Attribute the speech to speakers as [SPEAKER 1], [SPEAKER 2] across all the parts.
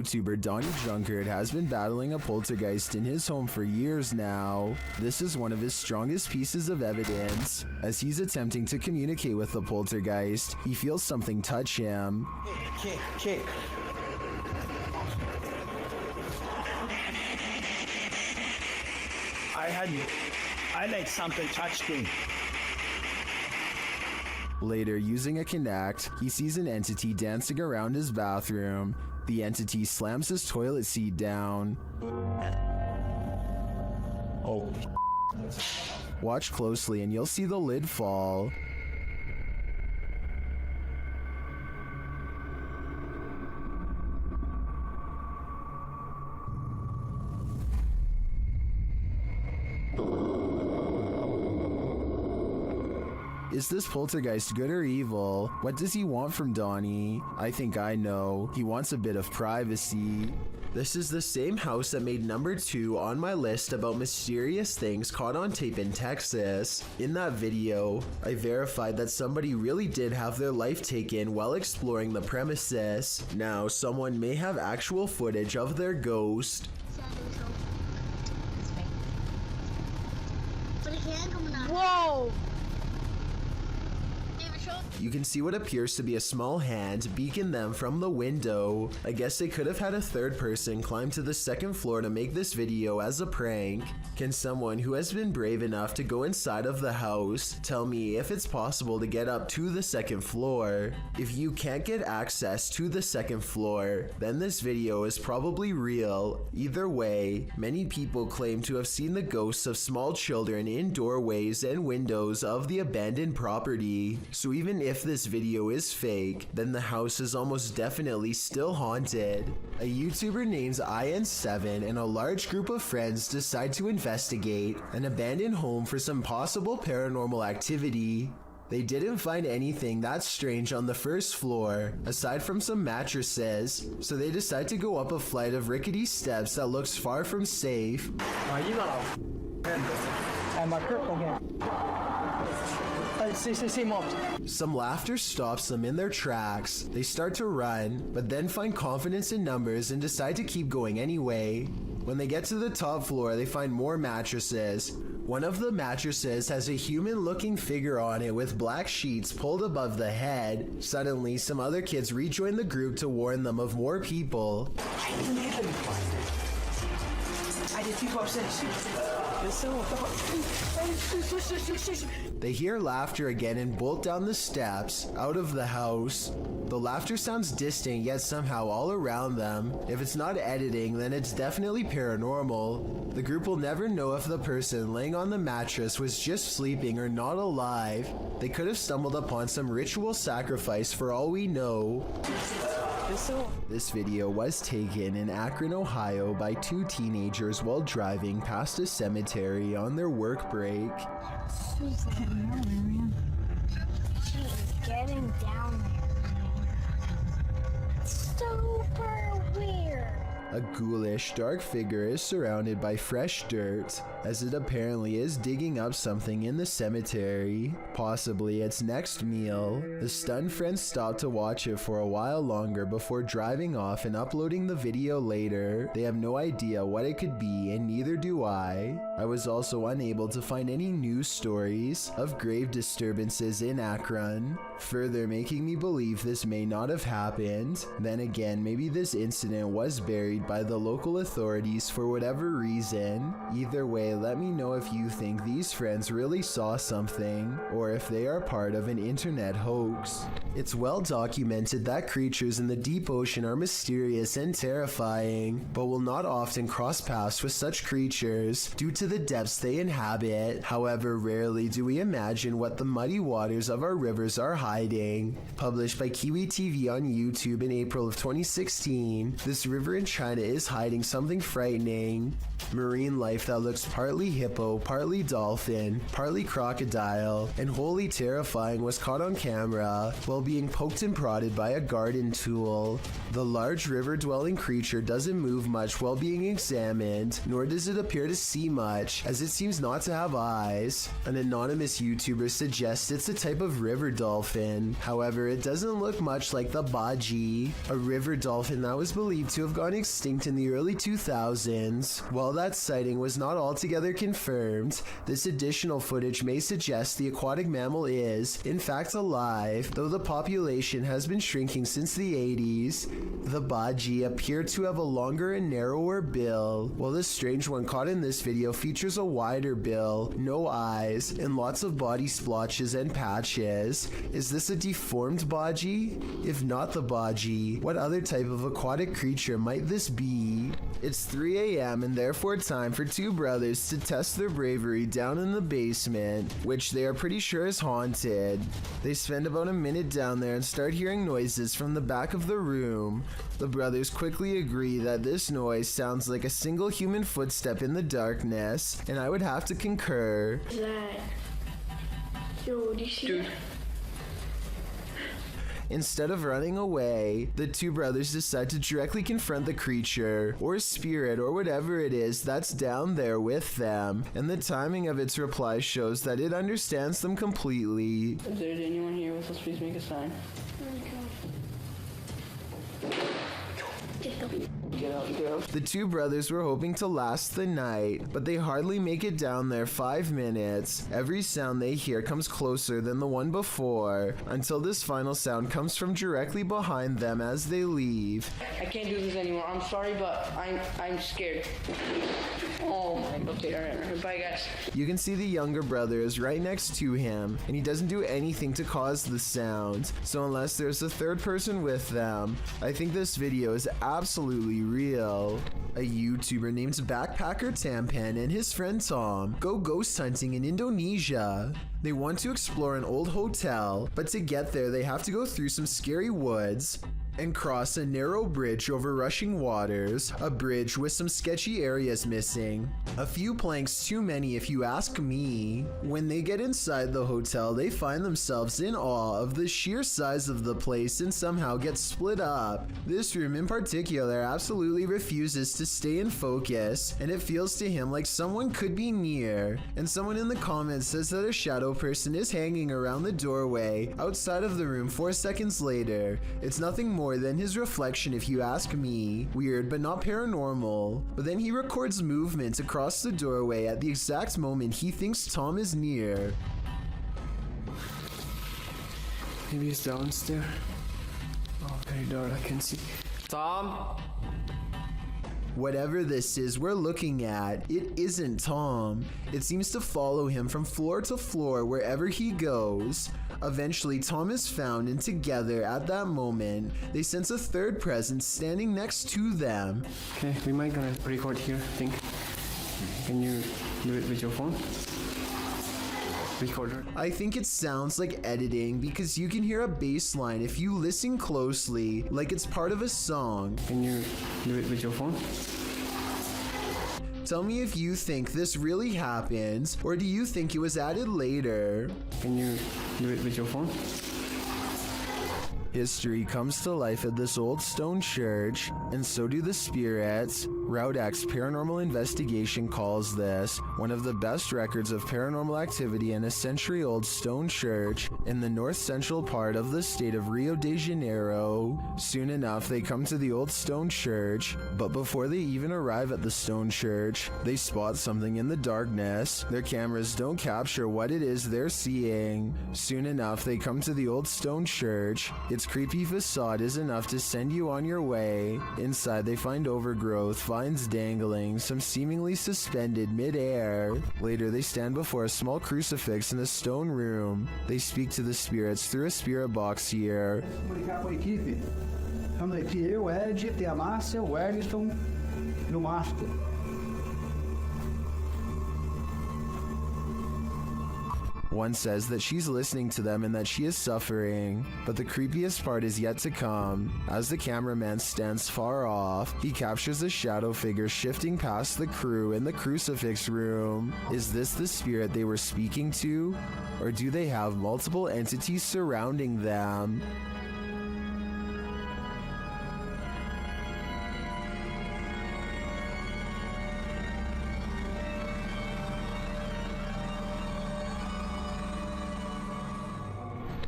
[SPEAKER 1] YouTuber Donnie Drunkard has been battling a poltergeist in his home for years now. This is one of his strongest pieces of evidence. As he's attempting to communicate with the poltergeist, he feels something touch him.
[SPEAKER 2] Kick. I like something touched me.
[SPEAKER 1] Later, using a Connect, he sees an entity dancing around his bathroom. The entity slams his toilet seat down.
[SPEAKER 2] Oh.
[SPEAKER 1] Watch closely and you'll see the lid fall. Is this poltergeist good or evil? What does he want from Donnie? I think I know. He wants a bit of privacy. This is the same house that made number 2 on my list about mysterious things caught on tape in Texas. In that video, I verified that somebody really did have their life taken while exploring the premises. Now, someone may have actual footage of their ghost.
[SPEAKER 3] Whoa!
[SPEAKER 1] You can see what appears to be a small hand beacon them from the window. I guess they could have had a third person climb to the second floor to make this video as a prank. Can someone who has been brave enough to go inside of the house tell me if it's possible to get up to the second floor? If you can't get access to the second floor, then this video is probably real. Either way, many people claim to have seen the ghosts of small children in doorways and windows of the abandoned property. So even if this video is fake, then the house is almost definitely still haunted. A YouTuber named IN7 and a large group of friends decide to investigate an abandoned home for some possible paranormal activity. They didn't find anything that strange on the first floor, aside from some mattresses, so they decide to go up a flight of rickety steps that looks far from safe. Some laughter stops them in their tracks. They start to run, but then find confidence in numbers and decide to keep going anyway. When they get to the top floor, they find more mattresses. One of the mattresses has a human-looking figure on it with black sheets pulled above the head. Suddenly, some other kids rejoin the group to warn them of more people. They hear laughter again and bolt down the steps, out of the house. The laughter sounds distant yet somehow all around them. If it's not editing, then it's definitely paranormal. The group will never know if the person laying on the mattress was just sleeping or not alive. They could have stumbled upon some ritual sacrifice for all we know. This video was taken in Akron, Ohio by 2 teenagers while driving past a cemetery on their work break.
[SPEAKER 3] She's getting down there, man. She's getting down there. Super weird.
[SPEAKER 1] A ghoulish, dark figure is surrounded by fresh dirt, as it apparently is digging up something in the cemetery, possibly its next meal. The stunned friends stop to watch it for a while longer before driving off and uploading the video later. They have no idea what it could be, and neither do I. I was also unable to find any news stories of grave disturbances in Akron, further making me believe this may not have happened. Then again, maybe this incident was buried by the local authorities for whatever reason. Either way, let me know if you think these friends really saw something, or if they are part of an internet hoax. It's well documented that creatures in the deep ocean are mysterious and terrifying, but will not often cross paths with such creatures due to the depths they inhabit. However, rarely do we imagine what the muddy waters of our rivers are hiding. Published by Kiwi TV on YouTube in April of 2016, this river in China kinda is hiding something frightening. Marine life that looks partly hippo, partly dolphin, partly crocodile, and wholly terrifying was caught on camera while being poked and prodded by a garden tool. The large river-dwelling creature doesn't move much while being examined, nor does it appear to see much, as it seems not to have eyes. An anonymous YouTuber suggests it's a type of river dolphin. However, it doesn't look much like the baji, a river dolphin that was believed to have gone extinct in the early 2000s. While that sighting was not altogether confirmed, this additional footage may suggest the aquatic mammal is, in fact, alive, though the population has been shrinking since the 80s. The baji appear to have a longer and narrower bill, while this strange one caught in this video features a wider bill, no eyes, and lots of body splotches and patches. Is this a deformed baji? If not the baji, what other type of aquatic creature might this be? It's 3 a.m. and therefore time for two brothers to test their bravery down in the basement, which they are pretty sure is haunted. They spend about a minute down there and start hearing noises from the back of the room. The brothers quickly agree that this noise sounds like a single human footstep in the darkness, and I would have to concur.
[SPEAKER 3] That. Yo, do you see that?
[SPEAKER 1] Instead of running away, the two brothers decide to directly confront the creature, or spirit, or whatever it is that's down there with them, and the timing of its reply shows that it understands them completely.
[SPEAKER 4] If there's anyone here with us, please make a sign. Get out.
[SPEAKER 1] The two brothers were hoping to last the night, but they hardly make it down there 5 minutes. Every sound they hear comes closer than the one before, until this final sound comes from directly behind them as they leave.
[SPEAKER 4] I can't do this anymore. I'm sorry, but I'm scared. Oh my, okay, alright, bye guys.
[SPEAKER 1] You can see the younger brother is right next to him, and he doesn't do anything to cause the sound. So unless there's a third person with them, I think this video is absolutely real. A YouTuber named Backpacker Tampan and his friend Tom go ghost hunting in Indonesia. They want to explore an old hotel, but to get there they have to go through some scary woods and cross a narrow bridge over rushing waters, a bridge with some sketchy areas missing. A few planks too many if you ask me. When they get inside the hotel, they find themselves in awe of the sheer size of the place and somehow get split up. This room in particular absolutely refuses to stay in focus, and it feels to him like someone could be near. And someone in the comments says that a shadow person is hanging around the doorway outside of the room 4 seconds later. It's nothing more than his reflection if you ask me. Weird, but not paranormal. But then he records movement across the doorway at the exact moment he thinks Tom is near.
[SPEAKER 5] Maybe he's downstairs. Oh, very dark, I can see. Tom?
[SPEAKER 1] Whatever this is we're looking at, it isn't Tom. It seems to follow him from floor to floor wherever he goes. Eventually, Tom is found, and together, at that moment, they sense a third presence standing next to them.
[SPEAKER 5] Okay, we might gonna record here, I think. Can you do it with your phone? Recorder.
[SPEAKER 1] I think it sounds like editing because you can hear a bass line if you listen closely, like it's part of a song.
[SPEAKER 5] Can you do it with your phone?
[SPEAKER 1] Tell me if you think this really happens, or do you think it was added later?
[SPEAKER 5] Can you do it with your phone?
[SPEAKER 1] History comes to life at this old stone church, and so do the spirits. Route X Paranormal Investigation calls this one of the best records of paranormal activity in a century-old stone church in the north-central part of the state of Rio de Janeiro. Soon enough, they come to the old stone church, but before they even arrive at the stone church, they spot something in the darkness. Their cameras don't capture what it is they're seeing. Soon enough, they come to the old stone church. Its creepy facade is enough to send you on your way. Inside, they find overgrowth, vines dangling, some seemingly suspended mid-air. Later, they stand before a small crucifix in a stone room. They speak to the spirits through a spirit box here.
[SPEAKER 6] Comunicar com a equipe. Estamos aqui, eu, Ed, tem a Márcia, o Wellington e o Márcio.
[SPEAKER 1] One says that she's listening to them and that she is suffering, but the creepiest part is yet to come. As the cameraman stands far off, he captures a shadow figure shifting past the crew in the crucifix room. Is this the spirit they were speaking to? Or do they have multiple entities surrounding them?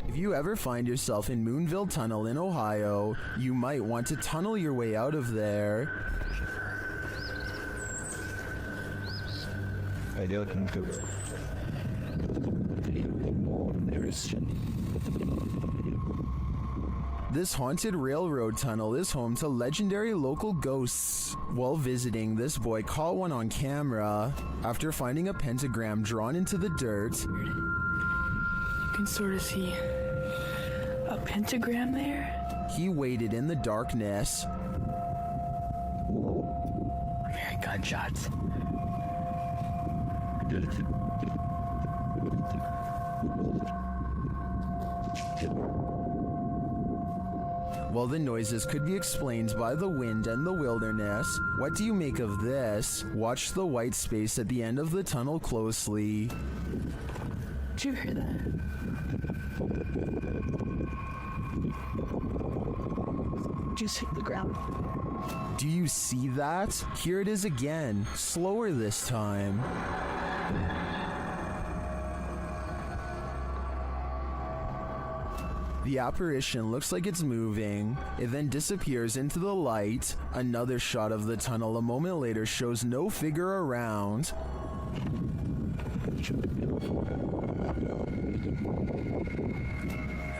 [SPEAKER 1] If you ever find yourself in Moonville Tunnel in Ohio, you might want to tunnel your way out of there. This haunted railroad tunnel is home to legendary local ghosts. While visiting, this boy caught one on camera after finding a pentagram drawn into the dirt.
[SPEAKER 7] You can sort of see a pentagram there.
[SPEAKER 1] He waited in the darkness.
[SPEAKER 7] I'm hearing gunshots.
[SPEAKER 1] While the noises could be explained by the wind and the wilderness, what do you make of this? Watch the white space at the end of the tunnel closely.
[SPEAKER 7] Did you hear that? Just hit the ground.
[SPEAKER 1] Do you see that? Here it is again, slower this time. The apparition looks like it's moving. It then disappears into the light. Another shot of the tunnel a moment later shows no figure around.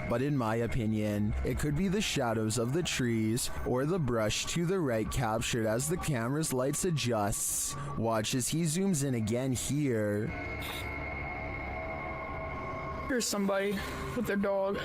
[SPEAKER 1] But in my opinion, it could be the shadows of the trees or the brush to the right captured as the camera's lights adjusts. Watch as he zooms in again here.
[SPEAKER 7] Here's somebody with their dog.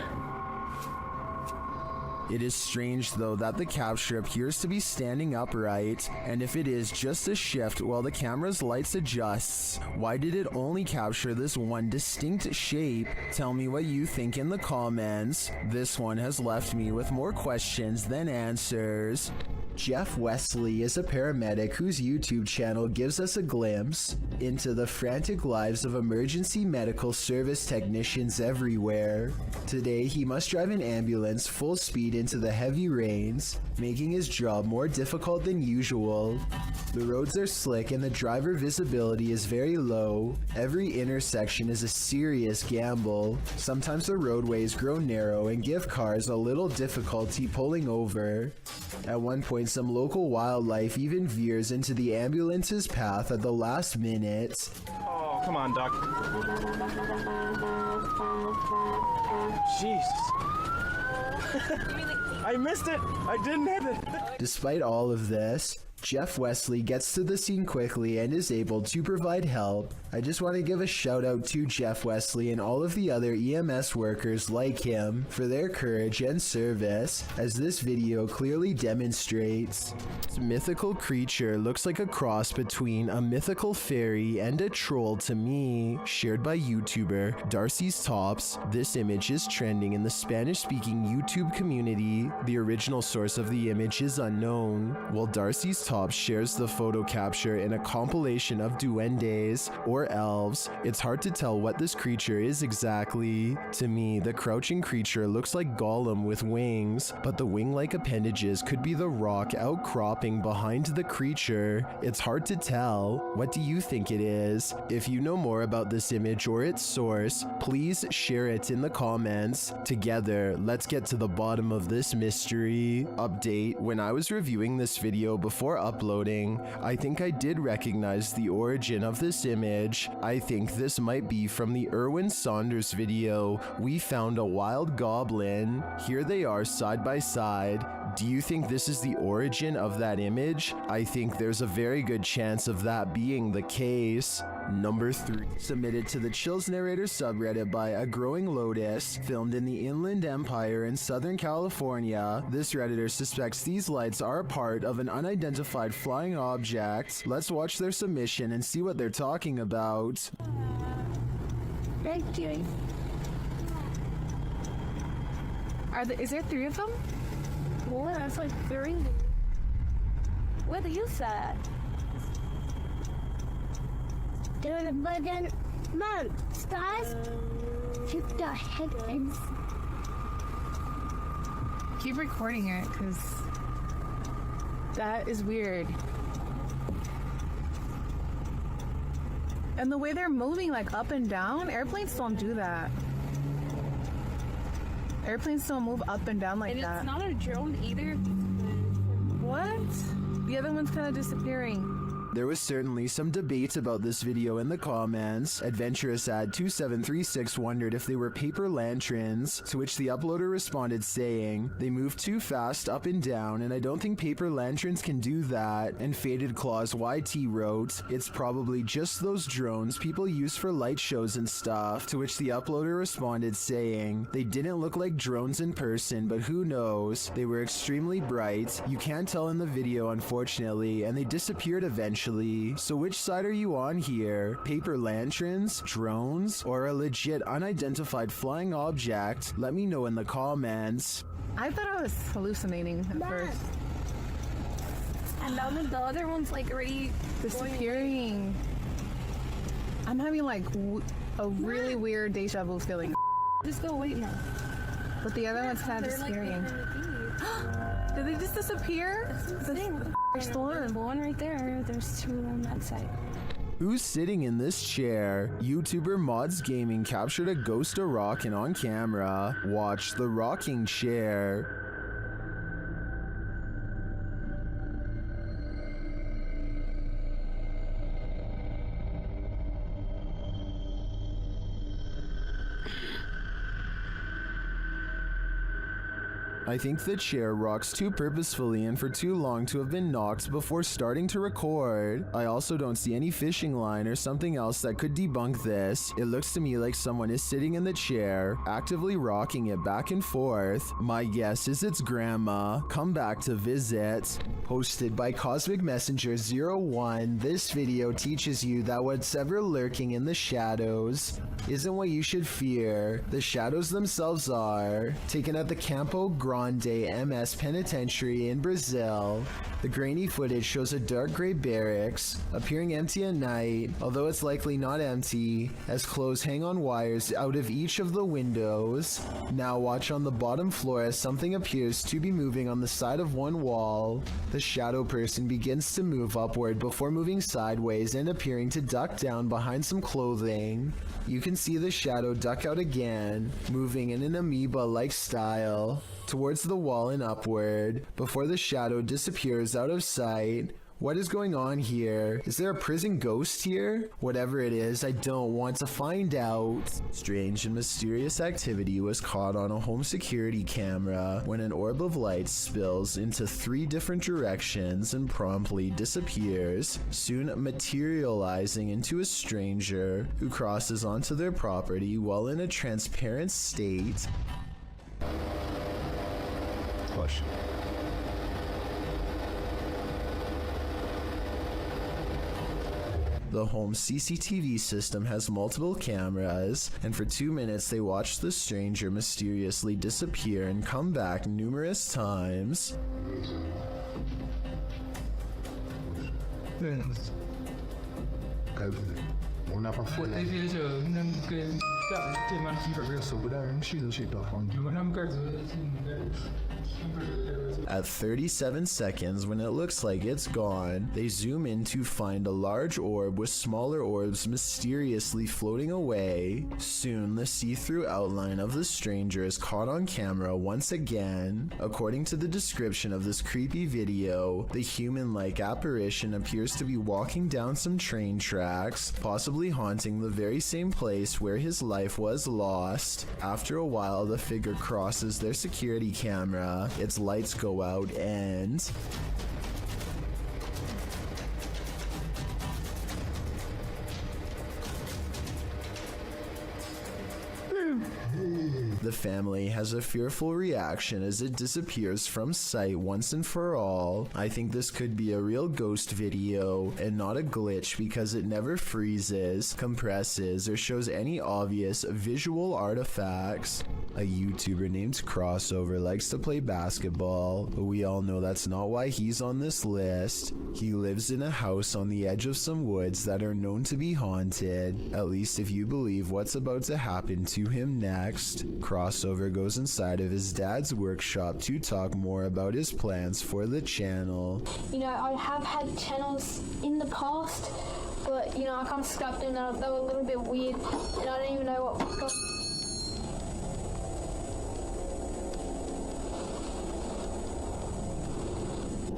[SPEAKER 1] It is strange though that the capture appears to be standing upright, and if it is just a shift while the camera's lights adjusts, why did it only capture this one distinct shape? Tell me what you think in the comments. This one has left me with more questions than answers. Jeff Wesley is a paramedic whose YouTube channel gives us a glimpse into the frantic lives of emergency medical service technicians everywhere. Today, he must drive an ambulance full speed into the heavy rains, making his job more difficult than usual. The roads are slick and the driver visibility is very low. Every intersection is a serious gamble. Sometimes the roadways grow narrow and give cars a little difficulty pulling over. At one point, some local wildlife even veers into the ambulance's path at the last minute.
[SPEAKER 8] Oh, come on, Doc. Jesus. I missed it. I didn't hit it.
[SPEAKER 1] Despite all of this, Jeff Wesley gets to the scene quickly and is able to provide help. I just want to give a shout out to Jeff Wesley and all of the other EMS workers like him for their courage and service, as this video clearly demonstrates. This mythical creature looks like a cross between a mythical fairy and a troll to me. Shared by YouTuber Darcy's Tops, this image is trending in the Spanish-speaking YouTube community. The original source of the image is unknown, while Darcy's Tops shares the photo capture in a compilation of duendes or elves. It's hard to tell what this creature is exactly. To me, the crouching creature looks like Gollum with wings, but the wing-like appendages could be the rock outcropping behind the creature. It's hard to tell. What do you think it is? If you know more about this image or its source, please share it in the comments. Together, let's get to the bottom of this mystery. Update: when I was reviewing this video before uploading, I think I did recognize the origin of this image. I think this might be from the Erwin Saunders video, We Found a Wild Goblin. Here they are side by side. Do you think this is the origin of that image? I think there's a very good chance of that being the case. Number 3. Submitted to the Chills Narrator subreddit by A Growing Lotus, filmed in the Inland Empire in Southern California. This redditor suspects these lights are a part of an unidentified flying object. Let's watch their submission and see what they're talking about.
[SPEAKER 3] Right doing.
[SPEAKER 9] Is there 3 of them?
[SPEAKER 3] Yeah, it's like 3. What are you said? Dude, but then, Mom, stars keep the headlines.
[SPEAKER 9] Keep recording it, because that is weird. And the way they're moving, like up and down, airplanes don't do that. Airplanes don't move up and down like that.
[SPEAKER 3] It's not a drone either.
[SPEAKER 9] What? The other one's kind of disappearing.
[SPEAKER 1] There was certainly some debate about this video in the comments. Adventurous ad 2736 wondered if they were paper lanterns, to which the uploader responded saying, "They move too fast up and down, and I don't think paper lanterns can do that." And Faded Claws YT wrote, "It's probably just those drones people use for light shows and stuff," to which the uploader responded saying, "They didn't look like drones in person, but who knows? They were extremely bright. You can't tell in the video, unfortunately, and they disappeared eventually. So which side are you on here? Paper lanterns, drones, or a legit unidentified flying object? Let me know in the comments."
[SPEAKER 9] I thought I was hallucinating at first.
[SPEAKER 3] And now the other one's like already
[SPEAKER 9] Disappearing. I'm having like a really weird deja vu feeling.
[SPEAKER 3] Just go wait now.
[SPEAKER 9] But the other one's kind of disappearing. Did they just disappear?
[SPEAKER 3] That's the thing. There's storm. One right there. There's 2 on that side.
[SPEAKER 1] Who's sitting in this chair? YouTuber Mods Gaming captured a ghost of rocking on camera. Watch the rocking chair. I think the chair rocks too purposefully and for too long to have been knocked before starting to record. I also don't see any fishing line or something else that could debunk this. It looks to me like someone is sitting in the chair, actively rocking it back and forth. My guess is it's Grandma. Come back to visit. Posted by Cosmic Messenger 01, this video teaches you that what's ever lurking in the shadows isn't what you should fear. The shadows themselves are. Taken at the Campo Grande MS Penitentiary in Brazil. The grainy footage shows a dark gray barracks, appearing empty at night, although it's likely not empty, as clothes hang on wires out of each of the windows. Now watch on the bottom floor as something appears to be moving on the side of one wall. The shadow person begins to move upward before moving sideways and appearing to duck down behind some clothing. You can see the shadow duck out again, moving in an amoeba-like style towards the wall and upward, before the shadow disappears out of sight. What is going on here? Is there a prison ghost here? Whatever it is, I don't want to find out. Strange and mysterious activity was caught on a home security camera when an orb of light spills into 3 different directions and promptly disappears, soon materializing into a stranger who crosses onto their property while in a transparent state.
[SPEAKER 10] Question.
[SPEAKER 1] The home CCTV system has multiple cameras, and for 2 minutes they watch the stranger mysteriously disappear and come back numerous times. At 37 seconds, when it looks like it's gone, they zoom in to find a large orb with smaller orbs mysteriously floating away. Soon, the see-through outline of the stranger is caught on camera once again. According to the description of this creepy video, the human-like apparition appears to be walking down some train tracks, possibly haunting the very same place where his life was lost. After a while, the figure crosses their security camera, its lights go out, and the the family has a fearful reaction as it disappears from sight once and for all. I think this could be a real ghost video and not a glitch because it never freezes, compresses, or shows any obvious visual artifacts. A YouTuber named Crossover likes to play basketball, but we all know that's not why he's on this list. He lives in a house on the edge of some woods that are known to be haunted, at least if you believe what's about to happen to him next. Crossover goes inside of his dad's workshop to talk more about his plans for the channel.
[SPEAKER 3] You know, I have had channels in the past, but you know, I kind of scrapped them. They were a little bit weird, and I don't even know what.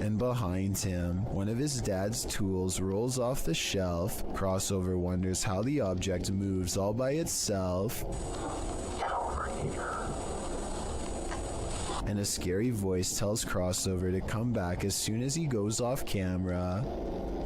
[SPEAKER 1] And behind him, one of his dad's tools rolls off the shelf. Crossover wonders how the object moves all by itself.
[SPEAKER 10] Get over here.
[SPEAKER 1] And a scary voice tells Crossover to come back as soon as he goes off camera.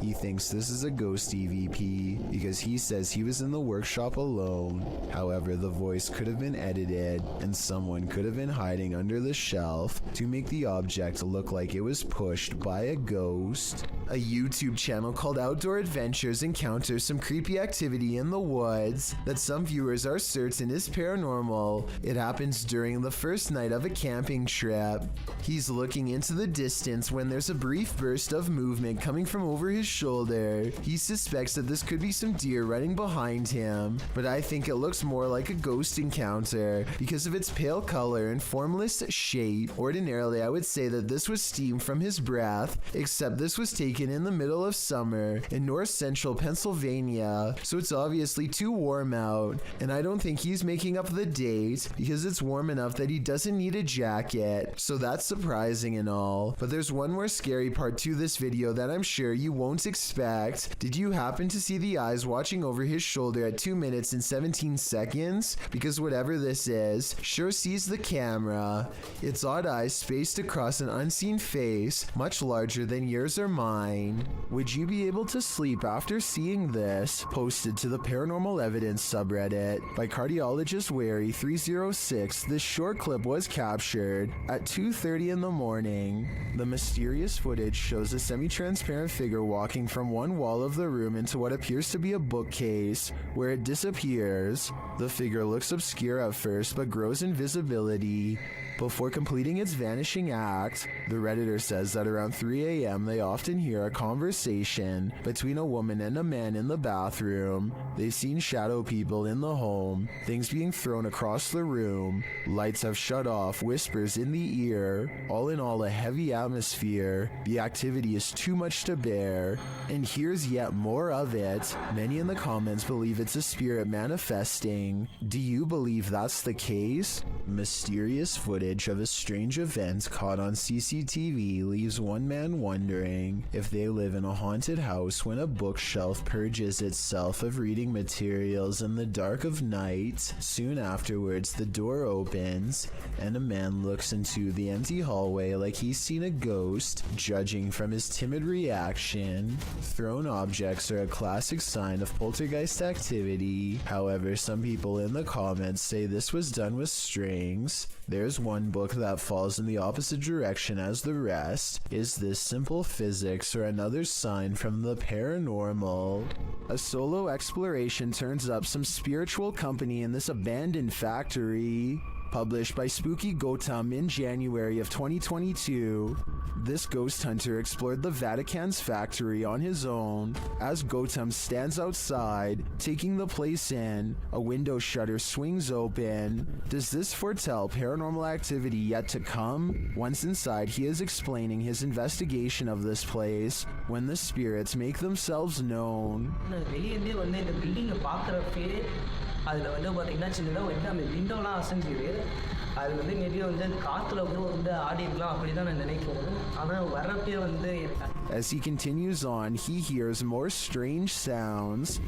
[SPEAKER 1] He thinks this is a ghost EVP because he says he was in the workshop alone. However, the voice could have been edited and someone could have been hiding under the shelf to make the object look like it was pushed by a ghost. A YouTube channel called Outdoor Adventures encounters some creepy activity in the woods that some viewers are certain is paranormal. It happens during the first night of a camping trip. He's looking into the distance when there's a brief burst of movement coming from over his shoulder. He suspects that this could be some deer running behind him, but I think it looks more like a ghost encounter because of its pale color and formless shape. Ordinarily, I would say that this was steam from his breath, except this was taken in the middle of summer in north central Pennsylvania, so it's obviously too warm out, and I don't think he's making up the date because it's warm enough that he doesn't need a jacket, so that's surprising and all. But there's one more scary part to this video that I'm sure you won't expect. Did you happen to see the eyes watching over his shoulder at 2 minutes and 17 seconds? Because whatever this is, sure sees the camera. Its odd eyes spaced across an unseen face, much larger than yours or mine. Would you be able to sleep after seeing this? Posted to the Paranormal Evidence subreddit by cardiologist Wary 306, this short clip was captured at 2:30 in the morning. The mysterious footage shows a semi-transparent figure walking from one wall of the room into what appears to be a bookcase, where it disappears. The figure looks obscure at first, but grows in visibility before completing its vanishing act. The Redditor says that around 3 a.m. they often hear a conversation between a woman and a man in the bathroom. They've seen shadow people in the home, things being thrown across the room, lights have shut off, whispers in the ear. All in all, a heavy atmosphere. The activity is too much to bear. And here's yet more of it. Many in the comments believe it's a spirit manifesting. Do you believe that's the case? Mysterious footage of a strange event caught on CCTV leaves one man wondering if they live in a haunted house when a bookshelf purges itself of reading materials in the dark of night. Soon afterwards, the door opens and a man looks into the empty hallway like he's seen a ghost. Judging from his timid reaction, thrown objects are a classic sign of poltergeist activity. However, some people in the comments say this was done with strings. There's one book that falls in the opposite direction as the rest. Is this simple physics or another sign from the paranormal? A solo exploration turns up some spiritual company in this abandoned factory. Published by Spooky Gautam in January of 2022, this ghost hunter explored the Vatican's factory on his own. As Gautam stands outside, taking the place in, a window shutter swings open. Does this foretell paranormal activity yet to come? Once inside, he is explaining his investigation of this place when the spirits make themselves known.
[SPEAKER 11] அதில் வந்து பார்த்திங்கன்னா சின்னதாக வந்து அந்த விண்டோலாம் அசைஞ்சுது. அது வந்து maybe வந்து காற்றுல வந்து ஆடி இருக்கலாம் அப்படி தான் நான் நினைக்கிறேன். ஆனால் வரப்பே வந்து
[SPEAKER 1] As he continues on, he hears more strange sounds.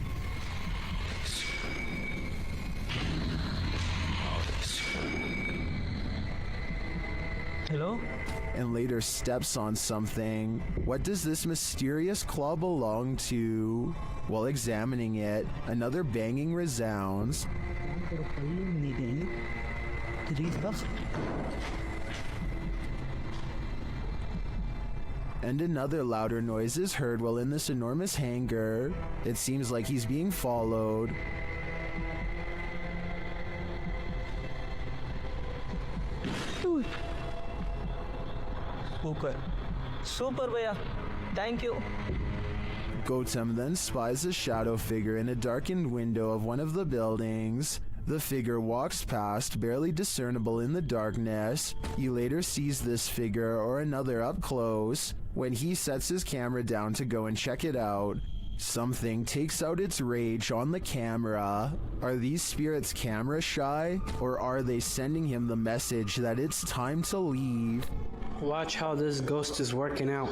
[SPEAKER 11] Hello?
[SPEAKER 1] And later steps on something. What does this mysterious claw belong to? While examining it, another banging resounds.
[SPEAKER 11] Jesus.
[SPEAKER 1] And another louder noise is heard while in this enormous hangar. It seems like he's being followed.
[SPEAKER 11] Super. Super, bhaiya. Thank you.
[SPEAKER 1] Gautam then spies a shadow figure in a darkened window of one of the buildings. The figure walks past, barely discernible in the darkness. He later sees this figure or another up close. When he sets his camera down to go and check it out, something takes out its rage on the camera. Are these spirits camera shy, or are they sending him the message that it's time to leave?
[SPEAKER 5] Watch how this ghost is working out.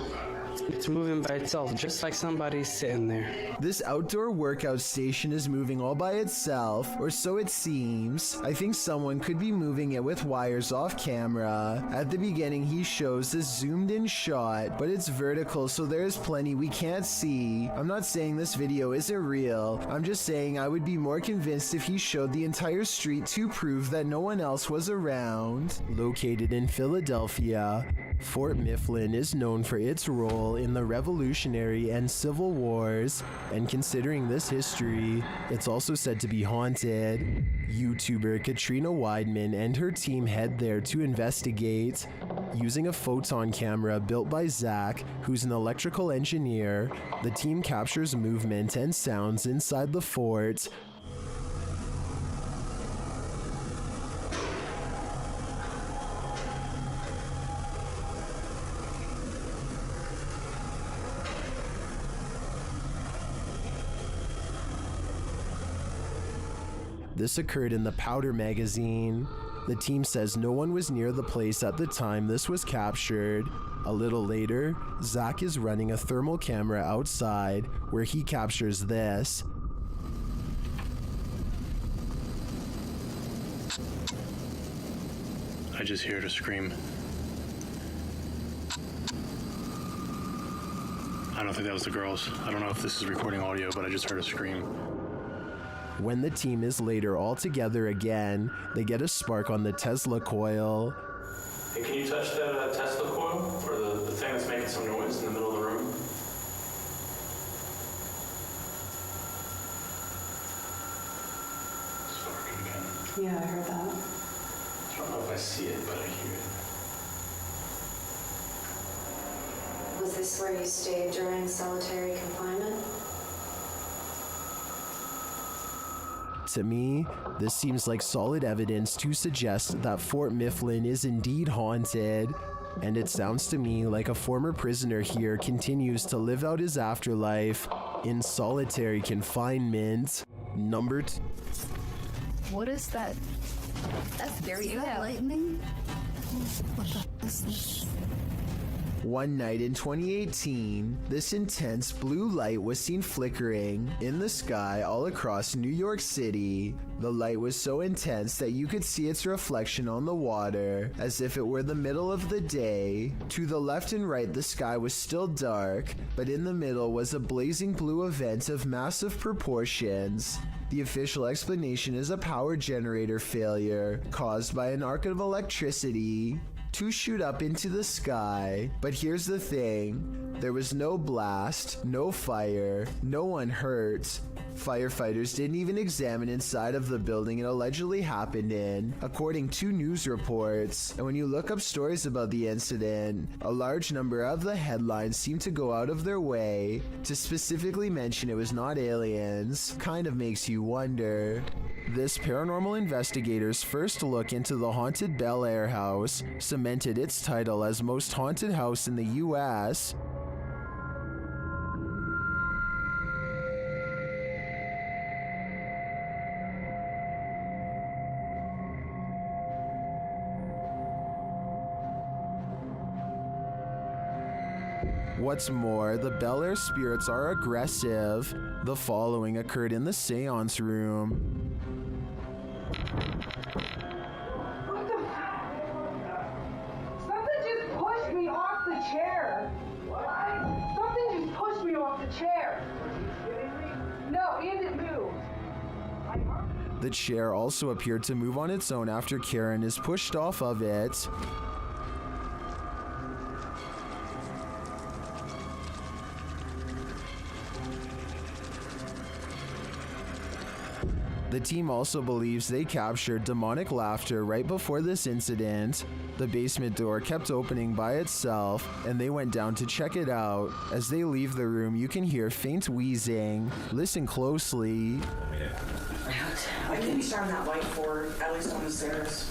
[SPEAKER 5] It's moving by itself, just like somebody's sitting there.
[SPEAKER 1] This outdoor workout station is moving all by itself, or so it seems. I think someone could be moving it with wires off camera. At the beginning, he shows this zoomed in shot, but it's vertical, so there's plenty we can't see. I'm not saying this video isn't real. I'm just saying I would be more convinced if he showed the entire street to prove that no one else was around. Located in Philadelphia, Fort Mifflin is known for its role in the Revolutionary and Civil Wars, and considering this history, it's also said to be haunted. YouTuber Katrina Weidman and her team head there to investigate. Using a photon camera built by Zach, who's an electrical engineer, the team captures movement and sounds inside the fort. This occurred in the Powder magazine. The team says no one was near the place at the time this was captured. A little later, Zach is running a thermal camera outside where he captures this.
[SPEAKER 12] I just heard a scream. I don't think that was the girls. I don't know if this is recording audio, but I just heard a scream.
[SPEAKER 1] When the team is later all together again, they get a spark on the Tesla coil.
[SPEAKER 12] Hey, can you touch that Tesla coil? Or the thing that's making some noise in the middle of the room? Sparking again.
[SPEAKER 13] Yeah, I heard that.
[SPEAKER 12] I don't know if I see it, but I hear it.
[SPEAKER 13] Was this where you stayed during solitary confinement?
[SPEAKER 1] To me, this seems like solid evidence to suggest that Fort Mifflin is indeed haunted, and it sounds to me like a former prisoner here continues to live out his afterlife in solitary confinement. Number 2.
[SPEAKER 9] What is that? That's very bad. Lightning? What the is this?
[SPEAKER 1] One night in 2018, this intense blue light was seen flickering in the sky all across New York City. The light was so intense that you could see its reflection on the water, as if it were the middle of the day. To the left and right, the sky was still dark, but in the middle was a blazing blue event of massive proportions. The official explanation is a power generator failure caused by an arc of electricity to shoot up into the sky. But here's the thing, there was no blast, no fire, no one hurt. Firefighters didn't even examine inside of the building it allegedly happened in, according to news reports. And when you look up stories about the incident, a large number of the headlines seem to go out of their way to specifically mention it was not aliens. Kind of makes you wonder. This paranormal investigator's first look into the haunted Bel Air house cemented its title as most haunted house in the US. What's more, the Bel Air spirits are aggressive. The following occurred in the seance room.
[SPEAKER 14] Something just pushed me off the chair. Something just pushed me off the chair. No, and it moved. I heard it.
[SPEAKER 1] The chair also appeared to move on its own after Karen is pushed off of it. The team also believes they captured demonic laughter right before this incident. The basement door kept opening by itself, and they went down to check it out. As they leave the room, you can hear faint wheezing. Listen closely.
[SPEAKER 15] I think we started that light for at least on the stairs.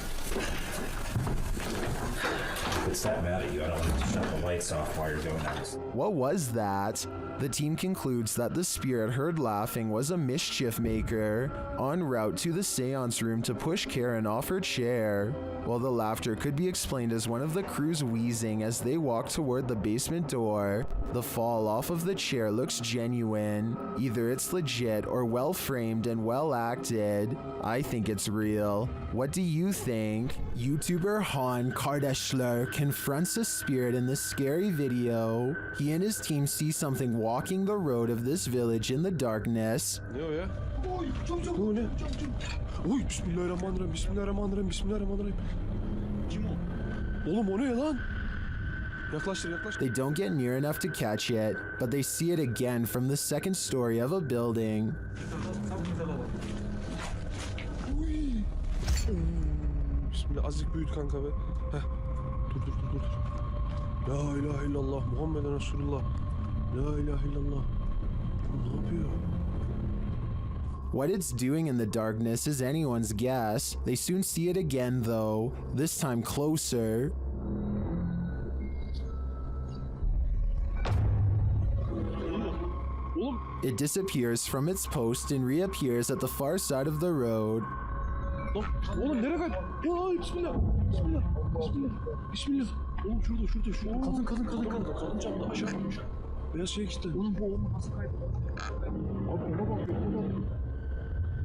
[SPEAKER 16] If it's that mad at you, I don't want to shut the lights off while you're doing that.
[SPEAKER 1] What was that? The team concludes that the spirit heard laughing was a mischief maker en route to the seance room to push Karen off her chair. While the laughter could be explained as one of the crew's wheezing as they walk toward the basement door, the fall off of the chair looks genuine. Either it's legit or well framed and well acted. I think it's real. What do you think? YouTuber Han Kardashler confronts a spirit in this scary video. He and his team see something walking the road of this village in the darkness.
[SPEAKER 8] Yeah. Oy, bismillahirrahmanirrahim, bismillahirrahmanirrahim, bismillahirrahmanirrahim. Oğlum o ne lan? Yaklaştır.
[SPEAKER 1] They don't get near enough to catch it, but they see it again from the second story of a building.
[SPEAKER 8] Bismillah, azıcık büyüt kanka be. Heh. Dur. La ilahe illallah, Muhammeden Resulullah. La ilahe illallah. Ne yapıyor?
[SPEAKER 1] What it's doing in the darkness is anyone's guess. They soon see it again though, this time closer. It disappears from its post and reappears at the far side of the road.
[SPEAKER 8] Oğlum nereye kaç? Ay bismillah. Bismillah. Oğlum şurada. Kadın camda aşağı. Beyaz şey işte. Oğlum bu nasıl kayboldu? Abi ona bak.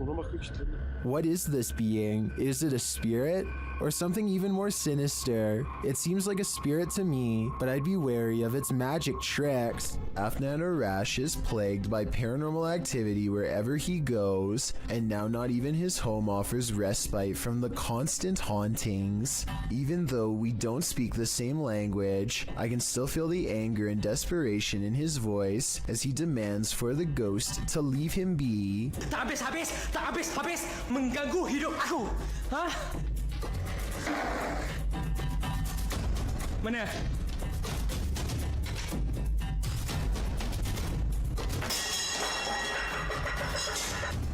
[SPEAKER 8] Ona bakmak işte.
[SPEAKER 1] What is this being? Is it a spirit? Or something even more sinister? It seems like a spirit to me, but I'd be wary of its magic tricks. Afnan Arash is plagued by paranormal activity wherever he goes, and now not even his home offers respite from the constant hauntings. Even though we don't speak the same language, I can still feel the anger and desperation in his voice as he demands for the ghost to leave him be.
[SPEAKER 15] Tak habis mengganggu hidup aku. Hah? Mana?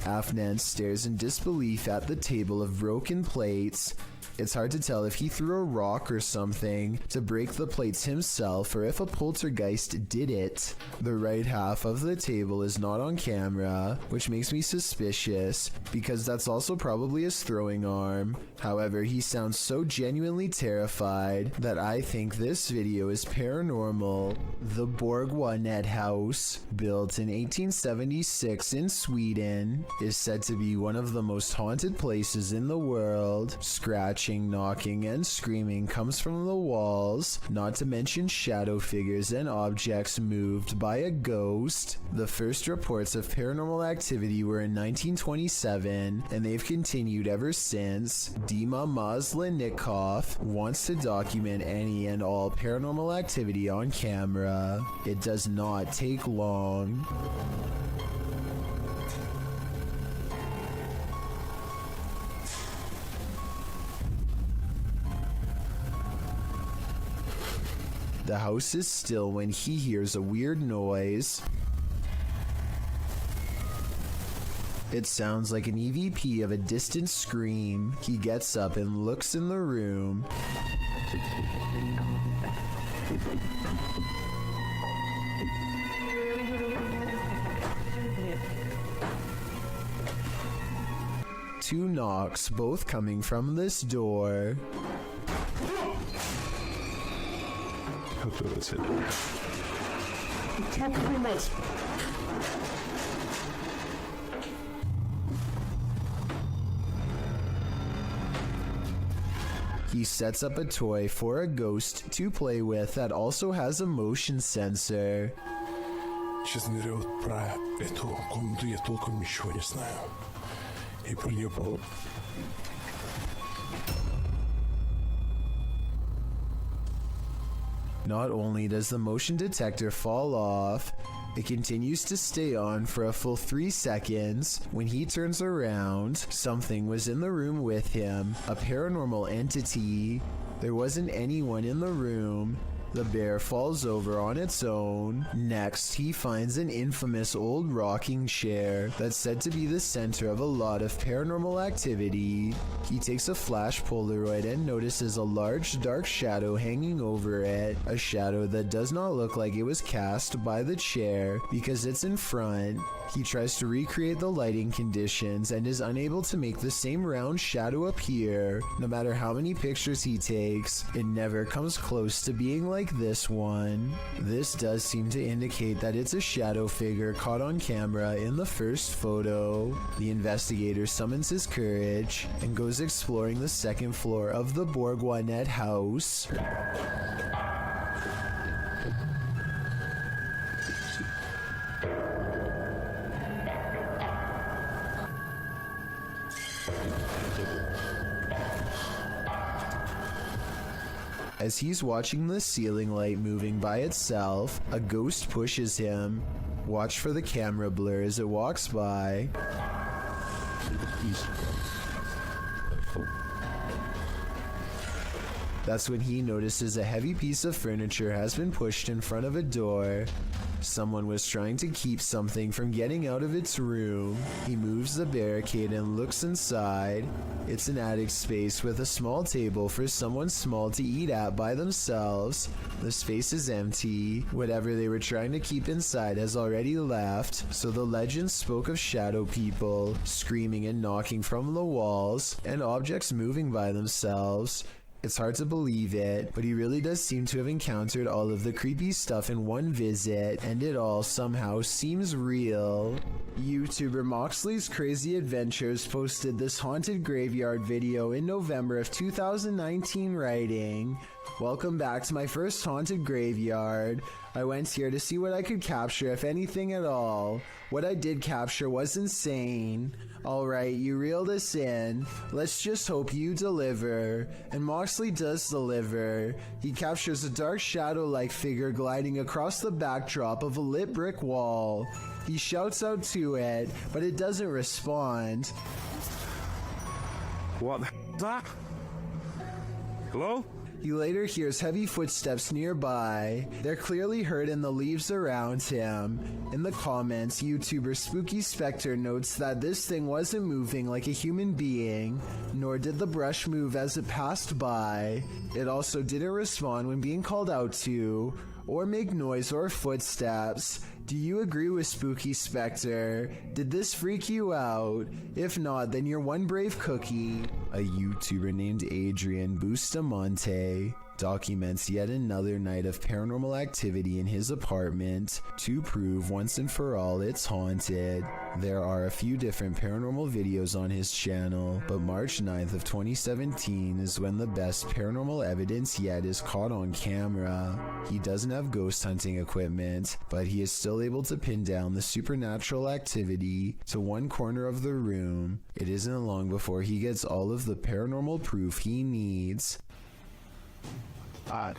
[SPEAKER 1] Afnan stares in disbelief at the table of broken plates. It's hard to tell if he threw a rock or something to break the plates himself or if a poltergeist did it. The right half of the table is not on camera, which makes me suspicious because that's also probably his throwing arm. However, he sounds so genuinely terrified that I think this video is paranormal. The Borgwanet house, built in 1876 in Sweden, is said to be one of the most haunted places in the world. Scratching, knocking, and screaming comes from the walls, not to mention shadow figures and objects moved by a ghost. The first reports of paranormal activity were in 1927, and they've continued ever since. Dima Maslenikov wants to document any and all paranormal activity on camera. It does not take long. The house is still when he hears a weird noise. It sounds like an EVP of a distant scream. He gets up and looks in the room. Two knocks, both coming from this door.
[SPEAKER 8] That's it.
[SPEAKER 1] He sets up a toy for a ghost to play with that also has a motion sensor.
[SPEAKER 17] Честно говоря, вот про эту комнату я толком ничего не знаю.
[SPEAKER 1] Not only does the motion detector fall off, it continues to stay on for a full 3 seconds. When he turns around, something was in the room with him, a paranormal entity. There wasn't anyone in the room. The bear falls over on its own. Next, he finds an infamous old rocking chair that's said to be the center of a lot of paranormal activity. He takes a flash Polaroid and notices a large dark shadow hanging over it, a shadow that does not look like it was cast by the chair because it's in front. He tries to recreate the lighting conditions and is unable to make the same round shadow appear. No matter how many pictures he takes, it never comes close to being like this one. This does seem to indicate that it's a shadow figure caught on camera in the first photo. The investigator summons his courage and goes exploring the second floor of the Bourgoinet house. As he's watching the ceiling light moving by itself, a ghost pushes him. Watch for the camera blur as it walks by. That's when he notices a heavy piece of furniture has been pushed in front of a door. Someone was trying to keep something from getting out of its room. He moves the barricade and looks inside. It's an attic space with a small table for someone small to eat at by themselves. The space is empty. Whatever they were trying to keep inside has already left, so the legend spoke of shadow people screaming and knocking from the walls and objects moving by themselves. It's hard to believe it, but he really does seem to have encountered all of the creepy stuff in one visit, and it all somehow seems real. YouTuber Moxley's Crazy Adventures posted this haunted graveyard video in November of 2019, writing, "Welcome back to my first haunted graveyard. I went here to see what I could capture, if anything at all. What I did capture was insane. Alright, you reeled us in. Let's just hope you deliver." And Moxley does deliver. He captures a dark shadow-like figure gliding across the backdrop of a lit brick wall. He shouts out to it, but it doesn't respond.
[SPEAKER 8] What the is that? Hello?
[SPEAKER 1] He later hears heavy footsteps nearby. They're clearly heard in the leaves around him. In the comments, YouTuber Spooky Spectre notes that this thing wasn't moving like a human being, nor did the brush move as it passed by. It also didn't respond when being called out to, or make noise or footsteps. Do you agree with Spooky Spectre? Did this freak you out? If not, then you're one brave cookie. A YouTuber named Adrian Bustamante documents yet another night of paranormal activity in his apartment to prove once and for all it's haunted. There are a few different paranormal videos on his channel, but March 9th of 2017 is when the best paranormal evidence yet is caught on camera. He doesn't have ghost hunting equipment, but he is still able to pin down the supernatural activity to one corner of the room. It isn't long before he gets all of the paranormal proof he needs.
[SPEAKER 2] Odd.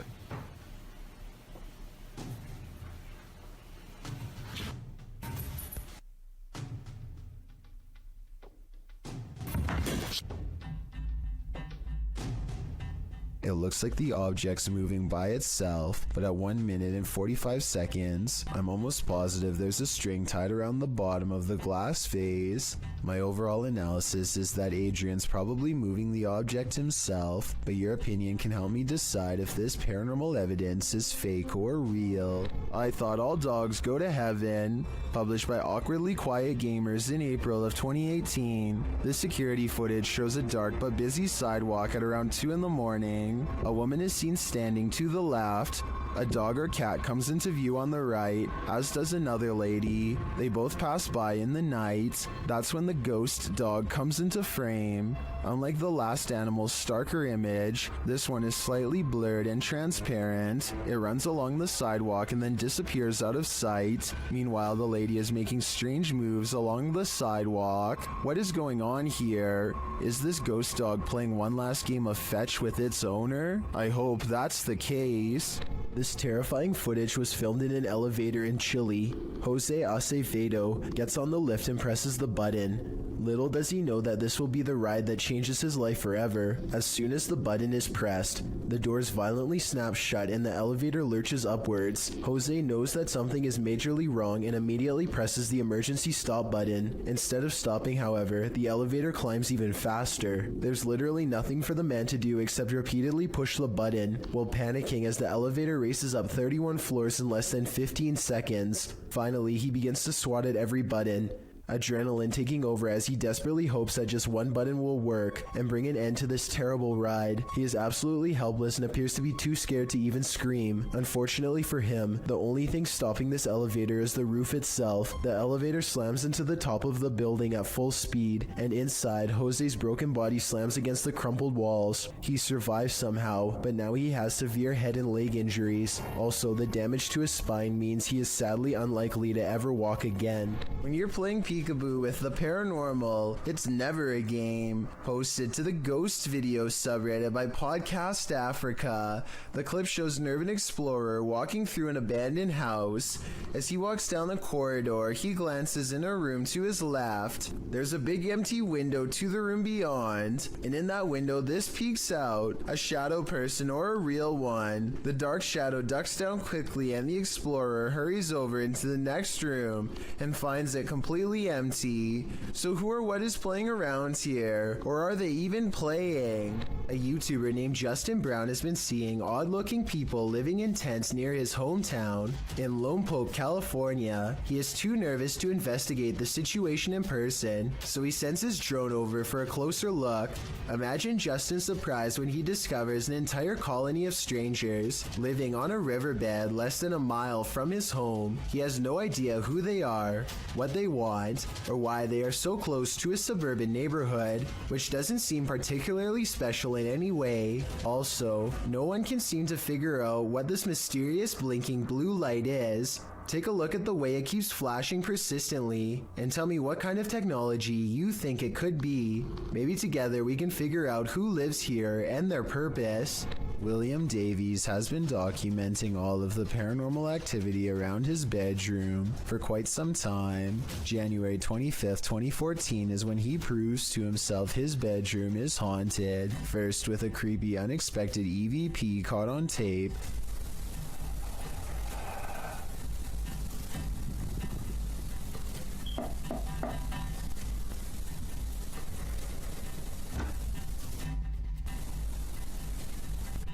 [SPEAKER 1] It looks like the object's moving by itself, but at 1 minute and 45 seconds, I'm almost positive there's a string tied around the bottom of the glass vase. My overall analysis is that Adrian's probably moving the object himself, but your opinion can help me decide if this paranormal evidence is fake or real. I Thought All Dogs Go to Heaven, published by Awkwardly Quiet Gamers in April of 2018. This security footage shows a dark but busy sidewalk at around 2 in the morning. A woman is seen standing to the left, A dog or cat comes into view on the right, as does another lady. They both pass by in the night. That's when the ghost dog comes into frame. Unlike the last animal's starker image, this one is slightly blurred and transparent. It runs along the sidewalk and then disappears out of sight. Meanwhile, the lady is making strange moves along the sidewalk. What is going on here? Is this ghost dog playing one last game of fetch with its owner? I hope that's the case. This terrifying footage was filmed in an elevator in Chile. Jose Acevedo gets on the lift and presses the button. Little does he know that this will be the ride that changes his life forever. As soon as the button is pressed, the doors violently snap shut and the elevator lurches upwards. Jose knows that something is majorly wrong and immediately presses the emergency stop button. Instead of stopping, however, the elevator climbs even faster. There's literally nothing for the man to do except repeatedly push the button, while panicking as the elevator races up 31 floors in less than 15 seconds. Finally, he begins to swat at every button. Adrenaline taking over as he desperately hopes that just one button will work and bring an end to this terrible ride. He is absolutely helpless and appears to be too scared to even scream. Unfortunately for him, the only thing stopping this elevator is the roof itself. The elevator slams into the top of the building at full speed, and inside, Jose's broken body slams against the crumpled walls. He survives somehow, but now he has severe head and leg injuries. Also, the damage to his spine means he is sadly unlikely to ever walk again. When you're playing Peekaboo with the paranormal, it's never a game. Posted to the Ghost Video subreddit by Podcast Africa. The clip shows an urban explorer walking through an abandoned house. As he walks down the corridor, he glances in a room to his left. There's a big empty window to the room beyond, and in that window this peeks out, a shadow person or a real one. The dark shadow ducks down quickly and the explorer hurries over into the next room and finds it completely empty. So who or what is playing around here? Or are they even playing? A YouTuber named Justin Brown has been seeing odd-looking people living in tents near his hometown in Lompoc, California. He is too nervous to investigate the situation in person, so he sends his drone over for a closer look. Imagine Justin's surprise when he discovers an entire colony of strangers living on a riverbed less than a mile from his home. He has no idea who they are, what they want, or why they are so close to a suburban neighborhood, which doesn't seem particularly special in any way. Also, no one can seem to figure out what this mysterious blinking blue light is. Take a look at the way it keeps flashing persistently, and tell me what kind of technology you think it could be. Maybe together we can figure out who lives here and their purpose. William Davies has been documenting all of the paranormal activity around his bedroom for quite some time. January 25th, 2014 is when he proves to himself his bedroom is haunted, first with a creepy unexpected EVP caught on tape,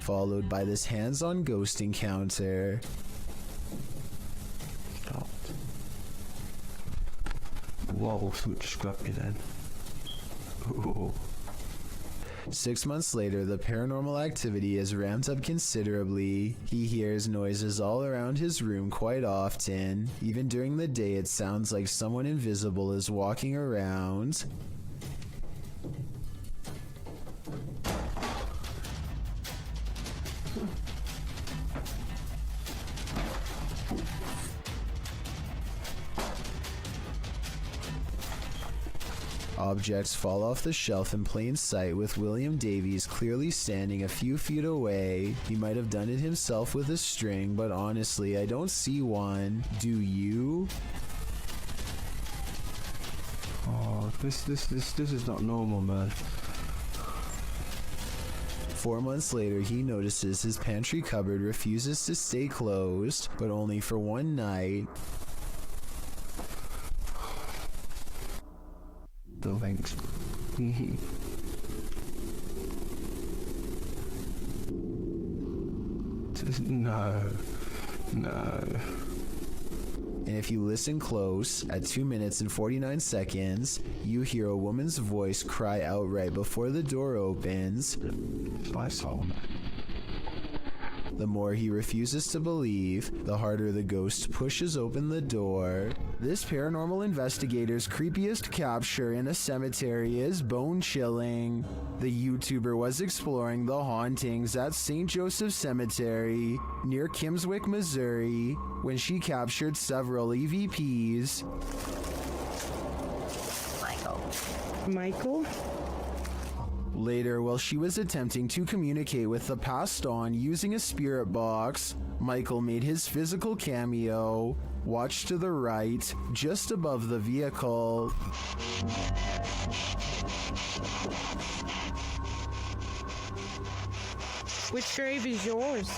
[SPEAKER 1] followed by this hands-on ghost encounter.
[SPEAKER 2] Stopped. Whoa, something just grabbed me then. Ooh.
[SPEAKER 1] 6 months later, the paranormal activity is ramped up considerably. He hears noises all around his room quite often. Even during the day, it sounds like someone invisible is walking around. Objects fall off the shelf in plain sight, with William Davies clearly standing a few feet away. He might have done it himself with a string, but honestly, I don't see one. Do you?
[SPEAKER 2] Oh, this is not normal, man.
[SPEAKER 1] 4 months later, he notices his pantry cupboard refuses to stay closed, but only for one night.
[SPEAKER 2] The links. No.
[SPEAKER 1] And if you listen close, at 2 minutes and 49 seconds, you hear a woman's voice cry out right before the door opens.
[SPEAKER 2] I saw that.
[SPEAKER 1] The more he refuses to believe, the harder the ghost pushes open the door. This paranormal investigator's creepiest capture in a cemetery is bone-chilling. The YouTuber was exploring the hauntings at St. Joseph Cemetery near Kimswick, Missouri, when she captured several EVPs.
[SPEAKER 17] Michael?
[SPEAKER 1] Later, while she was attempting to communicate with the passed on using a spirit box, Michael made his physical cameo. Watch to the right, just above the vehicle.
[SPEAKER 17] Which grave is yours?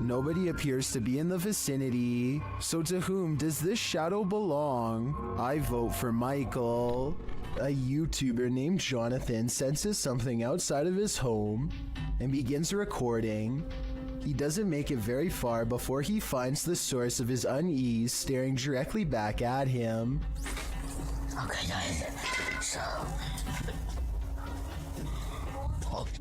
[SPEAKER 1] Nobody appears to be in the vicinity, so to whom does this shadow belong? I vote for Michael. A YouTuber named Jonathan senses something outside of his home and begins recording. He doesn't make it very far before he finds the source of his unease staring directly back at him.
[SPEAKER 18] Okay guys, so...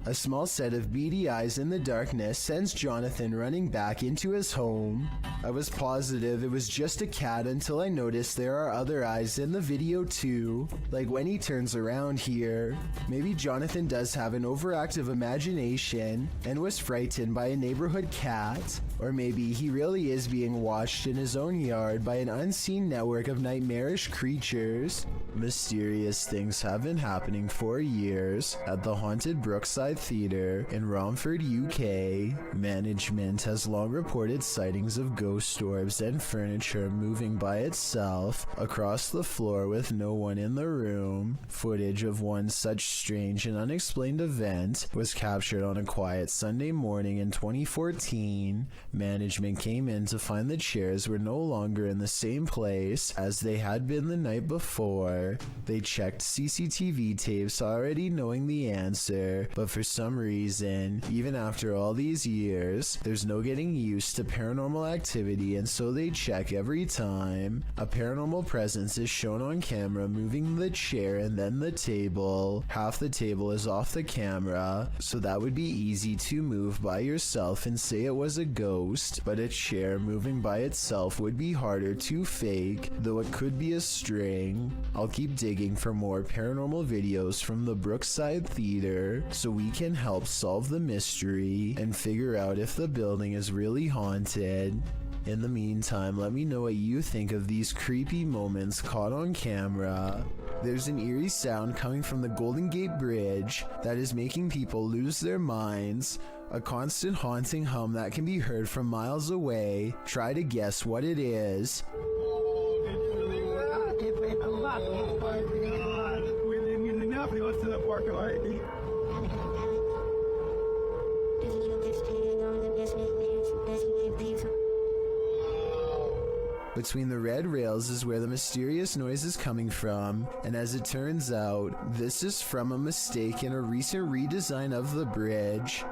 [SPEAKER 1] A small set of beady eyes in the darkness sends Jonathan running back into his home. I was positive it was just a cat until I noticed there are other eyes in the video too, like when he turns around here. Maybe Jonathan does have an overactive imagination and was frightened by a neighborhood cat, or maybe he really is being watched in his own yard by an unseen network of nightmarish creatures. Mysterious things have been happening for years at the haunted Brookside Theatre in Romford, UK. Management has long reported sightings of ghost orbs and furniture moving by itself across the floor with no one in the room. Footage of one such strange and unexplained event was captured on a quiet Sunday morning in 2014. Management came in to find the chairs were no longer in the same place as they had been the night before. They checked CCTV tapes already knowing the answer, but for some reason, even after all these years, there's no getting used to paranormal activity, and so they check every time. A paranormal presence is shown on camera moving the chair and then the table. Half the table is off the camera, so that would be easy to move by yourself and say it was a ghost, but a chair moving by itself would be harder to fake, though it could be a string. I'll keep digging for more paranormal videos from the Brookside Theatre so we can help solve the mystery and figure out if the building is really haunted. In the meantime, let me know what you think of these creepy moments caught on camera. There's an eerie sound coming from the Golden Gate Bridge that is making people lose their minds. A constant haunting hum that can be heard from miles away. Try to guess what it is. Between the red rails is where the mysterious noise is coming from, and as it turns out, this is from a mistake in a recent redesign of the bridge.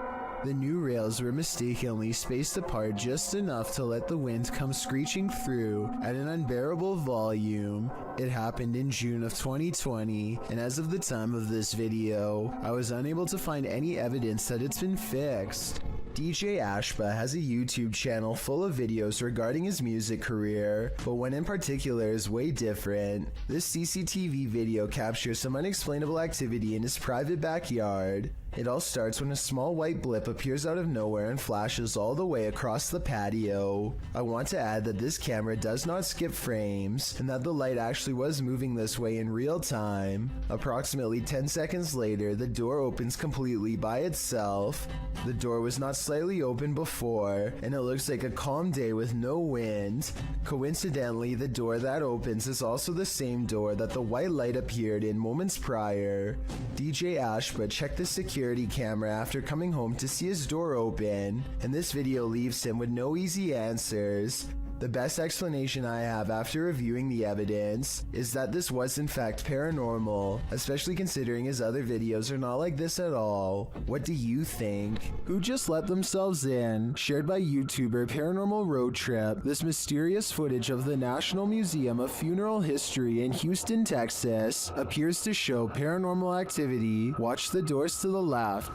[SPEAKER 1] The new rails were mistakenly spaced apart just enough to let the wind come screeching through at an unbearable volume. It happened in June of 2020, and as of the time of this video, I was unable to find any evidence that it's been fixed. DJ Ashba has a YouTube channel full of videos regarding his music career, but one in particular is way different. This CCTV video captures some unexplainable activity in his private backyard. It all starts when a small white blip appears out of nowhere and flashes all the way across the patio. I want to add that this camera does not skip frames, and that the light actually was moving this way in real time. Approximately 10 seconds later, the door opens completely by itself. The door was not slightly open before, and it looks like a calm day with no wind. Coincidentally, the door that opens is also the same door that the white light appeared in moments prior. DJ Ashba checked the security camera after coming home to see his door open, and this video leaves him with no easy answers. The best explanation I have after reviewing the evidence is that this was in fact paranormal, especially considering his other videos are not like this at all. What do you think? Who just let themselves in? Shared by YouTuber Paranormal Road Trip, this mysterious footage of the National Museum of Funeral History in Houston, Texas appears to show paranormal activity. Watch the doors to the left.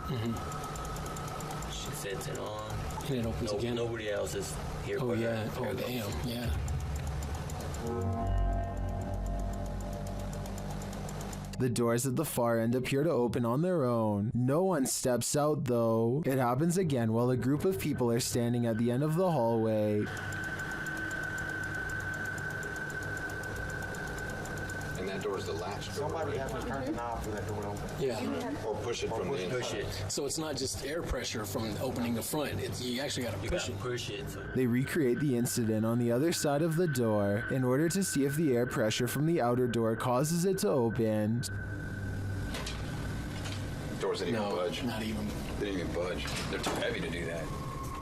[SPEAKER 19] She sets it on.
[SPEAKER 5] And it opens again.
[SPEAKER 19] Nobody else is here.
[SPEAKER 5] Oh yeah. Oh damn. Yeah.
[SPEAKER 1] The doors at the far end appear to open on their own. No one steps out though. It happens again while a group of people are standing at the end of the hallway.
[SPEAKER 20] And that door's the latch door.
[SPEAKER 21] Somebody has to turn the knob for that door to open.
[SPEAKER 5] Yeah.
[SPEAKER 20] Or push it from the inside.
[SPEAKER 19] Push it.
[SPEAKER 5] So it's not just air pressure from opening the front. You actually got to push it.
[SPEAKER 19] Push it.
[SPEAKER 1] They recreate the incident on the other side of the door in order to see if the air pressure from the outer door causes it to open.
[SPEAKER 20] Doors didn't even budge.
[SPEAKER 5] Not even.
[SPEAKER 20] They didn't even budge. They're too heavy to do that.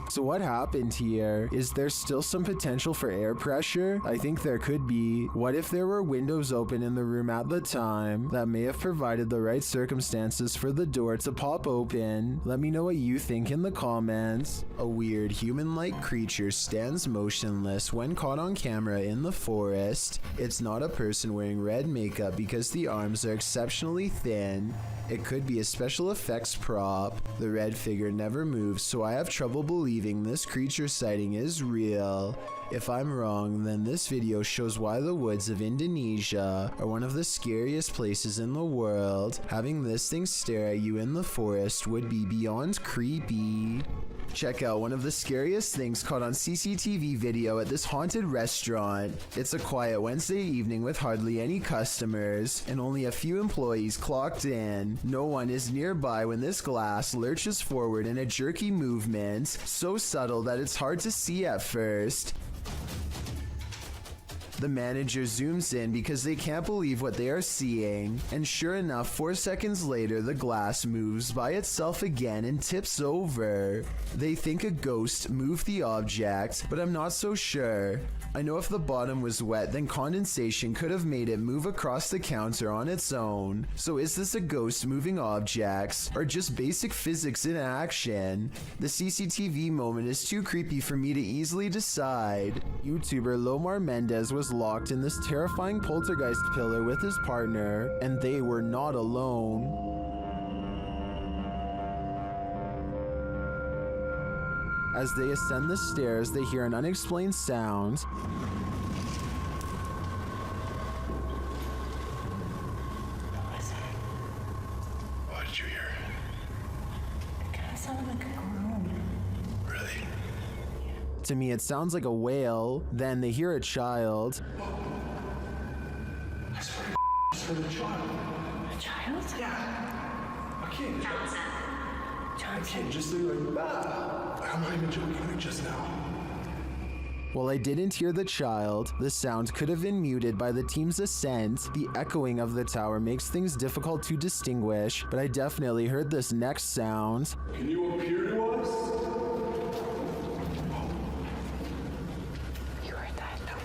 [SPEAKER 1] So what happened here? Is there still some potential for air pressure? I think there could be. What if there were windows open in the room at the time that may have provided the right circumstances for the door to pop open? Let me know what you think in the comments. A weird human-like creature stands motionless when caught on camera in the forest. It's not a person wearing red makeup because the arms are exceptionally thin. It could be a special effects prop. The red figure never moves, so I have trouble believing this creature sighting is real. If I'm wrong, then this video shows why the woods of Indonesia are one of the scariest places in the world. Having this thing stare at you in the forest would be beyond creepy. Check out one of the scariest things caught on CCTV video at this haunted restaurant. It's a quiet Wednesday evening with hardly any customers and only a few employees clocked in. No one is nearby when this glass lurches forward in a jerky movement, so subtle that it's hard to see at first. The manager zooms in because they can't believe what they are seeing, and sure enough, 4 seconds later, the glass moves by itself again and tips over. They think a ghost moved the object, but I'm not so sure. I know if the bottom was wet, then condensation could have made it move across the counter on its own. So is this a ghost moving objects, or just basic physics in action? The CCTV moment is too creepy for me to easily decide. YouTuber Lomar Mendez was locked in this terrifying poltergeist pillar with his partner, and they were not alone. As they ascend the stairs, they hear an unexplained sound.
[SPEAKER 20] What did you hear?
[SPEAKER 18] It kind of sounded like a groan.
[SPEAKER 20] Really?
[SPEAKER 1] To me, it sounds like a wail. Then they hear a child.
[SPEAKER 20] I swear to it's for the child.
[SPEAKER 18] A child?
[SPEAKER 20] Yeah. I can't just do like, I'm not even joking, like just now.
[SPEAKER 1] While I didn't hear the child, the sound could have been muted by the team's ascent. The echoing of the tower makes things difficult to distinguish, but I definitely heard this next sound.
[SPEAKER 20] Can you appear to us?
[SPEAKER 18] You heard that? No.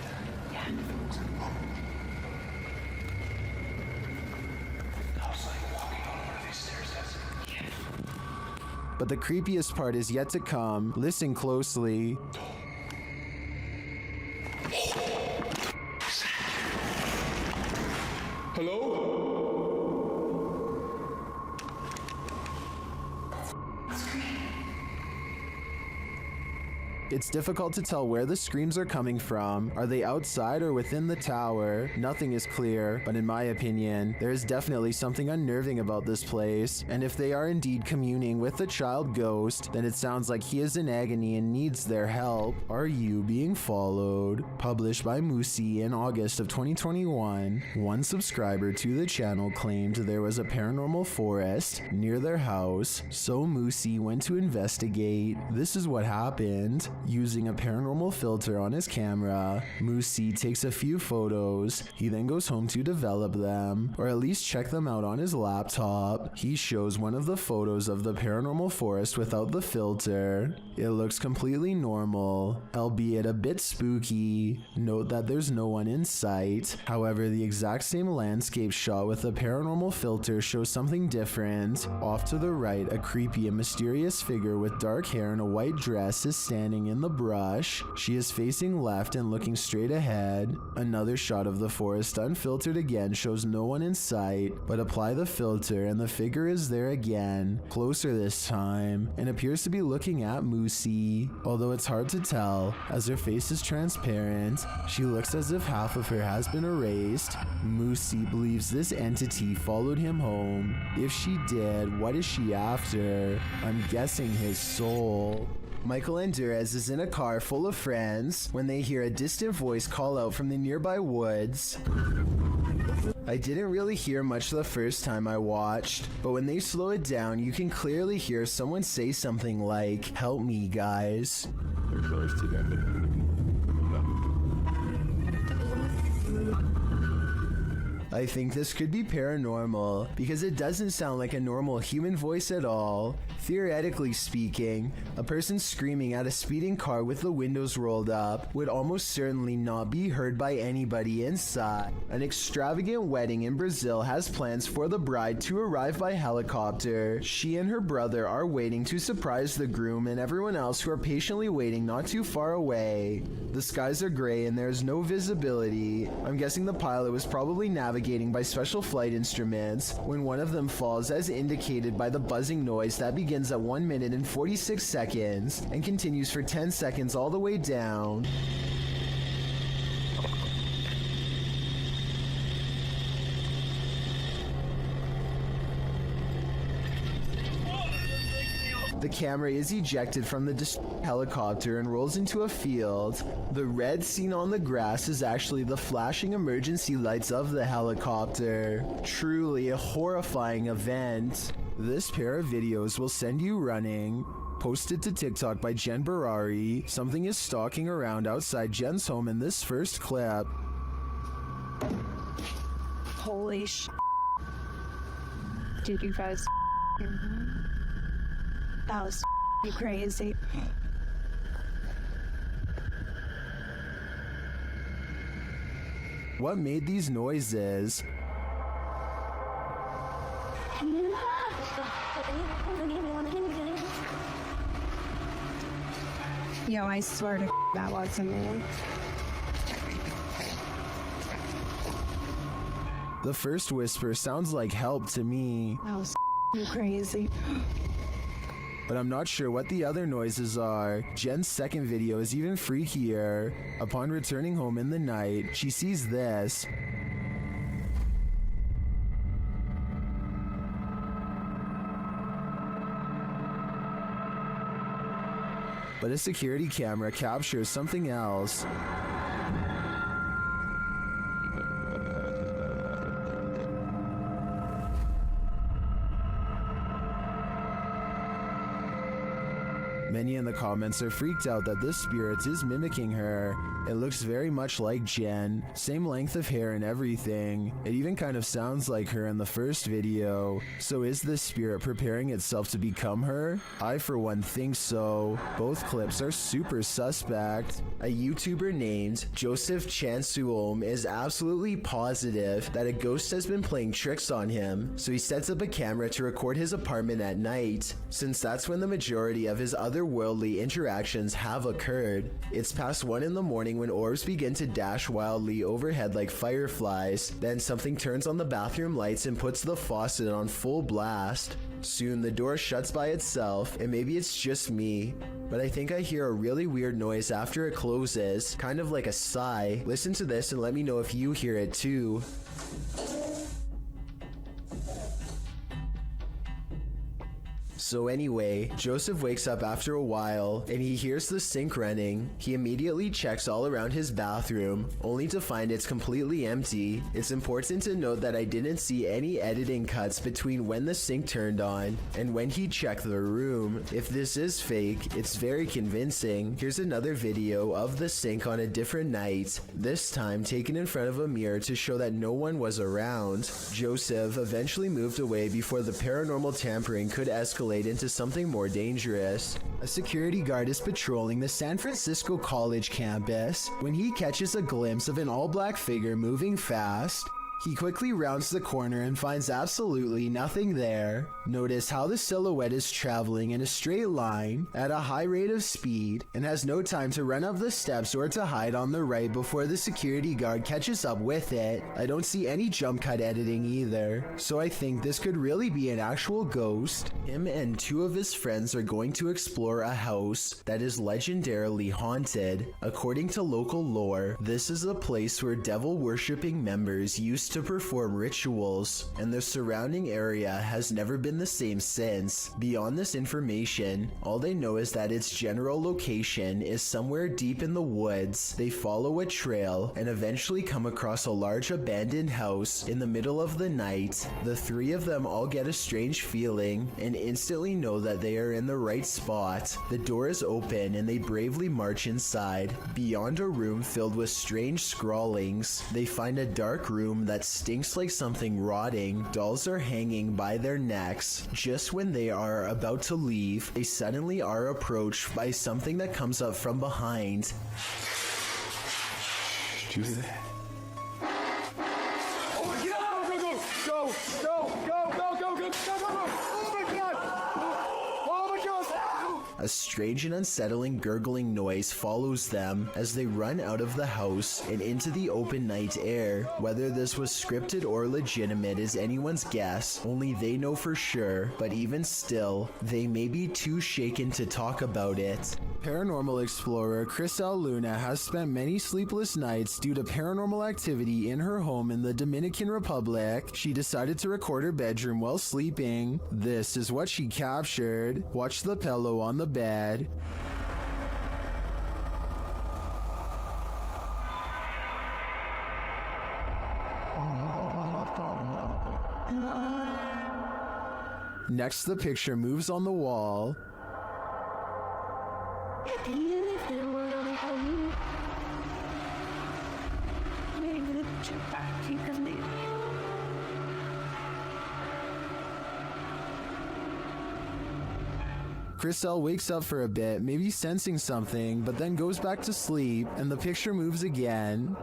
[SPEAKER 18] Yeah.
[SPEAKER 20] I was like walking on one of these stairs.
[SPEAKER 1] But the creepiest part is yet to come. Listen closely.
[SPEAKER 20] Hello?
[SPEAKER 1] It's difficult to tell where the screams are coming from. Are they outside or within the tower? Nothing is clear, but in my opinion, there is definitely something unnerving about this place. And if they are indeed communing with the child ghost, then it sounds like he is in agony and needs their help. Are you being followed? Published by Musi in August of 2021, one subscriber to the channel claimed there was a paranormal forest near their house, so Musi went to investigate. This is what happened. Using a paranormal filter on his camera, Moosey takes a few photos. He then goes home to develop them, or at least check them out on his laptop. He shows one of the photos of the paranormal forest without the filter. It looks completely normal, albeit a bit spooky. Note that there's no one in sight. However, the exact same landscape shot with the paranormal filter shows something different. Off to the right, a creepy and mysterious figure with dark hair and a white dress is standing in the brush. She is facing left and looking straight ahead. Another shot of the forest unfiltered again shows no one in sight, but apply the filter and the figure is there again, closer this time, and appears to be looking at Moosey. Although it's hard to tell, as her face is transparent, she looks as if half of her has been erased. Moosey believes this entity followed him home. If she did, what is she after? I'm guessing his soul. Michael and Durez is in a car full of friends when they hear a distant voice call out from the nearby woods. I didn't really hear much the first time I watched, but when they slow it down, you can clearly hear someone say something like, "Help me, guys." I think this could be paranormal because it doesn't sound like a normal human voice at all. Theoretically speaking, a person screaming at a speeding car with the windows rolled up would almost certainly not be heard by anybody inside. An extravagant wedding in Brazil has plans for the bride to arrive by helicopter. She and her brother are waiting to surprise the groom and everyone else who are patiently waiting not too far away. The skies are gray and there's no visibility. I'm guessing the pilot was probably navigating by special flight instruments when one of them falls, as indicated by the buzzing noise that begins at 1 minute and 46 seconds and continues for 10 seconds all the way down. The camera is ejected from the helicopter and rolls into a field. The red seen on the grass is actually the flashing emergency lights of the helicopter. Truly a horrifying event. This pair of videos will send you running. Posted to TikTok by Jen Barari. Something is stalking around outside Jen's home in this first clip.
[SPEAKER 9] Holy sh! Did you guys? That was crazy.
[SPEAKER 1] What made these noises?
[SPEAKER 9] Yo, I swear to that wasn't me.
[SPEAKER 1] The first whisper sounds like help to me.
[SPEAKER 9] That was crazy.
[SPEAKER 1] But I'm not sure what the other noises are. Jen's second video is even freakier. Upon returning home in the night, she sees this. But a security camera captures something else. Many in the comments are freaked out that this spirit is mimicking her. It looks very much like Jen, same length of hair and everything. It even kind of sounds like her in the first video. So is this spirit preparing itself to become her? I for one think so. Both clips are super suspect. A YouTuber named Joseph Chansuom is absolutely positive that a ghost has been playing tricks on him, so he sets up a camera to record his apartment at night, since that's when the majority of his otherworldly interactions have occurred. It's past 1 in the morning when orbs begin to dash wildly overhead like fireflies. Then something turns on the bathroom lights and puts the faucet on full blast. Soon the door shuts by itself, and maybe it's just me, but I think I hear a really weird noise after it closes, kind of like a sigh. Listen to this and let me know if you hear it too. So anyway, Joseph wakes up after a while and he hears the sink running. He immediately checks all around his bathroom, only to find it's completely empty. It's important to note that I didn't see any editing cuts between when the sink turned on and when he checked the room. If this is fake, it's very convincing. Here's another video of the sink on a different night, this time taken in front of a mirror to show that no one was around. Joseph eventually moved away before the paranormal tampering could escalate into something more dangerous. A security guard is patrolling the San Francisco College campus when he catches a glimpse of an all-black figure moving fast. He quickly rounds the corner and finds absolutely nothing there. Notice how the silhouette is traveling in a straight line at a high rate of speed and has no time to run up the steps or to hide on the right before the security guard catches up with it. I don't see any jump cut editing either, so I think this could really be an actual ghost. Him and two of his friends are going to explore a house that is legendarily haunted. According to local lore, this is a place where devil-worshipping members used to perform rituals, and the surrounding area has never been the same since. Beyond this information, all they know is that its general location is somewhere deep in the woods. They follow a trail and eventually come across a large abandoned house in the middle of the night. The three of them all get a strange feeling and instantly know that they are in the right spot. The door is open and they bravely march inside. Beyond a room filled with strange scrawlings, they find a dark room that stinks like something rotting. Dolls are hanging by their necks. Just when they are about to leave, they suddenly are approached by something that comes up from behind.
[SPEAKER 20] Did you hear that?
[SPEAKER 14] Oh my God! Go! Oh my God! Oh my God!
[SPEAKER 1] A strange and unsettling gurgling noise follows them as they run out of the house and into the open night air. Whether this was scripted or legitimate is anyone's guess, only they know for sure, but even still, they may be too shaken to talk about it. Paranormal explorer Crisel Luna has spent many sleepless nights due to paranormal activity in her home in the Dominican Republic. She decided to record her bedroom while sleeping. This is what she captured. Watch the pillow on the bed. Next, the picture moves on the wall. Crisel wakes up for a bit, maybe sensing something, but then goes back to sleep, and the picture moves again.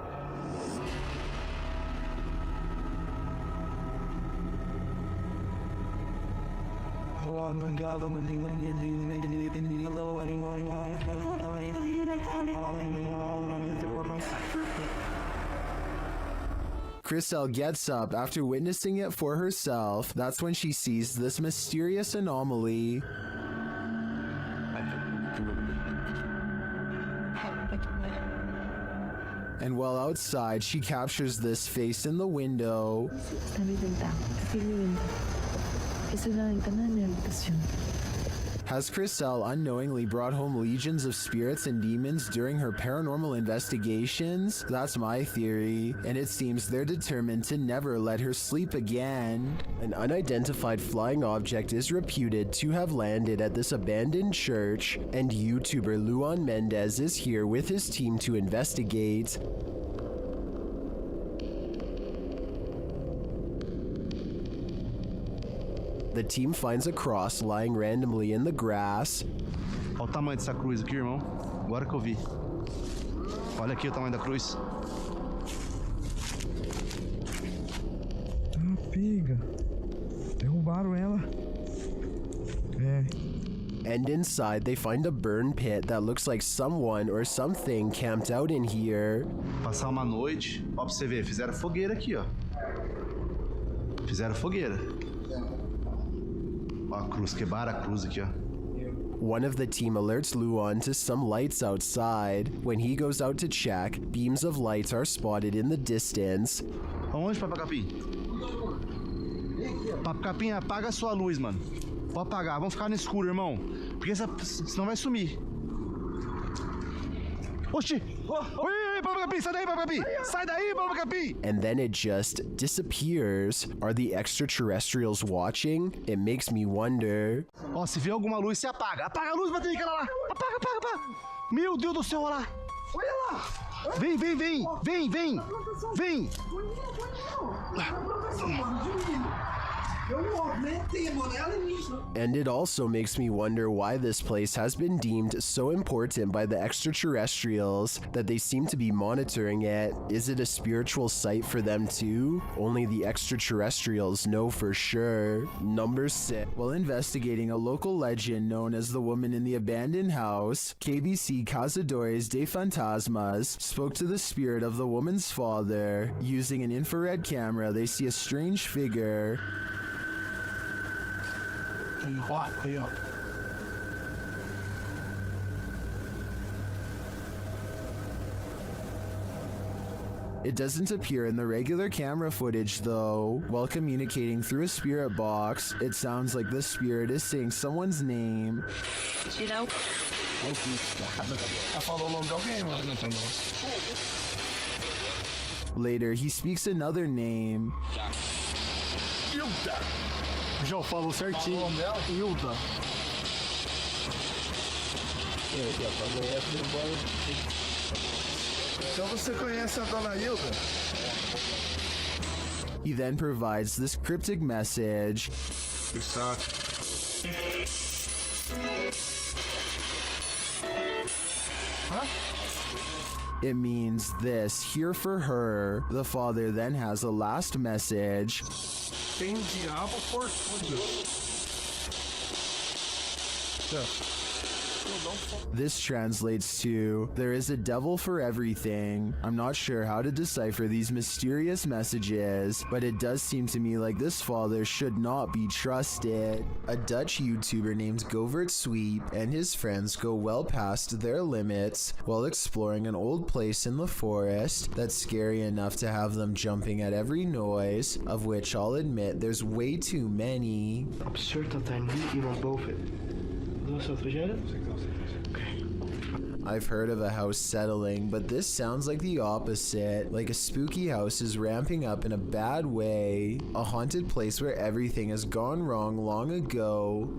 [SPEAKER 1] Crisel gets up after witnessing it for herself. That's when she sees this mysterious anomaly. And while outside, she captures this face in the window. Has Crisel unknowingly brought home legions of spirits and demons during her paranormal investigations? That's my theory, and it seems they're determined to never let her sleep again. An unidentified flying object is reputed to have landed at this abandoned church, and YouTuber Luan Mendez is here with his team to investigate. The team finds a cross lying randomly in the grass.
[SPEAKER 2] Olha o tamanho dessa cruz aqui, irmão. Agora que eu vi. Olha aqui o tamanho da cruz.
[SPEAKER 4] Ah, pega. Derrubaram ela.
[SPEAKER 1] And inside, they find a burn pit that looks like someone or something camped out in here.
[SPEAKER 2] Passar uma noite. Ó, pra você ver, fizeram fogueira aqui, ó. Fizeram fogueira. Ó, a cruz, quebraram a cruz aqui, ó.
[SPEAKER 1] One of the team alerts Luan to some lights outside. When he goes out to check, beams of lights are spotted in the distance.
[SPEAKER 2] Aonde, Papa Capim? Papo Capim, apaga a sua luz, mano. Pode apagar, vamos ficar no escuro, irmão. Porque senão vai sumir. Oxi! Oi, Papo Capim, sai daí, Papo Capim! Sai daí, Papo Capim!
[SPEAKER 1] And then it just disappears. Are the extraterrestrials watching? It makes me wonder.
[SPEAKER 2] Ó, se vê alguma luz, você apaga. Apaga a luz, vai ter aquela lá. Apaga, apaga, apaga. Meu Deus do céu, olha lá.
[SPEAKER 14] Olha lá!
[SPEAKER 2] Vem, vem, vem, vem, vem, vem.
[SPEAKER 1] And it also makes me wonder why this place has been deemed so important by the extraterrestrials that they seem to be monitoring it. Is it a spiritual site for them too? Only the extraterrestrials know for sure. Number 6. While investigating a local legend known as the woman in the abandoned house, KBC Cazadores de Fantasmas spoke to the spirit of the woman's father. Using an infrared camera, they see a strange figure. It doesn't appear in the regular camera footage though. While communicating through a spirit box, it sounds like the spirit is saying someone's name. Later, he speaks another name.
[SPEAKER 20] Já falou certinho. Hilda. Então você conhece a dona Hilda?
[SPEAKER 1] He then provides this cryptic message. It means this, here for her. The father then has a last message.
[SPEAKER 20] Tem diabo por tudo.
[SPEAKER 1] This translates to, there is a devil for everything. I'm not sure how to decipher these mysterious messages, but it does seem to me like this father should not be trusted. A Dutch YouTuber named Govert Sweep and his friends go well past their limits while exploring an old place in the forest that's scary enough to have them jumping at every noise, of which I'll admit there's way too many.
[SPEAKER 6] Absurd dat daar niet iemand boven is. Was dat jij?
[SPEAKER 1] I've heard of a house settling, but this sounds like the opposite. Like a spooky house is ramping up in a bad way. A haunted place where everything has gone wrong long ago.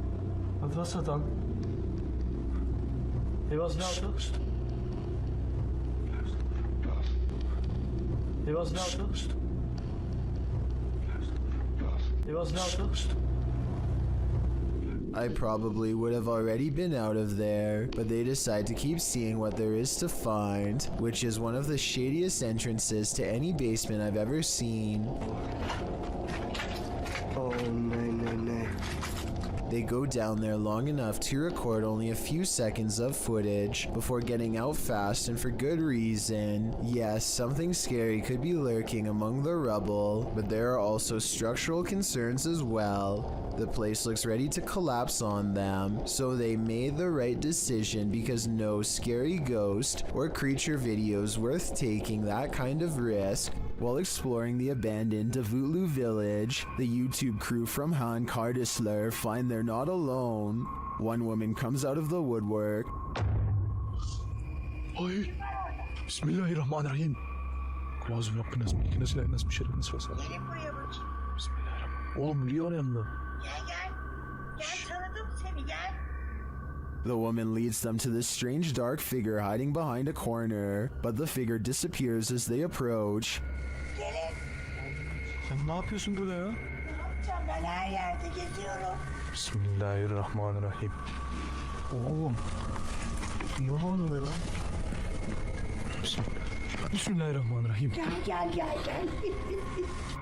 [SPEAKER 11] Wat was dat dan? Wie was nou toch? Wie was nou toch? Wie was nou toch?
[SPEAKER 1] I probably would have already been out of there, but they decide to keep seeing what there is to find, which is one of the shadiest entrances to any basement I've ever seen.
[SPEAKER 6] Oh, nee.
[SPEAKER 1] They go down there long enough to record only a few seconds of footage before getting out fast, and for good reason. Yes, something scary could be lurking among the rubble, but there are also structural concerns as well. The place looks ready to collapse on them, so they made the right decision because no scary ghost or creature video is worth taking that kind of risk. While exploring the abandoned Davutlu village, the YouTube crew from Han Kardisler find they're not alone. One woman comes out of the woodwork.
[SPEAKER 20] Ay, Bismillahirrahmanirrahim. Kulağızım Rabbine esmike nesile ennes bişerim nesile. Bismillahirrahmanirrahim. Oğlum Leon yanında.
[SPEAKER 18] Gel tanıdım seni gel.
[SPEAKER 1] The woman leads them to this strange dark figure hiding behind a corner, but the figure disappears as they approach.
[SPEAKER 20] Sen ne yapıyorsun burada ya?
[SPEAKER 18] Ne yapacağım ben her yerde geziyorum.
[SPEAKER 20] Bismillahirrahmanirrahim. Oğlum. Ne oluyor lan? Bismillahirrahmanirrahim.
[SPEAKER 18] Gel.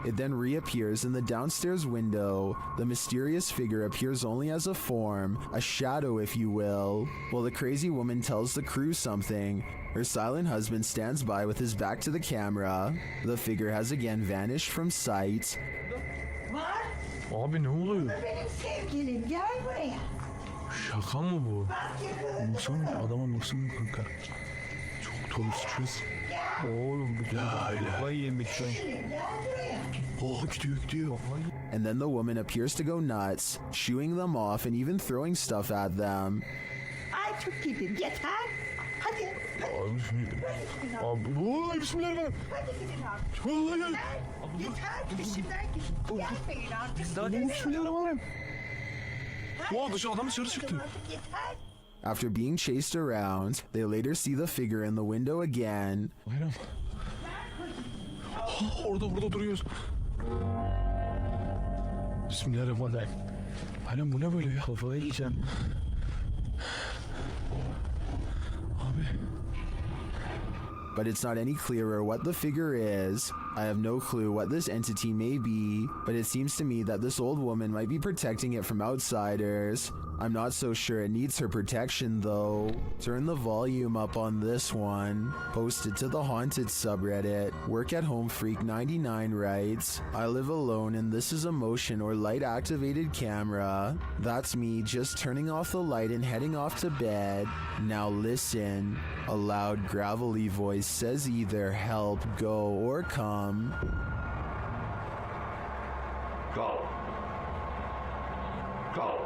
[SPEAKER 1] It then reappears in the downstairs window. The mysterious figure appears only as a form, a shadow if you will. While the crazy woman tells the crew something, her silent husband stands by with his back to the camera. The figure has again vanished from sight.
[SPEAKER 20] Abi ne oluyor?
[SPEAKER 18] Benim sevgilim gel buraya.
[SPEAKER 20] Şaka mı bu? Baksana adama nasıl mı kanka? Çok stres. Oğlum bir kafayı yemek şu an.
[SPEAKER 18] Gel buraya.
[SPEAKER 20] Oh, gidiyor.
[SPEAKER 1] And then the woman appears to go nuts, shooing them off and even throwing stuff at them.
[SPEAKER 18] Ay çok gidin yeter. Hadi.
[SPEAKER 20] Abi bismillahirrahmanirrahim.
[SPEAKER 18] Hadi gidin artık.
[SPEAKER 20] Vallahi
[SPEAKER 18] Yeter peşimden gidin. Gelmeyin artık.
[SPEAKER 20] Bismillahirrahmanirrahim. Oha dışarı adam dışarı çıktı.
[SPEAKER 18] Yeter.
[SPEAKER 1] After being chased around, they later see the figure in the window again.
[SPEAKER 20] Bayram. Burada duruyoruz. Bismillahirrahmanirrahim. Bayram bu ne böyle ya? Kafayı yiyeceğim.
[SPEAKER 1] But it's not any clearer what the figure is. I have no clue what this entity may be, but it seems to me that this old woman might be protecting it from outsiders. I'm not so sure it needs her protection though. Turn the volume up on this one. Posted to the Haunted subreddit. Work at Home Freak 99 writes, I live alone and this is a motion or light activated camera. That's me just turning off the light and heading off to bed. Now listen. A loud gravelly voice says either help, go, or come.
[SPEAKER 10] Go. Go.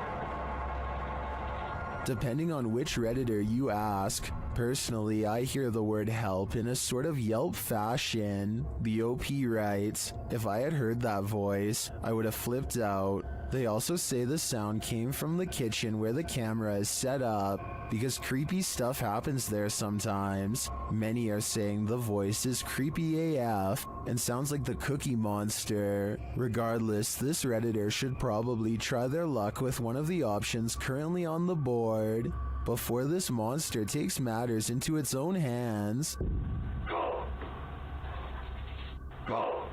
[SPEAKER 1] Depending on which Redditor you ask, personally I hear the word help in a sort of Yelp fashion. The OP writes, if I had heard that voice, I would have flipped out. They also say the sound came from the kitchen where the camera is set up, because creepy stuff happens there sometimes. Many are saying the voice is creepy AF and sounds like the Cookie Monster. Regardless, this Redditor should probably try their luck with one of the options currently on the board before this monster takes matters into its own hands.
[SPEAKER 10] Go. Go.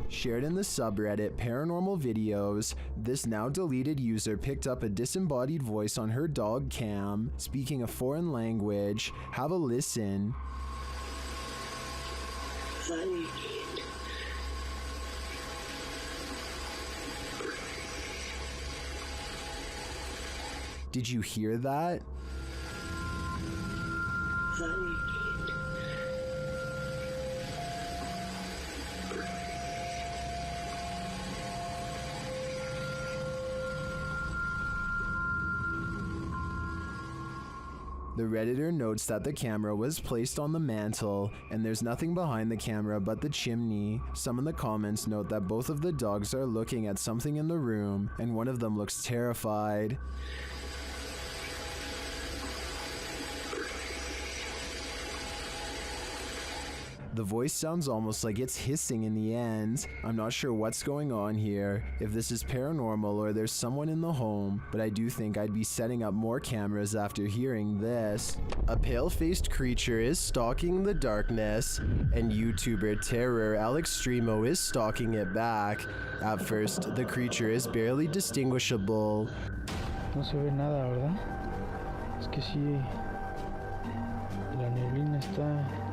[SPEAKER 1] Shared in the subreddit Paranormal Videos, this now deleted user picked up a disembodied voice on her dog cam, speaking a foreign language. Have a listen. Did you hear that? The Redditor notes that the camera was placed on the mantle and there's nothing behind the camera but the chimney. Some in the comments note that both of the dogs are looking at something in the room and one of them looks terrified. The voice sounds almost like it's hissing in the end. I'm not sure what's going on here, if this is paranormal or there's someone in the home, but I do think I'd be setting up more cameras after hearing this. A pale-faced creature is stalking the darkness, and YouTuber Terror Alextremo is stalking it back. At first, the creature is barely distinguishable.
[SPEAKER 4] No se ve nada, ¿verdad? Es que sí, la neblina está...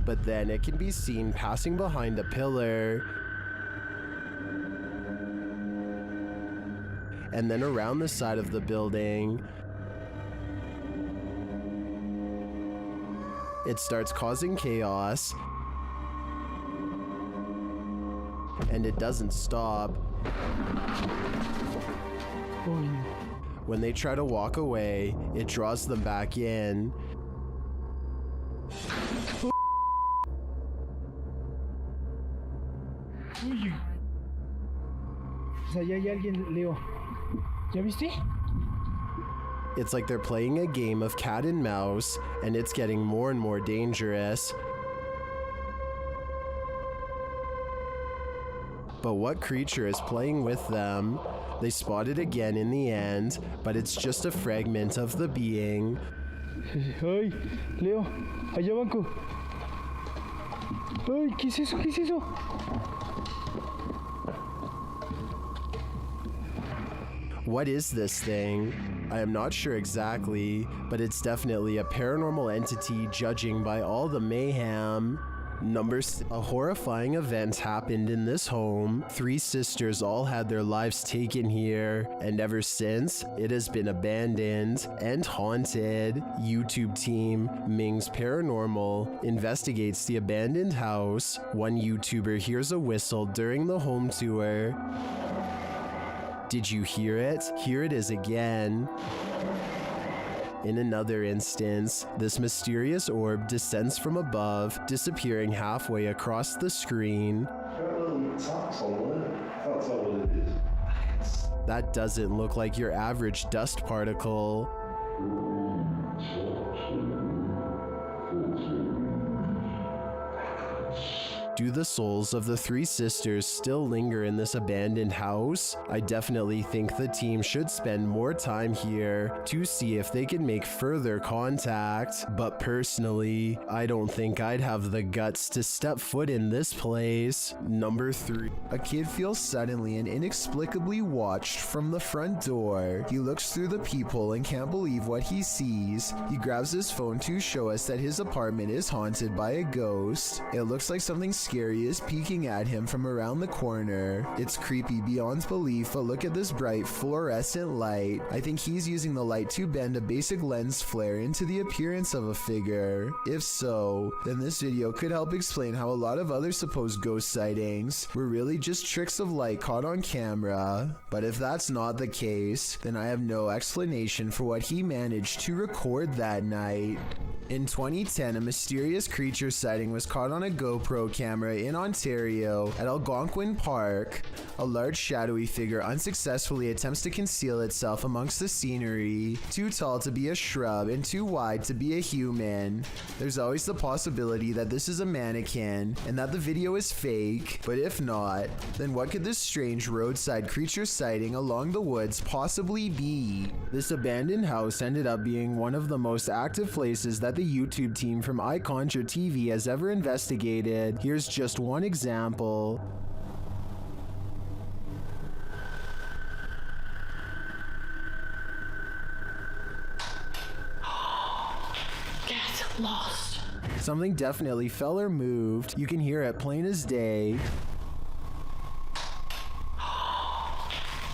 [SPEAKER 1] But then it can be seen passing behind a pillar. And then around the side of the building. It starts causing chaos. And it doesn't stop. When they try to walk away, it draws them back in.
[SPEAKER 4] Allá hay alguien, Leo. ¿Ya viste?
[SPEAKER 1] It's like they're playing a game of cat and mouse, and it's getting more and more dangerous. But what creature is playing with them? They spot it again in the end, but it's just a fragment of the being.
[SPEAKER 4] Ay, Leo, allá banco. Ay, ¿qué es eso? ¿Qué es eso?
[SPEAKER 1] What is this thing? I am not sure exactly, but it's definitely a paranormal entity judging by all the mayhem. Number 6. A horrifying event happened in this home. 3 sisters all had their lives taken here, and ever since, it has been abandoned and haunted. YouTube team Ming's Paranormal investigates the abandoned house. One YouTuber hears a whistle during the home tour. Did you hear it? Here it is again. In another instance, this mysterious orb descends from above, disappearing halfway across the screen. That doesn't look like your average dust particle. Do the souls of the 3 sisters still linger in this abandoned house? I definitely think the team should spend more time here to see if they can make further contact, but personally, I don't think I'd have the guts to step foot in this place. Number 3. A kid feels suddenly and inexplicably watched from the front door. He looks through the peephole and can't believe what he sees. He grabs his phone to show us that his apartment is haunted by a ghost. It looks like something scary is peeking at him from around the corner. It's creepy beyond belief, but look at this bright fluorescent light. I think he's using the light to bend a basic lens flare into the appearance of a figure. If so, then this video could help explain how a lot of other supposed ghost sightings were really just tricks of light caught on camera. But if that's not the case, then I have no explanation for what he managed to record that night. In 2010, a mysterious creature sighting was caught on a GoPro camera in Ontario at Algonquin Park. A large shadowy figure unsuccessfully attempts to conceal itself amongst the scenery, too tall to be a shrub and too wide to be a human. There's always the possibility that this is a mannequin and that the video is fake, but if not, then what could this strange roadside creature sighting along the woods possibly be? This abandoned house ended up being one of the most active places that the YouTube team from iConjure TV has ever investigated. Here's just one example.
[SPEAKER 18] Get lost.
[SPEAKER 1] Something definitely fell or moved. You can hear it plain as day.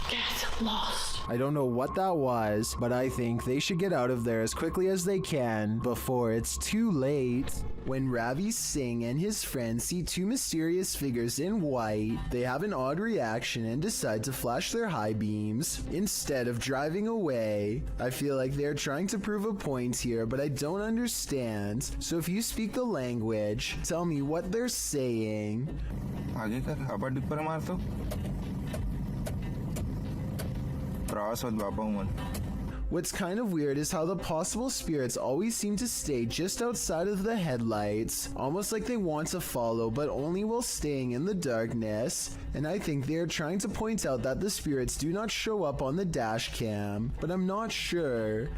[SPEAKER 18] Get lost.
[SPEAKER 1] I don't know what that was, but I think they should get out of there as quickly as they can before it's too late. When Ravi Singh and his friends see 2 mysterious figures in white, they have an odd reaction and decide to flash their high beams instead of driving away. I feel like they're trying to prove a point here, but I don't understand. So if you speak the language, tell me what they're saying. What's kind of weird is how the possible spirits always seem to stay just outside of the headlights, almost like they want to follow but only while staying in the darkness. And I think they are trying to point out that the spirits do not show up on the dash cam, but I'm not sure.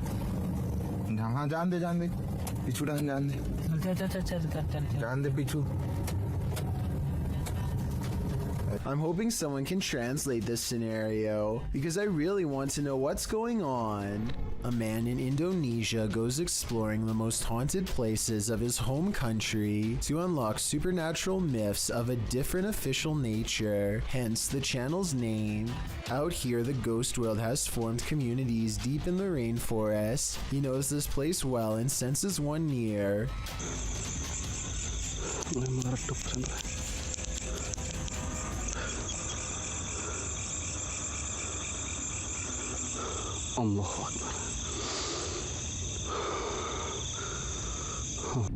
[SPEAKER 1] I'm hoping someone can translate this scenario, because I really want to know what's going on. A man in Indonesia goes exploring the most haunted places of his home country to unlock supernatural myths of a different official nature, hence the channel's name. Out here, the ghost world has formed communities deep in the rainforest. He knows this place well and senses one near.
[SPEAKER 8] Allahu Akbar.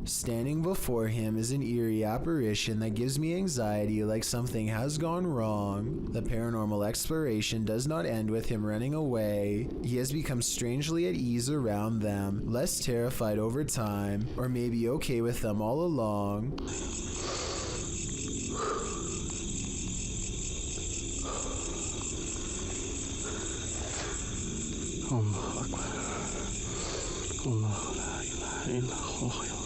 [SPEAKER 1] Standing before him is an eerie apparition that gives me anxiety, like something has gone wrong. The paranormal exploration does not end with him running away. He has become strangely at ease around them, less terrified over time, or maybe okay with them all along.
[SPEAKER 8] Allahu Akbar. Allahu la ilaha illallah.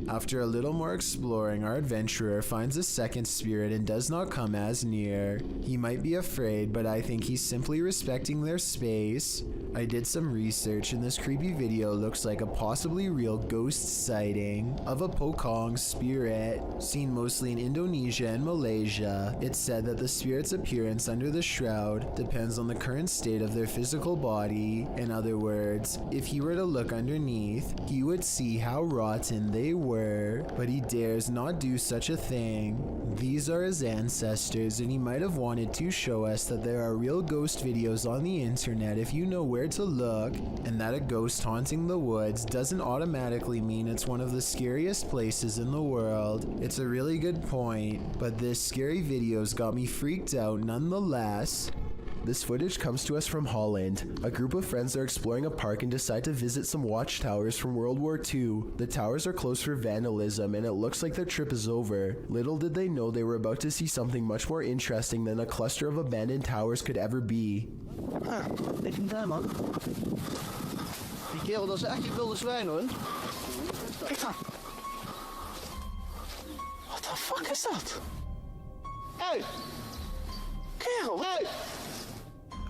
[SPEAKER 1] After a little more exploring, our adventurer finds a second spirit and does not come as near. He might be afraid, but I think he's simply respecting their space. I did some research and this creepy video looks like a possibly real ghost sighting of a Pocong spirit, seen mostly in Indonesia and Malaysia. It's said that the spirit's appearance under the shroud depends on the current state of their physical body. In other words, if he were to look underneath, he would see how rotten they were, but he dares not do such a thing. These are his ancestors, and he might have wanted to show us that there are real ghost videos on the internet if you know where to look, and that a ghost haunting the woods doesn't automatically mean it's one of the scariest places in the world. It's a really good point, but this scary video's got me freaked out nonetheless. This footage comes to us from Holland. A group of friends are exploring a park and decide to visit some watchtowers from World War II. The towers are closed for vandalism and it looks like their trip is over. Little did they know they were about to see something much more interesting than a cluster of abandoned towers could ever be.
[SPEAKER 2] Ah, even daar, man. Die kerel, dat is echt die wilde zwijn, hoor. Kijk dan. What the fuck is dat? Hey! Kerel, hey!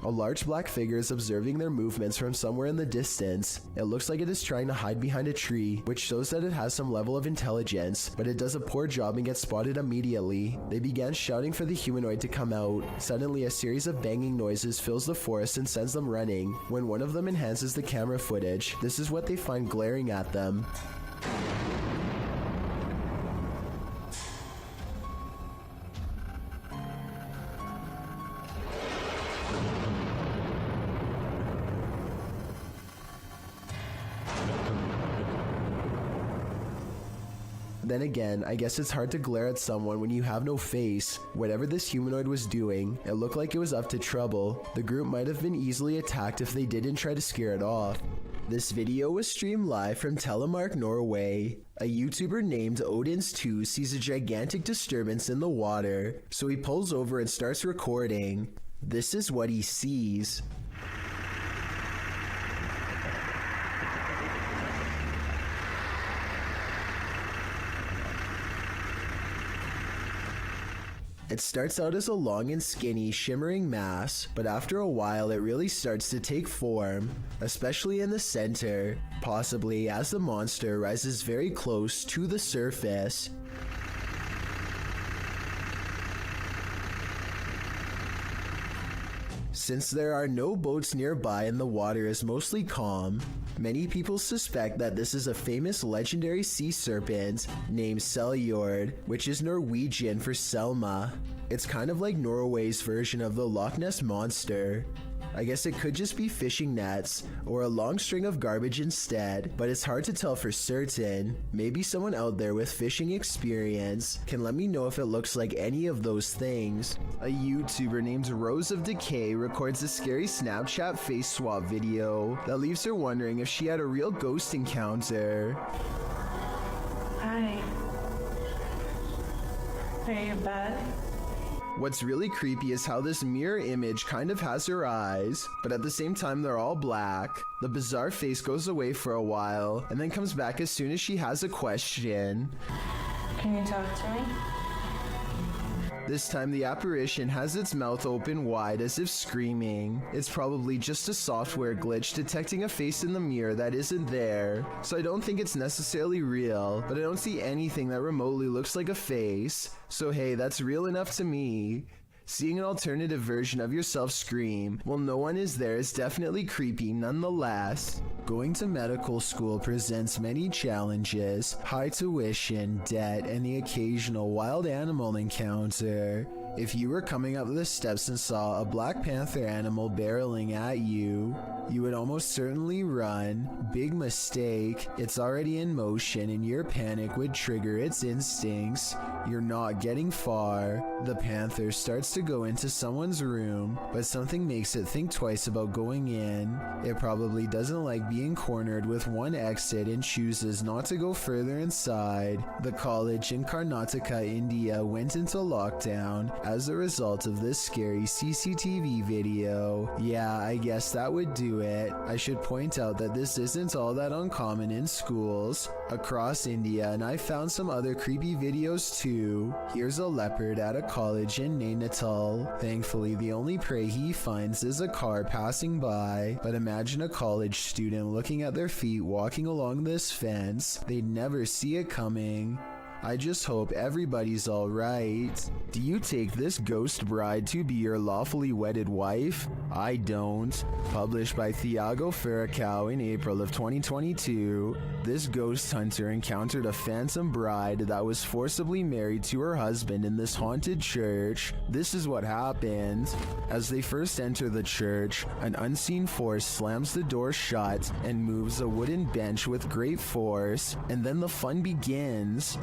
[SPEAKER 1] A large black figure is observing their movements from somewhere in the distance. It looks like it is trying to hide behind a tree, which shows that it has some level of intelligence, but it does a poor job and gets spotted immediately. They began shouting for the humanoid to come out. Suddenly, a series of banging noises fills the forest and sends them running. When one of them enhances the camera footage, this is what they find glaring at them. Then again, I guess it's hard to glare at someone when you have no face. Whatever this humanoid was doing, it looked like it was up to trouble. The group might have been easily attacked if they didn't try to scare it off. This video was streamed live from Telemark, Norway. A YouTuber named Odins2 sees a gigantic disturbance in the water, so he pulls over and starts recording. This is what he sees. It starts out as a long and skinny, shimmering mass, but after a while it really starts to take form, especially in the center, possibly as the monster rises very close to the surface. Since there are no boats nearby and the water is mostly calm, many people suspect that this is a famous legendary sea serpent named Seljord, which is Norwegian for Selma. It's kind of like Norway's version of the Loch Ness Monster. I guess it could just be fishing nets or a long string of garbage instead, but it's hard to tell for certain. Maybe someone out there with fishing experience can let me know if it looks like any of those things. A YouTuber named Rose of Decay records a scary Snapchat face swap video that leaves her wondering if she had a real ghost encounter.
[SPEAKER 18] Hi. Are you bad?
[SPEAKER 1] What's really creepy is how this mirror image kind of has her eyes, but at the same time they're all black. The bizarre face goes away for a while, and then comes back as soon as she has a question.
[SPEAKER 18] Can you talk to me?
[SPEAKER 1] This time the apparition has its mouth open wide as if screaming. It's probably just a software glitch detecting a face in the mirror that isn't there, so I don't think it's necessarily real, but I don't see anything that remotely looks like a face, so hey, that's real enough to me. Seeing an alternative version of yourself scream while no one is there is definitely creepy nonetheless. Going to medical school presents many challenges: high tuition, debt, and the occasional wild animal encounter. If you were coming up the steps and saw a Black Panther animal barreling at you, you would almost certainly run. Big mistake. It's already in motion and your panic would trigger its instincts. You're not getting far. The panther starts to go into someone's room, but something makes it think twice about going in. It probably doesn't like being cornered with one exit and chooses not to go further inside. The college in Karnataka, India went into lockdown as a result of this scary CCTV video. Yeah, I guess that would do it. I should point out that this isn't all that uncommon in schools across India, and I found some other creepy videos too. Here's a leopard at a college in Nainital. Thankfully, the only prey he finds is a car passing by, but imagine a college student looking at their feet walking along this fence. They'd never see it coming. I just hope everybody's alright. Do you take this ghost bride to be your lawfully wedded wife? I don't. Published by Thiago Ferracao in April of 2022, this ghost hunter encountered a phantom bride that was forcibly married to her husband in this haunted church. This is what happened. As they first enter the church, an unseen force slams the door shut and moves a wooden bench with great force, and then the fun begins.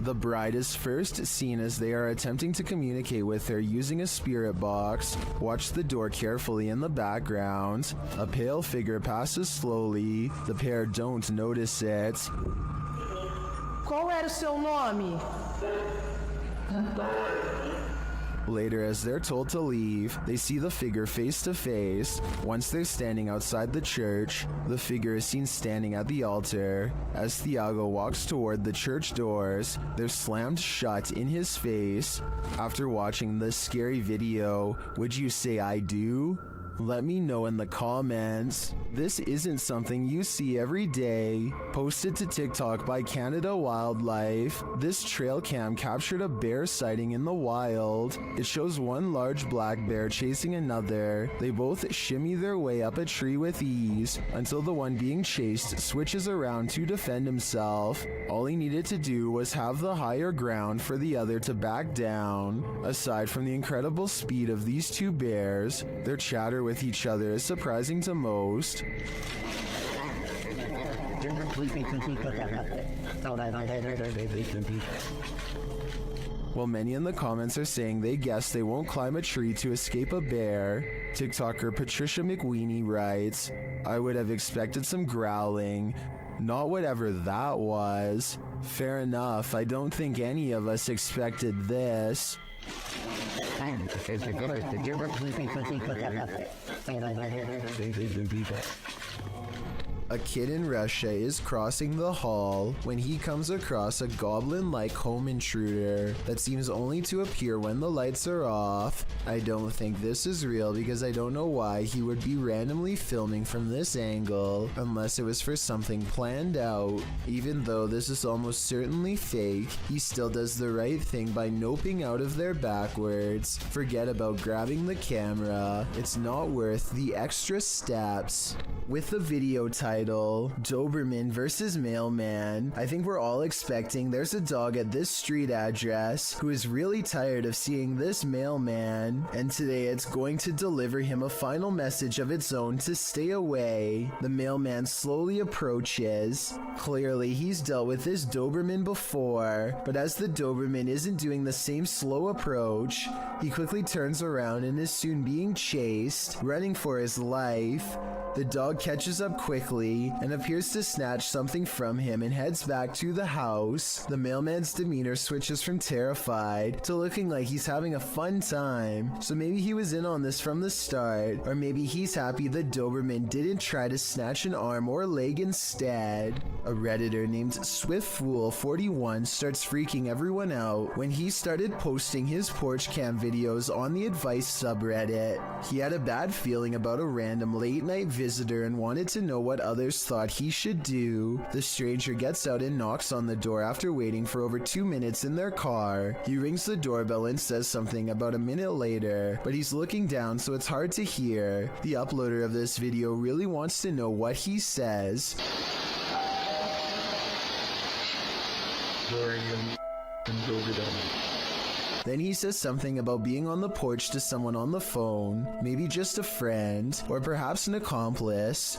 [SPEAKER 1] The bride is first seen as they are attempting to communicate with her using a spirit box. Watch the door carefully in the background. A pale figure passes slowly. The pair don't notice it.
[SPEAKER 14] Qual era o seu nome?
[SPEAKER 1] Later, as they're told to leave, they see the figure face to face. Once they're standing outside the church, the figure is seen standing at the altar. As Thiago walks toward the church doors, they're slammed shut in his face. After watching this scary video, would you say I do? Let me know in the comments. This isn't something you see every day. Posted to TikTok by Canada Wildlife, this trail cam captured a bear sighting in the wild. It shows one large black bear chasing another. They both shimmy their way up a tree with ease until the one being chased switches around to defend himself. All he needed to do was have the higher ground for the other to back down. Aside from the incredible speed of these two bears, their chatter with each other is surprising to most. While many in the comments are saying they guess they won't climb a tree to escape a bear, TikToker Patricia McWeenie writes, I would have expected some growling, not whatever that was. Fair enough, I don't think any of us expected this. A kid in Russia is crossing the hall when he comes across a goblin-like home intruder that seems only to appear when the lights are off. I don't think this is real because I don't know why he would be randomly filming from this angle unless it was for something planned out. Even though this is almost certainly fake, he still does the right thing by noping out of there backwards. Forget about grabbing the camera. It's not worth the extra steps. With the video title, Doberman vs. Mailman, I think we're all expecting there's a dog at this street address who is really tired of seeing this mailman, and today it's going to deliver him a final message of its own to stay away. The mailman slowly approaches. Clearly, he's dealt with this Doberman before, but as the Doberman isn't doing the same slow approach, he quickly turns around and is soon being chased, running for his life. The dog catches up quickly and appears to snatch something from him and heads back to the house. The mailman's demeanor switches from terrified to looking like he's having a fun time. So maybe he was in on this from the start, or maybe he's happy the Doberman didn't try to snatch an arm or leg instead. A Redditor named SwiftFool41 starts freaking everyone out when he started posting his porch cam videos on the advice subreddit. He had a bad feeling about a random late night visitor and wanted to know what others thought he should do. The stranger gets out and knocks on the door after waiting for over 2 minutes in their car. He rings the doorbell and says something about a minute later, but he's looking down so it's hard to hear. The uploader of this video really wants to know what he says. Then he says something about being on the porch to someone on the phone, maybe just a friend, or perhaps an accomplice.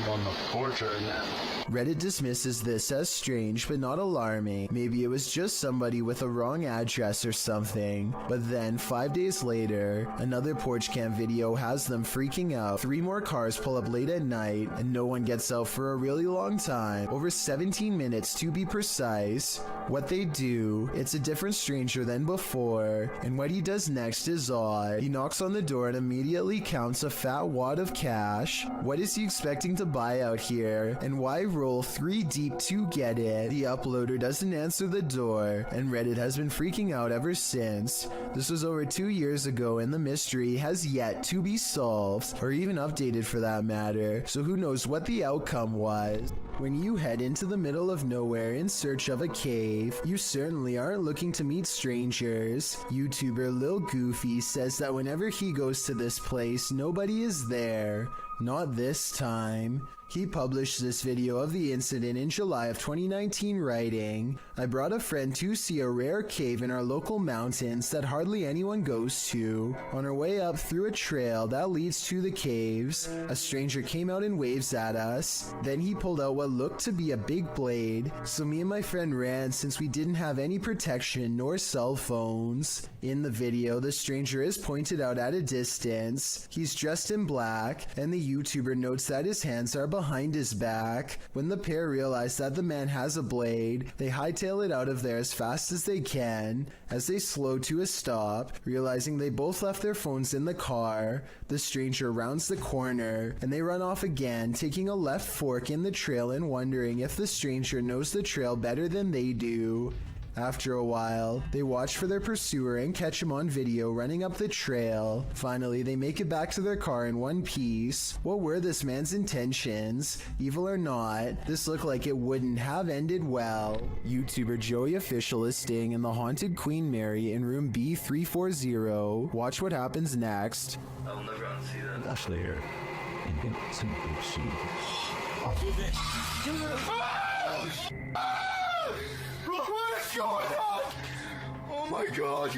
[SPEAKER 6] I'm on the porch right now.
[SPEAKER 1] Reddit dismisses this as strange but not alarming. Maybe it was just somebody with a wrong address or something. But then 5 days later, another porch cam video has them freaking out. 3 more cars pull up late at night and no one gets out for a really long time. Over 17 minutes to be precise. What they do, it's a different stranger than before, and what he does next is odd. He knocks on the door and immediately counts a fat wad of cash. What is he expecting to buy out here, and why roll 3 deep to get it? The uploader doesn't answer the door, and Reddit has been freaking out ever since. This was over 2 years ago, and the mystery has yet to be solved, or even updated for that matter, so who knows what the outcome was. When you head into the middle of nowhere in search of a cave, you certainly aren't looking to meet strangers. YouTuber Lil Goofy says that whenever he goes to this place, nobody is there. Not this time. He published this video of the incident in July of 2019 writing, "I brought a friend to see a rare cave in our local mountains that hardly anyone goes to. On our way up through a trail that leads to the caves, a stranger came out and waves at us. Then he pulled out what looked to be a big blade, so me and my friend ran since we didn't have any protection nor cell phones." In the video, the stranger is pointed out at a distance. He's dressed in black, and the YouTuber notes that his hands are behind his back. When the pair realize that the man has a blade, they hightail it out of there as fast as they can. As they slow to a stop, realizing they both left their phones in the car, the stranger rounds the corner, and they run off again, taking a left fork in the trail and wondering if the stranger knows the trail better than they do. After a while, they watch for their pursuer and catch him on video running up the trail. Finally, they make it back to their car in one piece. What were this man's intentions? Evil or not, this looked like it wouldn't have ended well. YouTuber Joey Official is staying in the haunted Queen Mary in room B340. Watch what happens next.
[SPEAKER 10] I'll never unsee that.
[SPEAKER 20] Ashley here. And simply see.
[SPEAKER 10] What's going on? Oh my god.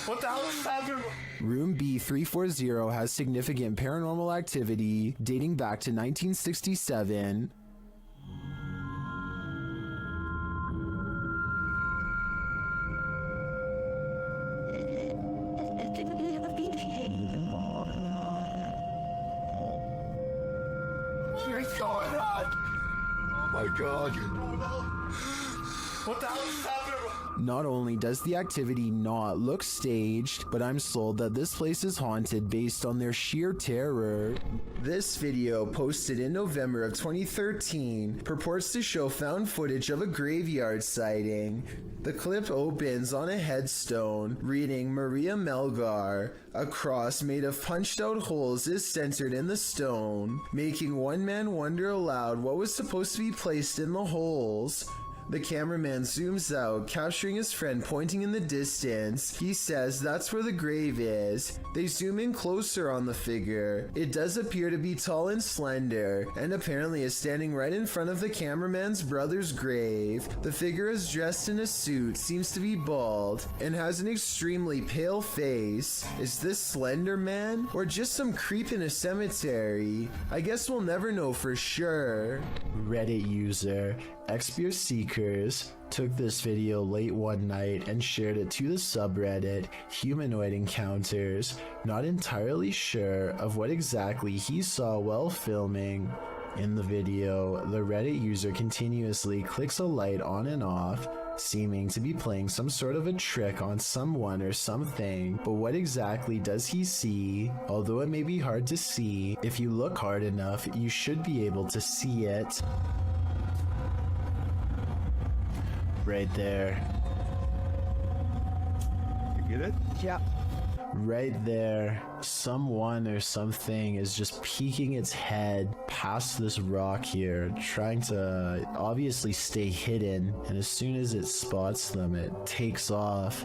[SPEAKER 10] What the hell is happening?
[SPEAKER 1] Room B340 has significant paranormal activity dating back to 1967.
[SPEAKER 10] What's going on? Oh my god. What the hell is happening?
[SPEAKER 1] Not only does the activity not look staged, but I'm sold that this place is haunted based on their sheer terror. This video, posted in November of 2013, purports to show found footage of a graveyard sighting. The clip opens on a headstone reading Maria Melgar. A cross made of punched out holes is centered in the stone, making one man wonder aloud what was supposed to be placed in the holes. The cameraman zooms out, capturing his friend pointing in the distance. He says that's where the grave is. They zoom in closer on the figure. It does appear to be tall and slender, and apparently is standing right in front of the cameraman's brother's grave. The figure is dressed in a suit, seems to be bald, and has an extremely pale face. Is this Slender Man, or just some creep in a cemetery? I guess we'll never know for sure. Reddit user Expier Seekers took this video late one night and shared it to the subreddit Humanoid Encounters, not entirely sure of what exactly he saw while filming. In the video, the Reddit user continuously clicks a light on and off, seeming to be playing some sort of a trick on someone or something, but what exactly does he see? Although it may be hard to see, if you look hard enough, you should be able to see it. Right there.
[SPEAKER 20] You get it?
[SPEAKER 9] Yeah.
[SPEAKER 1] Right there, someone or something is just peeking its head past this rock here, trying to obviously stay hidden, and as soon as it spots them, it takes off.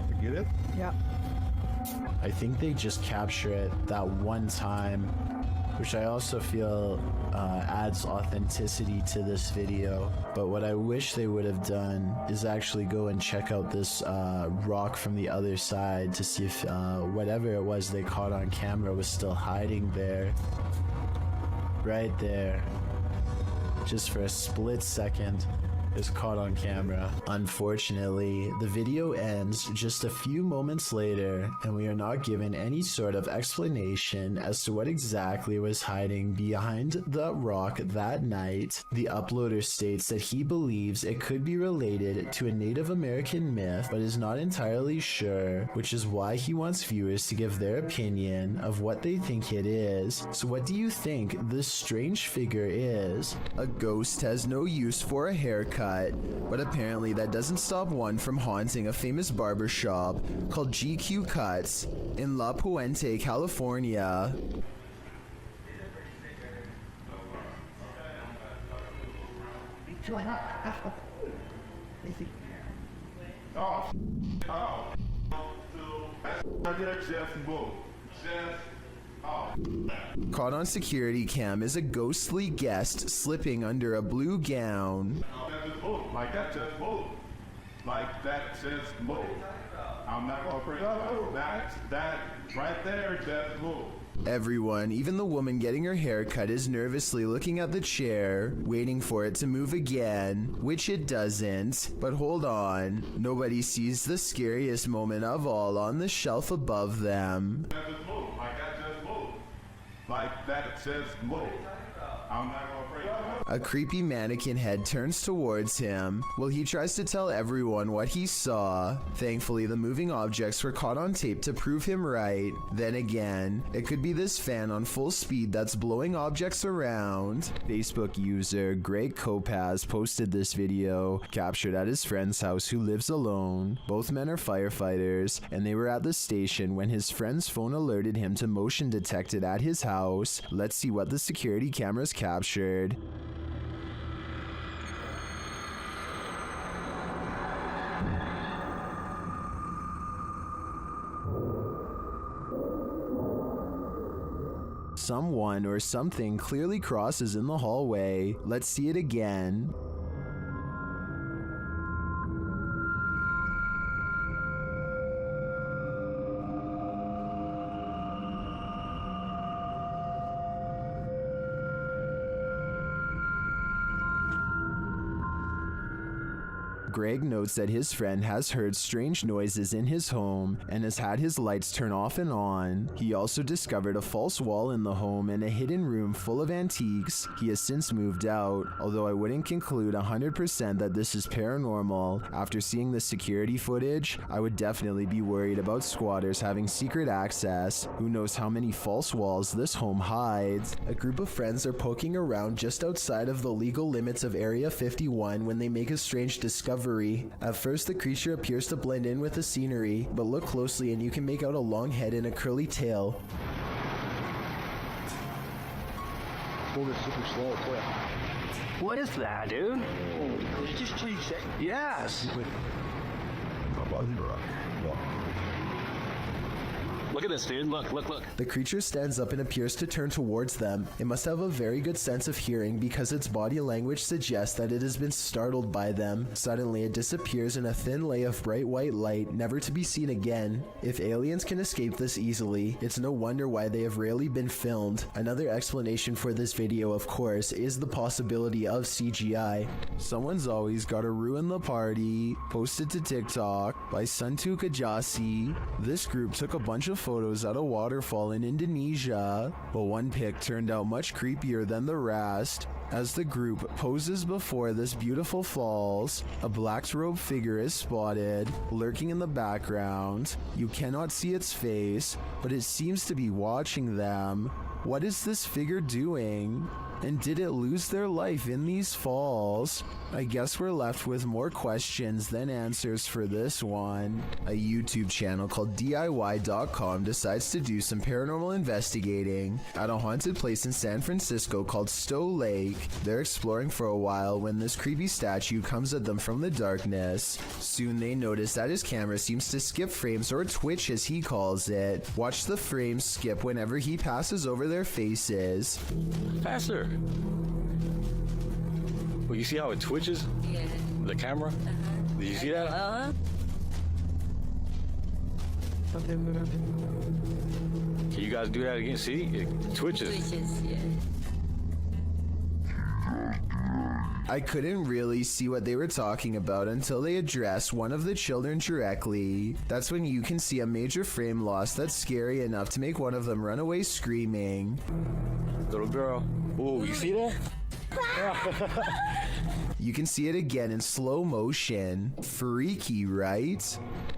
[SPEAKER 20] You get it?
[SPEAKER 9] Yeah.
[SPEAKER 1] I think they just capture it that one time. which I also feel adds authenticity to this video. But what I wish they would have done is actually go and check out this rock from the other side to see if whatever it was they caught on camera was still hiding there. Right there. Just for a split second. Is caught on camera. Unfortunately, the video ends just a few moments later, and we are not given any sort of explanation as to what exactly was hiding behind the rock that night. The uploader states that he believes it could be related to a Native American myth, but is not entirely sure, which is why he wants viewers to give their opinion of what they think it is. So what do you think this strange figure is? A ghost has no use for a haircut, but apparently that doesn't stop one from haunting a famous barber shop called GQ Cuts in La Puente, California. Caught on security cam is a ghostly guest slipping under a blue gown.
[SPEAKER 10] Like that just move. Like that just move. I'm not gonna bring up that right there just move.
[SPEAKER 1] Everyone, even the woman getting her hair cut, is nervously looking at the chair, waiting for it to move again, which it doesn't. But hold on, nobody sees the scariest moment of all on the shelf above them.
[SPEAKER 10] That just move. Like that just move. Like that just move. I'm not gonna bring up.
[SPEAKER 1] A creepy mannequin head turns towards him while he tries to tell everyone what he saw. Thankfully, the moving objects were caught on tape to prove him right. Then again, it could be this fan on full speed that's blowing objects around. Facebook user Greg Kopaz posted this video, captured at his friend's house who lives alone. Both men are firefighters, and they were at the station when his friend's phone alerted him to motion detected at his house. Let's see what the security cameras captured. Someone or something clearly crosses in the hallway. Let's see it again. Greg notes that his friend has heard strange noises in his home and has had his lights turn off and on. He also discovered a false wall in the home and a hidden room full of antiques. He has since moved out, although I wouldn't conclude 100% that this is paranormal. After seeing the security footage, I would definitely be worried about squatters having secret access. Who knows how many false walls this home hides. A group of friends are poking around just outside of the legal limits of Area 51 when they make a strange discovery. At first, the creature appears to blend in with the scenery, but look closely and you can make out a long head and a curly tail.
[SPEAKER 6] Move it super slow, quick.
[SPEAKER 2] What is that, dude? Oh, did you just change that? Yes.
[SPEAKER 7] Look at this, dude. Look, look, look.
[SPEAKER 1] The creature stands up and appears to turn towards them. It must have a very good sense of hearing because its body language suggests that it has been startled by them. Suddenly, it disappears in a thin lay of bright white light, never to be seen again. If aliens can escape this easily, it's no wonder why they have rarely been filmed. Another explanation for this video, of course, is the possibility of CGI. Someone's always gotta ruin the party. Posted to TikTok by Suntu Kajasi. This group took a bunch of photos at a waterfall in Indonesia, but one pic turned out much creepier than the rest. As the group poses before this beautiful falls, a black-robed figure is spotted, lurking in the background. You cannot see its face, but it seems to be watching them. What is this figure doing? And did it lose their life in these falls? I guess we're left with more questions than answers for this one. A YouTube channel called DIY.com decides to do some paranormal investigating at a haunted place in San Francisco called Stowe Lake. They're exploring for a while when this creepy statue comes at them from the darkness. Soon they notice that his camera seems to skip frames, or twitch as he calls it. Watch the frames skip whenever he passes over their faces.
[SPEAKER 3] Faster! Well, you see how it twitches?
[SPEAKER 18] Yeah.
[SPEAKER 3] The camera? Did you see that? Can you guys do that again? See? It twitches.
[SPEAKER 18] Yeah.
[SPEAKER 1] I couldn't really see what they were talking about until they addressed one of the children directly. That's when you can see a major frame loss that's scary enough to make one of them run away screaming.
[SPEAKER 3] Little girl. Ooh, you see that?
[SPEAKER 1] You can see it again in slow motion. Freaky, right?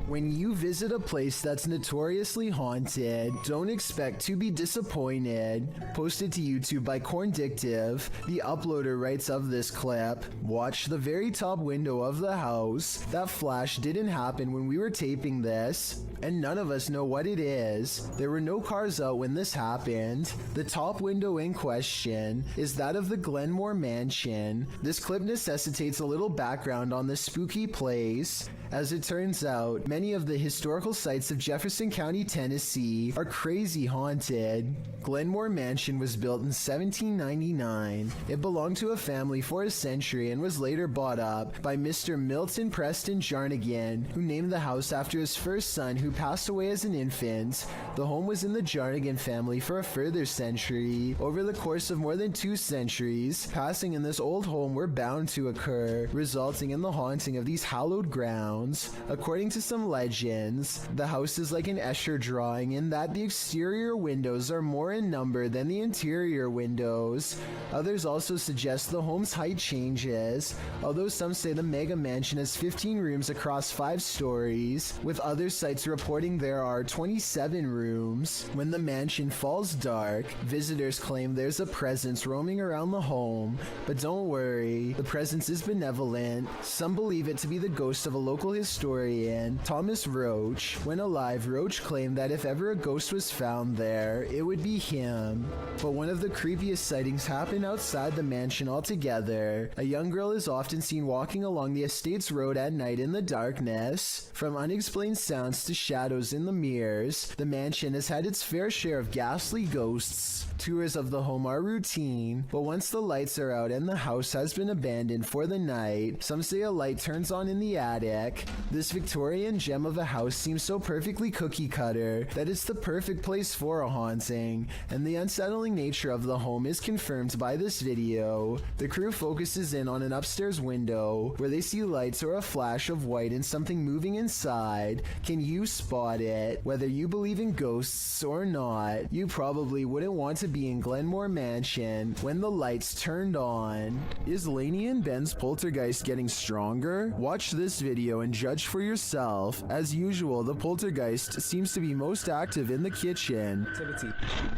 [SPEAKER 1] When you visit a place that's notoriously haunted, don't expect to be disappointed. Posted to YouTube by Corndictive, the uploader writes of this clip, watch the very top window of the house. That flash didn't happen when we were taping this, and none of us know what it is. There were no cars out when this happened. The top window in question is that of the Glenmore Mansion. This clip necessitates a little background on this spooky place. As it turns out, many of the historical sites of Jefferson County, Tennessee are crazy haunted. Glenmore Mansion was built in 1799. It belonged to a family for a century and was later bought up by Mr. Milton Preston Jarnigan, who named the house after his first son who passed away as an infant. The home was in the Jarnigan family for a further century. Over the course of more than 2 centuries, passing in this old home were bound to occur, resulting in the haunting of these hallowed grounds. According to some legends, the house is like an Escher drawing in that the exterior windows are more in number than the interior windows. Others also suggest the home's height changes, although some say the mega mansion has 15 rooms across 5 stories, with other sites reporting there are 27 rooms. When the mansion falls dark, visitors claim there's a presence roaming around the home, but don't worry, the presence is benevolent. Some believe it to be the ghost of a local historian, Thomas Roach. When alive, Roach claimed that if ever a ghost was found there, it would be him. But one of the creepiest sightings happened outside the mansion altogether. A young girl is often seen walking along the estate's road at night in the darkness. From unexplained sounds to shadows in the mirrors, the mansion has had its fair share of ghastly ghosts. Tours of the home are routine, but once the lights are out and the house has been abandoned for the night, some say a light turns on in the attic. This Victorian gem of a house seems so perfectly cookie cutter that it's the perfect place for a haunting, and the unsettling nature of the home is confirmed by this video. The crew focuses in on an upstairs window where they see lights or a flash of white and something moving inside. Can you spot it? Whether you believe in ghosts or not, you probably wouldn't want to be in Glenmore Mansion when the lights turned on. Is Lainey and Ben's poltergeist getting stronger? Watch this video and judge for yourself. As usual, the poltergeist seems to be most active in the kitchen.
[SPEAKER 16] Activity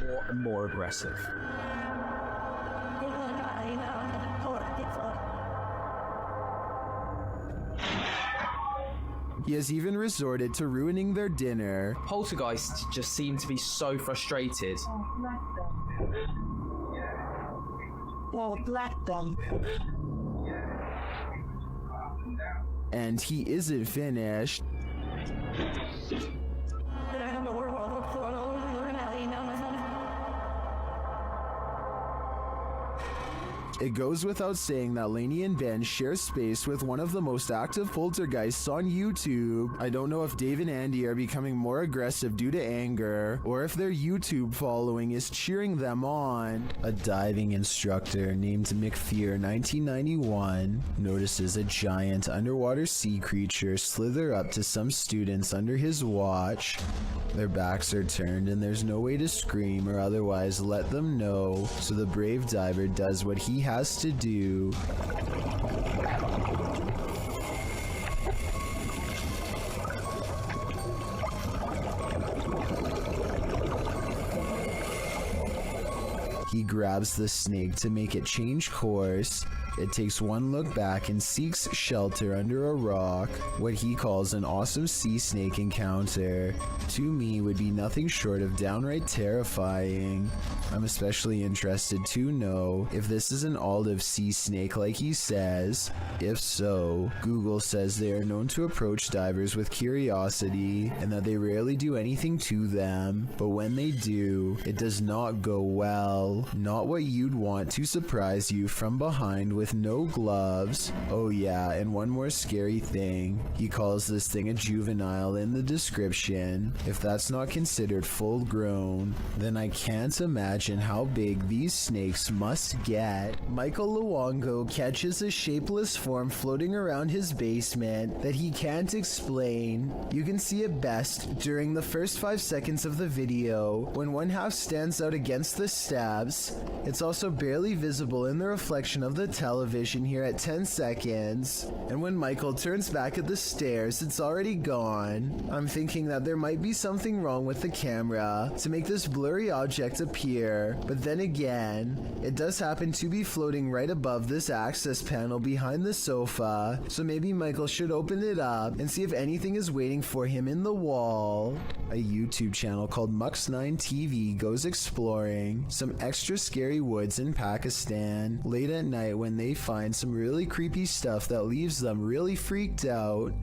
[SPEAKER 16] more and more aggressive.
[SPEAKER 1] He has even resorted to ruining their dinner.
[SPEAKER 22] Poltergeists just seem to be so frustrated.
[SPEAKER 18] Well, black them.
[SPEAKER 1] And he isn't finished. It goes without saying that Lainey and Ben share space with one of the most active poltergeists on YouTube. I don't know if Dave and Andy are becoming more aggressive due to anger, or if their YouTube following is cheering them on. A diving instructor named McFear 1991 notices a giant underwater sea creature slither up to some students under his watch. Their backs are turned and there's no way to scream or otherwise let them know, so the brave diver does what he has to do. He grabs the snake to make it change course. It takes one look back and seeks shelter under a rock. What he calls an awesome sea snake encounter, to me, would be nothing short of downright terrifying. I'm especially interested to know if this is an olive sea snake like he says. If so, Google says they are known to approach divers with curiosity and that they rarely do anything to them, but when they do, it does not go well. Not what you'd want to surprise you from behind with no gloves. Oh yeah, and one more scary thing. He calls this thing a juvenile in the description. If that's not considered full grown, then I can't imagine how big these snakes must get. Michael Luongo catches a shapeless form floating around his basement that he can't explain. You can see it best during the first 5 seconds of the video when one half stands out against the stabs. It's also barely visible in the reflection of the television here at 10 seconds. And when Michael turns back at the stairs, it's already gone. I'm thinking that there might be something wrong with the camera to make this blurry object appear, but then again, it does happen to be floating right above this access panel behind the sofa, so maybe Michael should open it up and see if anything is waiting for him in the wall. A YouTube channel called Mux9 TV goes exploring some extra scary woods in Pakistan late at night when they find some really creepy stuff that leaves them really freaked out.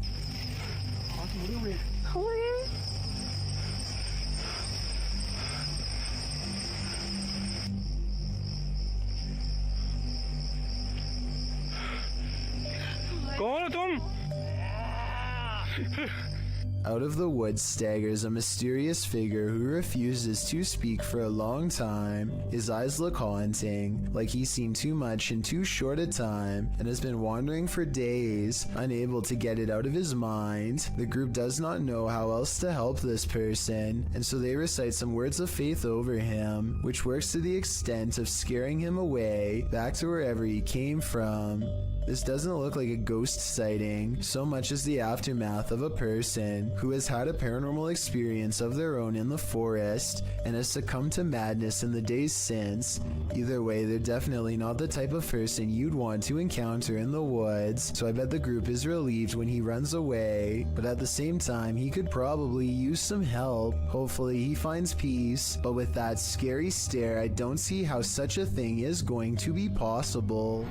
[SPEAKER 1] Out of the woods staggers a mysterious figure who refuses to speak for a long time. His eyes look haunting, like he's seen too much in too short a time and has been wandering for days, unable to get it out of his mind. The group does not know how else to help this person, and so they recite some words of faith over him, which works to the extent of scaring him away back to wherever he came from. This doesn't look like a ghost sighting so much as the aftermath of a person who has had a paranormal experience of their own in the forest and has succumbed to madness in the days since. Either way, they're definitely not the type of person you'd want to encounter in the woods, so I bet the group is relieved when he runs away, but at the same time, he could probably use some help. Hopefully he finds peace, but with that scary stare, I don't see how such a thing is going to be possible.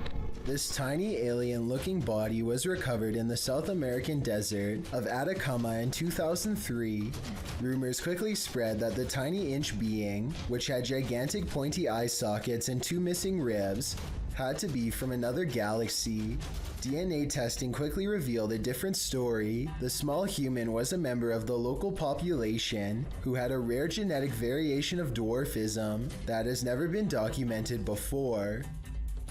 [SPEAKER 1] This tiny alien-looking body was recovered in the South American desert of Atacama in 2003. Rumors quickly spread that the tiny inch being, which had gigantic pointy eye sockets and 2 missing ribs, had to be from another galaxy. DNA testing quickly revealed a different story. The small human was a member of the local population who had a rare genetic variation of dwarfism that has never been documented before.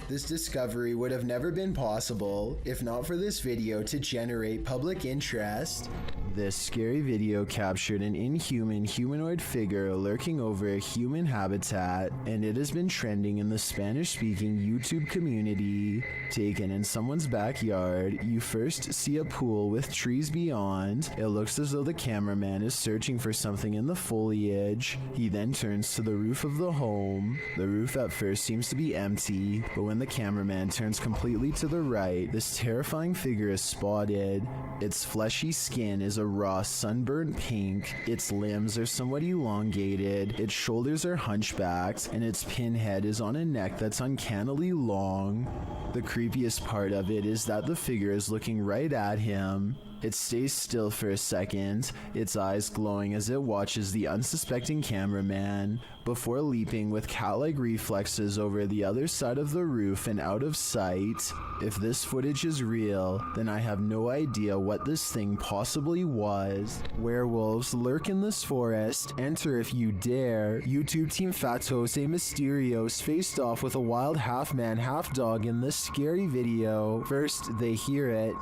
[SPEAKER 1] This discovery would have never been possible if not for this video to generate public interest. This scary video captured an inhuman humanoid figure lurking over a human habitat, and it has been trending in the Spanish-speaking YouTube community. Taken in someone's backyard, you first see a pool with trees beyond. It looks as though the cameraman is searching for something in the foliage. He then turns to the roof of the home. The roof at first seems to be empty, but when the cameraman turns completely to the right, this terrifying figure is spotted. Its fleshy skin is a raw sunburnt pink, its limbs are somewhat elongated, its shoulders are hunchbacked, and its pinhead is on a neck that's uncannily long. The creepiest part of it is that the figure is looking right at him. It stays still for a second, its eyes glowing as it watches the unsuspecting cameraman, before leaping with cat-like reflexes over the other side of the roof and out of sight. If this footage is real, then I have no idea what this thing possibly was. Werewolves lurk in this forest, enter if you dare. YouTube team Fatose Mysterios faced off with a wild half-man, half-dog in this scary video. First, they hear it.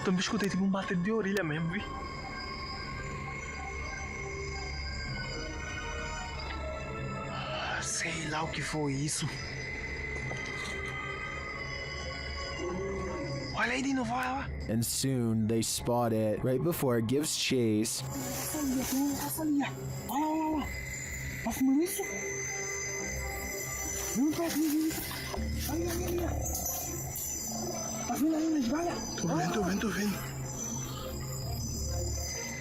[SPEAKER 20] Tô me escutei tipo bater de orelha mesmo, vi? Sei lá o que foi isso. Olha aí de novo, olha lá.
[SPEAKER 1] And soon they spot it right before it gives chase.
[SPEAKER 20] Tá fumando isso? Não tá fumando isso. Olha.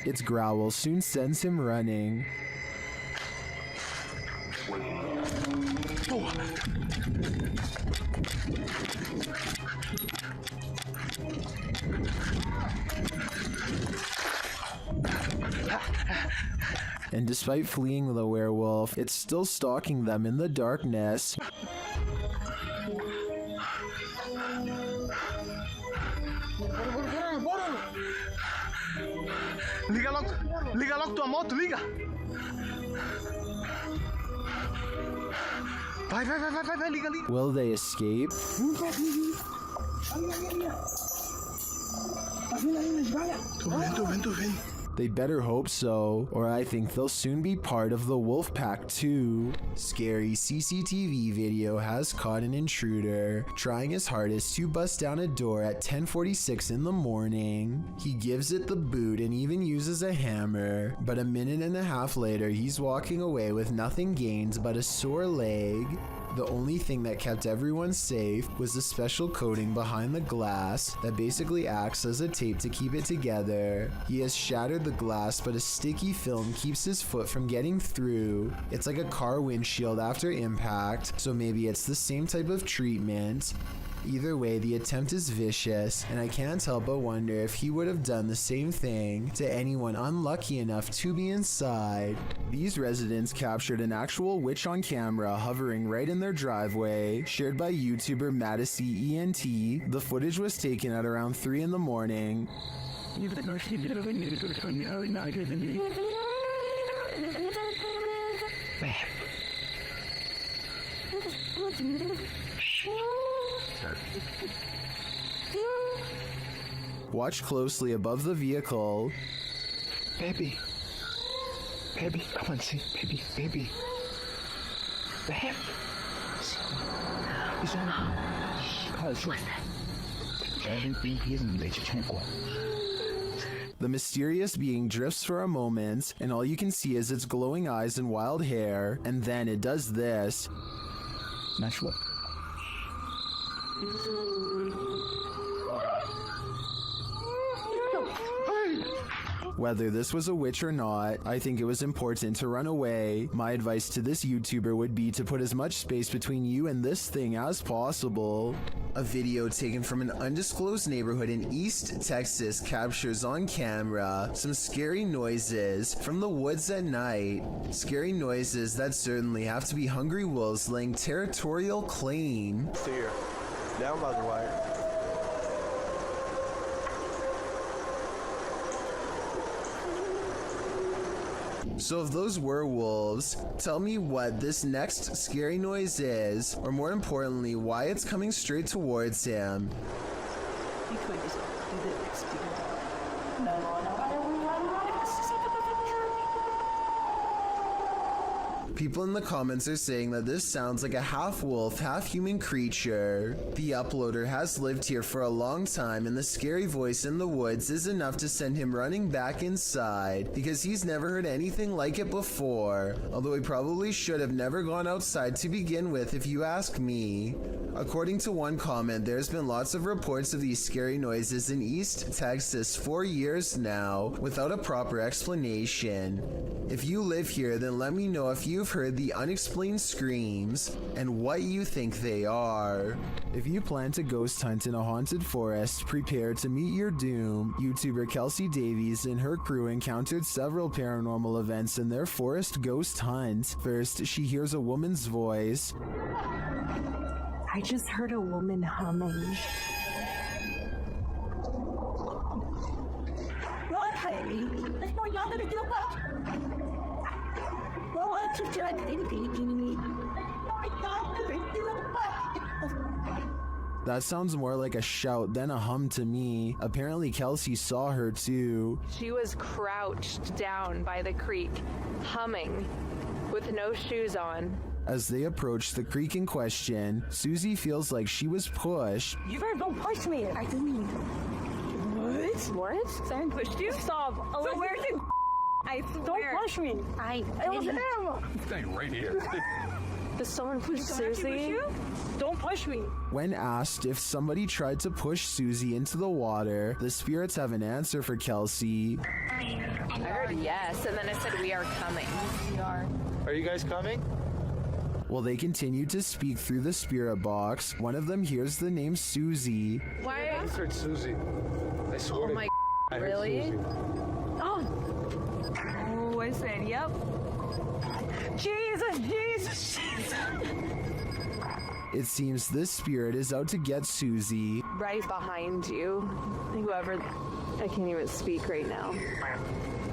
[SPEAKER 1] Its growl soon sends him running. And despite fleeing the werewolf, it's still stalking them in the darkness.
[SPEAKER 2] Liga logo tua moto, liga! Vai, liga.
[SPEAKER 1] Will they escape?
[SPEAKER 2] Tô vendo.
[SPEAKER 1] They better hope so, or I think they'll soon be part of the wolf pack too. Scary CCTV video has caught an intruder trying his hardest to bust down a door at 10:46 in the morning. He gives it the boot and even uses a hammer, but a minute and a half later he's walking away with nothing gained but a sore leg. The only thing that kept everyone safe was the special coating behind the glass that basically acts as a tape to keep it together. He has shattered the glass, but a sticky film keeps his foot from getting through. It's like a car windshield after impact, so maybe it's the same type of treatment. Either way, the attempt is vicious, and I can't help but wonder if he would have done the same thing to anyone unlucky enough to be inside. These residents captured an actual witch on camera hovering right in their driveway, shared by YouTuber Madisy ENT. The footage was taken at around 3 in the morning. Watch closely above the vehicle.
[SPEAKER 6] Baby, come on, see, baby. Baby.
[SPEAKER 1] The mysterious being drifts for a moment, and all you can see is its glowing eyes and wild hair, and then it does this.
[SPEAKER 6] Nice look.
[SPEAKER 1] Whether this was a witch or not, I think it was important to run away. My advice to this YouTuber would be to put as much space between you and this thing as possible. A video taken from an undisclosed neighborhood in East Texas captures on camera some scary noises from the woods at night. Scary noises that certainly have to be hungry wolves laying territorial claim.
[SPEAKER 8] Here, down by the wire.
[SPEAKER 1] So if those were wolves, tell me what this next scary noise is, or more importantly, why it's coming straight towards him. People in the comments are saying that this sounds like a half-wolf, half-human creature. The uploader has lived here for a long time, and the scary voice in the woods is enough to send him running back inside, because he's never heard anything like it before, although he probably should have never gone outside to begin with if you ask me. According to one comment, there's been lots of reports of these scary noises in East Texas for years now, without a proper explanation. If you live here, then let me know if you've heard the unexplained screams and what you think they are. If you plan to ghost hunt in a haunted forest, prepare to meet your doom. YouTuber Kelsey Davies and her crew encountered several paranormal events in their forest ghost hunt. First, she hears a woman's voice.
[SPEAKER 18] I just heard a woman humming.
[SPEAKER 1] That sounds more like a shout than a hum to me. Apparently Kelsey saw her too.
[SPEAKER 12] She was crouched down by the creek, humming, with no shoes on.
[SPEAKER 1] As they approach the creek in question, Susie feels like she was pushed.
[SPEAKER 18] You better don't push me. I didn't.
[SPEAKER 12] What? Someone pushed you?
[SPEAKER 18] Stop.
[SPEAKER 12] So where's it? I swear.
[SPEAKER 18] Don't push me.
[SPEAKER 12] It
[SPEAKER 18] was him.
[SPEAKER 7] Stay right here.
[SPEAKER 12] Did someone push Susie?
[SPEAKER 17] Don't push me.
[SPEAKER 1] When asked if somebody tried to push Susie into the water, the spirits have an answer for Kelsey.
[SPEAKER 12] I heard yes, and then it said we are coming. We are.
[SPEAKER 13] Are you guys coming?
[SPEAKER 1] While they continue to speak through the spirit box, one of them hears the name Susie.
[SPEAKER 12] Why?
[SPEAKER 13] I heard Susie. I swear
[SPEAKER 12] Oh
[SPEAKER 13] to
[SPEAKER 12] my
[SPEAKER 13] I heard
[SPEAKER 12] really?
[SPEAKER 13] Susie.
[SPEAKER 12] Oh, I said, yep. Jesus, Jesus, Jesus.
[SPEAKER 1] It seems this spirit is out to get Susie.
[SPEAKER 12] Right behind you. Whoever, I can't even speak right now.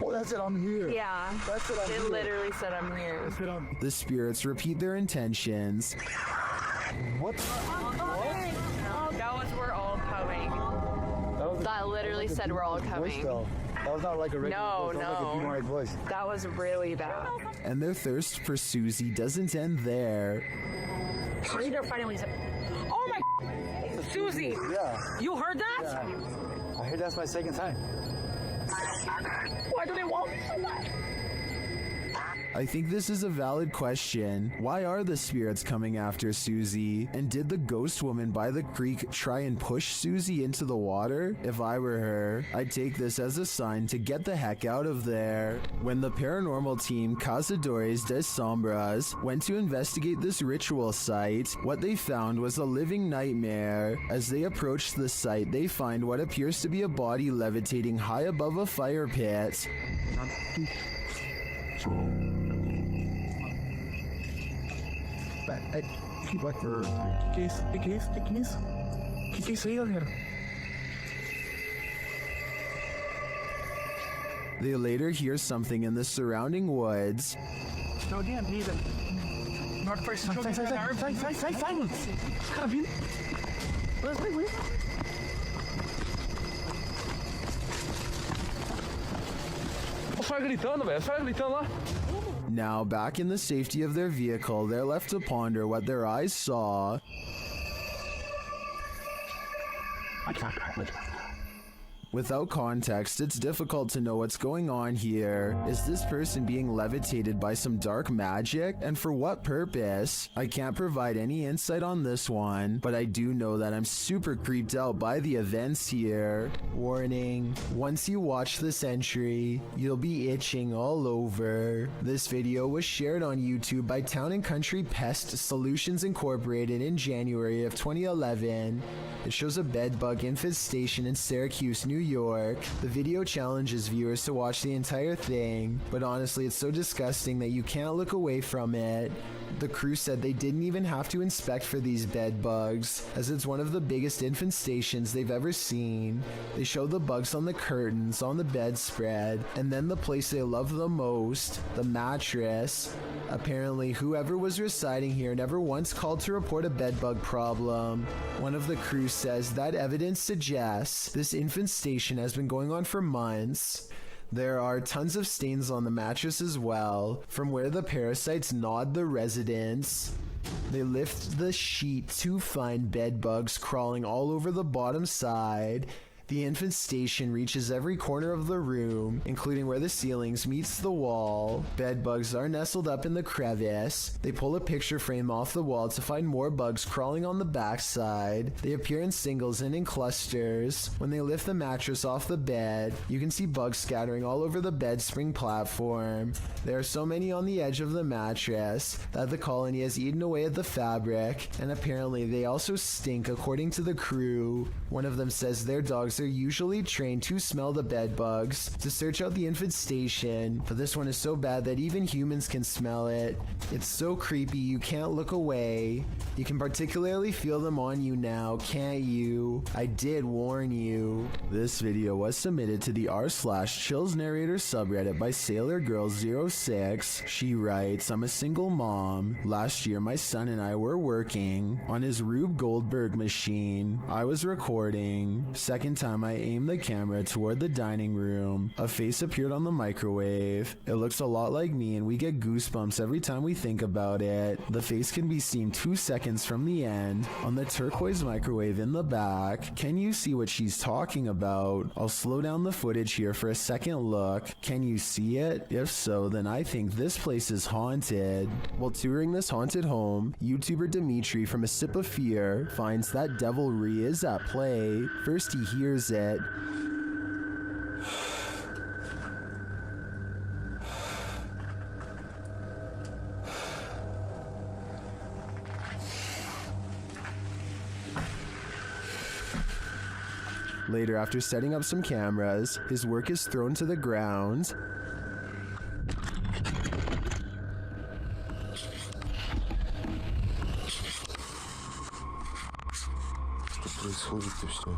[SPEAKER 20] Oh, that's it, I'm here.
[SPEAKER 12] Yeah,
[SPEAKER 20] That's it, I'm
[SPEAKER 12] it
[SPEAKER 20] here.
[SPEAKER 12] literally said I'm here.
[SPEAKER 20] That's it, I'm
[SPEAKER 1] The spirits repeat their intentions.
[SPEAKER 20] What?
[SPEAKER 12] That was we're all coming. That literally said we're all coming.
[SPEAKER 20] That was not like a regular
[SPEAKER 12] No,
[SPEAKER 20] voice. That was like a demonic voice.
[SPEAKER 12] That was really bad.
[SPEAKER 1] And their thirst for Susie doesn't end there.
[SPEAKER 17] They're fighting when he said, oh my Susie.
[SPEAKER 20] Yeah.
[SPEAKER 17] You heard that?
[SPEAKER 20] Yeah. I heard that's my second time.
[SPEAKER 17] Why do they want me so bad?
[SPEAKER 1] I think this is a valid question. Why are the spirits coming after Susie? And did the ghost woman by the creek try and push Susie into the water? If I were her, I'd take this as a sign to get the heck out of there. When the paranormal team Cazadores de Sombras went to investigate this ritual site, what they found was a living nightmare. As they approached the site, they find what appears to be a body levitating high above a fire pit. They later hear something in the surrounding woods.
[SPEAKER 20] No, damn, neither. Not first. Silence. Carabina. Wait.
[SPEAKER 8] Só gritando, velho. Só gritando lá.
[SPEAKER 1] Now, back in the safety of their vehicle, they're left to ponder what their eyes saw. Without context, it's difficult to know what's going on here. Is this person being levitated by some dark magic? And for what purpose? I can't provide any insight on this one, but I do know that I'm super creeped out by the events here. Warning, once you watch this entry, you'll be itching all over. This video was shared on YouTube by Town & Country Pest Solutions Incorporated in January of 2011. It shows a bedbug infestation in Syracuse, New York. The video challenges viewers to watch the entire thing, but honestly it's so disgusting that you can't look away from it. The crew said they didn't even have to inspect for these bed bugs, as it's one of the biggest infestations they've ever seen. They show the bugs on the curtains, on the bedspread, and then the place they love the most, the mattress. Apparently, whoever was residing here never once called to report a bedbug problem. One of the crew says that evidence suggests this infestation has been going on for months. There are tons of stains on the mattress as well, from where the parasites gnawed the residents. They lift the sheet to find bed bugs crawling all over the bottom side. The infestation reaches every corner of the room, including where the ceilings meets the wall. Bed bugs are nestled up in the crevice. They pull a picture frame off the wall to find more bugs crawling on the backside. They appear in singles and in clusters. When they lift the mattress off the bed, you can see bugs scattering all over the bed spring platform. There are so many on the edge of the mattress that the colony has eaten away at the fabric, and apparently they also stink according to the crew. One of them says their dogs are usually trained to smell the bed bugs to search out the infestation, but this one is so bad that even humans can smell it. It's so creepy you can't look away. You can particularly feel them on you now, can't you? I did warn you. This video was submitted to the r/chills narrator subreddit by SailorGirl06. She writes, I'm a single mom. Last year my son and I were working on his Rube Goldberg machine. I was recording. Second time time I aimed the camera toward the dining room, a face appeared on the microwave. It looks a lot like me and we get goosebumps every time we think about it. The face can be seen 2 seconds from the end on the turquoise microwave in the back. Can you see what she's talking about? I'll slow down the footage here for a second look. Can you see it? If so, then I think this place is haunted. While touring this haunted home, YouTuber Dimitri from A Sip of Fear finds that devilry is at play. First he hears it. Later, after setting up some cameras, his work is thrown to the ground.
[SPEAKER 8] Происходит-то что?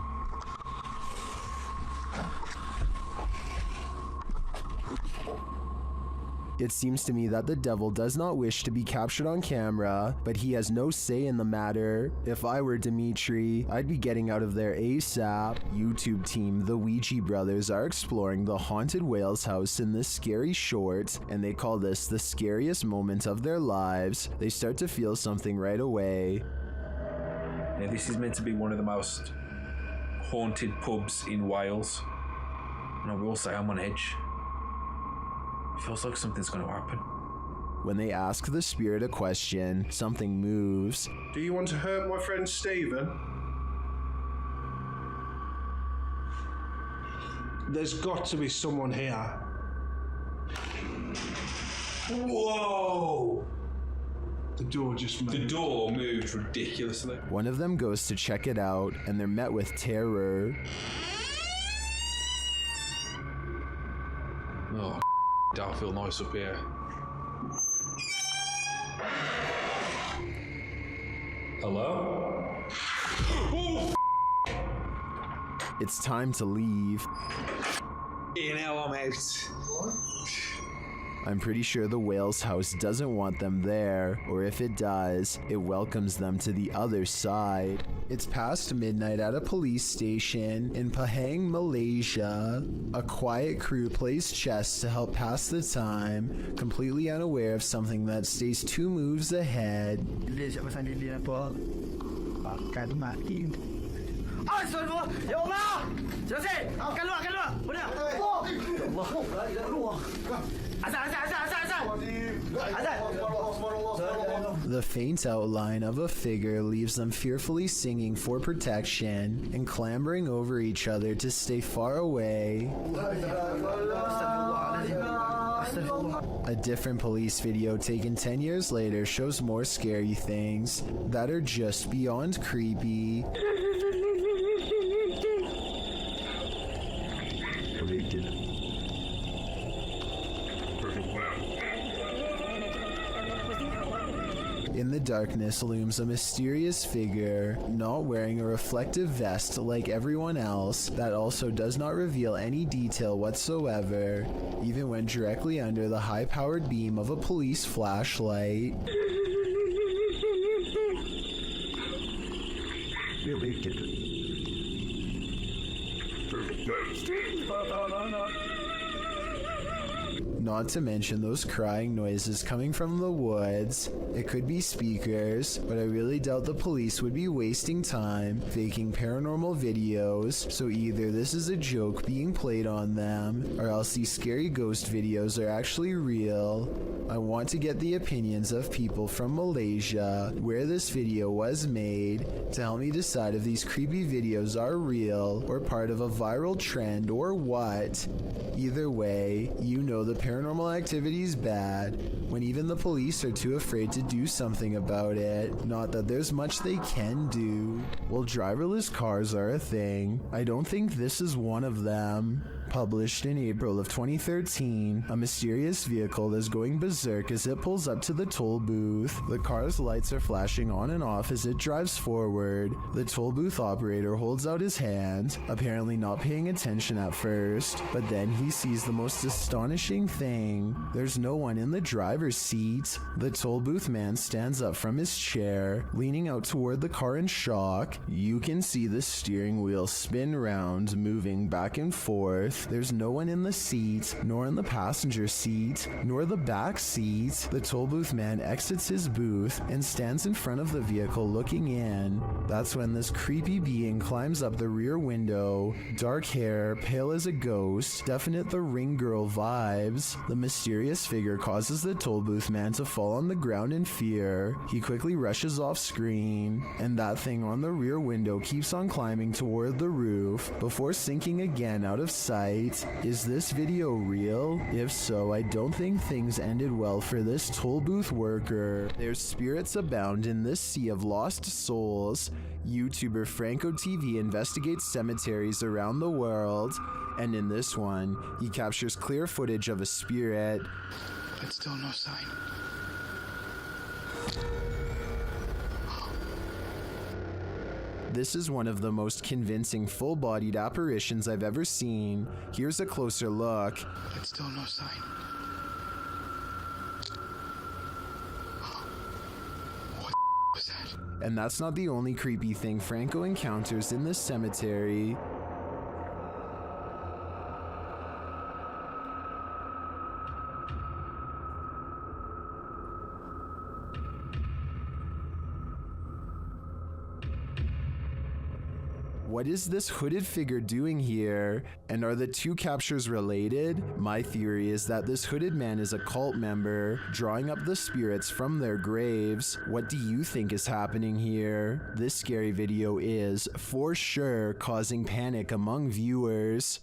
[SPEAKER 1] It seems to me that the devil does not wish to be captured on camera, but he has no say in the matter. If I were Dimitri, I'd be getting out of there ASAP. YouTube team The Ouija Brothers are exploring the haunted whale's house in this scary short, and they call this the scariest moment of their lives. They start to feel something right away.
[SPEAKER 15] Now, this is meant to be one of the most haunted pubs in Wales, and I will say I'm on edge. It feels like something's going to happen.
[SPEAKER 1] When they ask the spirit a question, something moves.
[SPEAKER 8] Do you want to hurt my friend Stephen? There's got to be someone here.
[SPEAKER 15] Whoa!
[SPEAKER 8] The door just moved.
[SPEAKER 15] The door moved ridiculously.
[SPEAKER 1] One of them goes to check it out, and they're met with terror.
[SPEAKER 15] Oh, don't feel nice up here.
[SPEAKER 16] Hello?
[SPEAKER 1] It's time to leave.
[SPEAKER 15] Now I'm out.
[SPEAKER 1] I'm pretty sure the whale's house doesn't want them there, or if it does, it welcomes them to the other side. It's past midnight at a police station in Pahang, Malaysia. A quiet crew plays chess to help pass the time, completely unaware of something that stays 2 moves ahead. The faint outline of a figure leaves them fearfully singing for protection and clambering over each other to stay far away. A different police video taken 10 years later shows more scary things that are just beyond creepy. In the darkness looms a mysterious figure, not wearing a reflective vest like everyone else, that also does not reveal any detail whatsoever, even when directly under the high-powered beam of a police flashlight. Not to mention those crying noises coming from the woods. It could be speakers, but I really doubt the police would be wasting time faking paranormal videos, so either this is a joke being played on them, or else these scary ghost videos are actually real. I want to get the opinions of people from Malaysia, where this video was made, to help me decide if these creepy videos are real, or part of a viral trend, or what. Either way, you know the paranormal activity is bad, when even the police are too afraid to do something about it. Not that there's much they can do. Well, driverless cars are a thing. I don't think this is one of them. Published in April of 2013, a mysterious vehicle is going berserk as it pulls up to the toll booth. The car's lights are flashing on and off as it drives forward. The toll booth operator holds out his hand, apparently not paying attention at first, but then he sees the most astonishing thing. There's no one in the driver's seat. The toll booth man stands up from his chair, leaning out toward the car in shock. You can see the steering wheel spin round, moving back and forth. There's no one in the seat, nor in the passenger seat, nor the back seat. The toll booth man exits his booth and stands in front of the vehicle looking in. That's when this creepy being climbs up the rear window. Dark hair, pale as a ghost, definite The Ring Girl vibes. The mysterious figure causes the toll booth man to fall on the ground in fear. He quickly rushes off screen, and that thing on the rear window keeps on climbing toward the roof before sinking again out of sight. Is this video real? If so, I don't think things ended well for this toll booth worker. There's spirits abound in this sea of lost souls. YouTuber Franco TV investigates cemeteries around the world, and in this one, he captures clear footage of a spirit.
[SPEAKER 20] But still no sign.
[SPEAKER 1] This is one of the most convincing full-bodied apparitions I've ever seen. Here's a closer look.
[SPEAKER 20] But still no sign. What was that?
[SPEAKER 1] And that's not the only creepy thing Franco encounters in this cemetery. What is this hooded figure doing here? And are the two captures related? My theory is that this hooded man is a cult member, drawing up the spirits from their graves. What do you think is happening here? This scary video is, for sure, causing panic among viewers.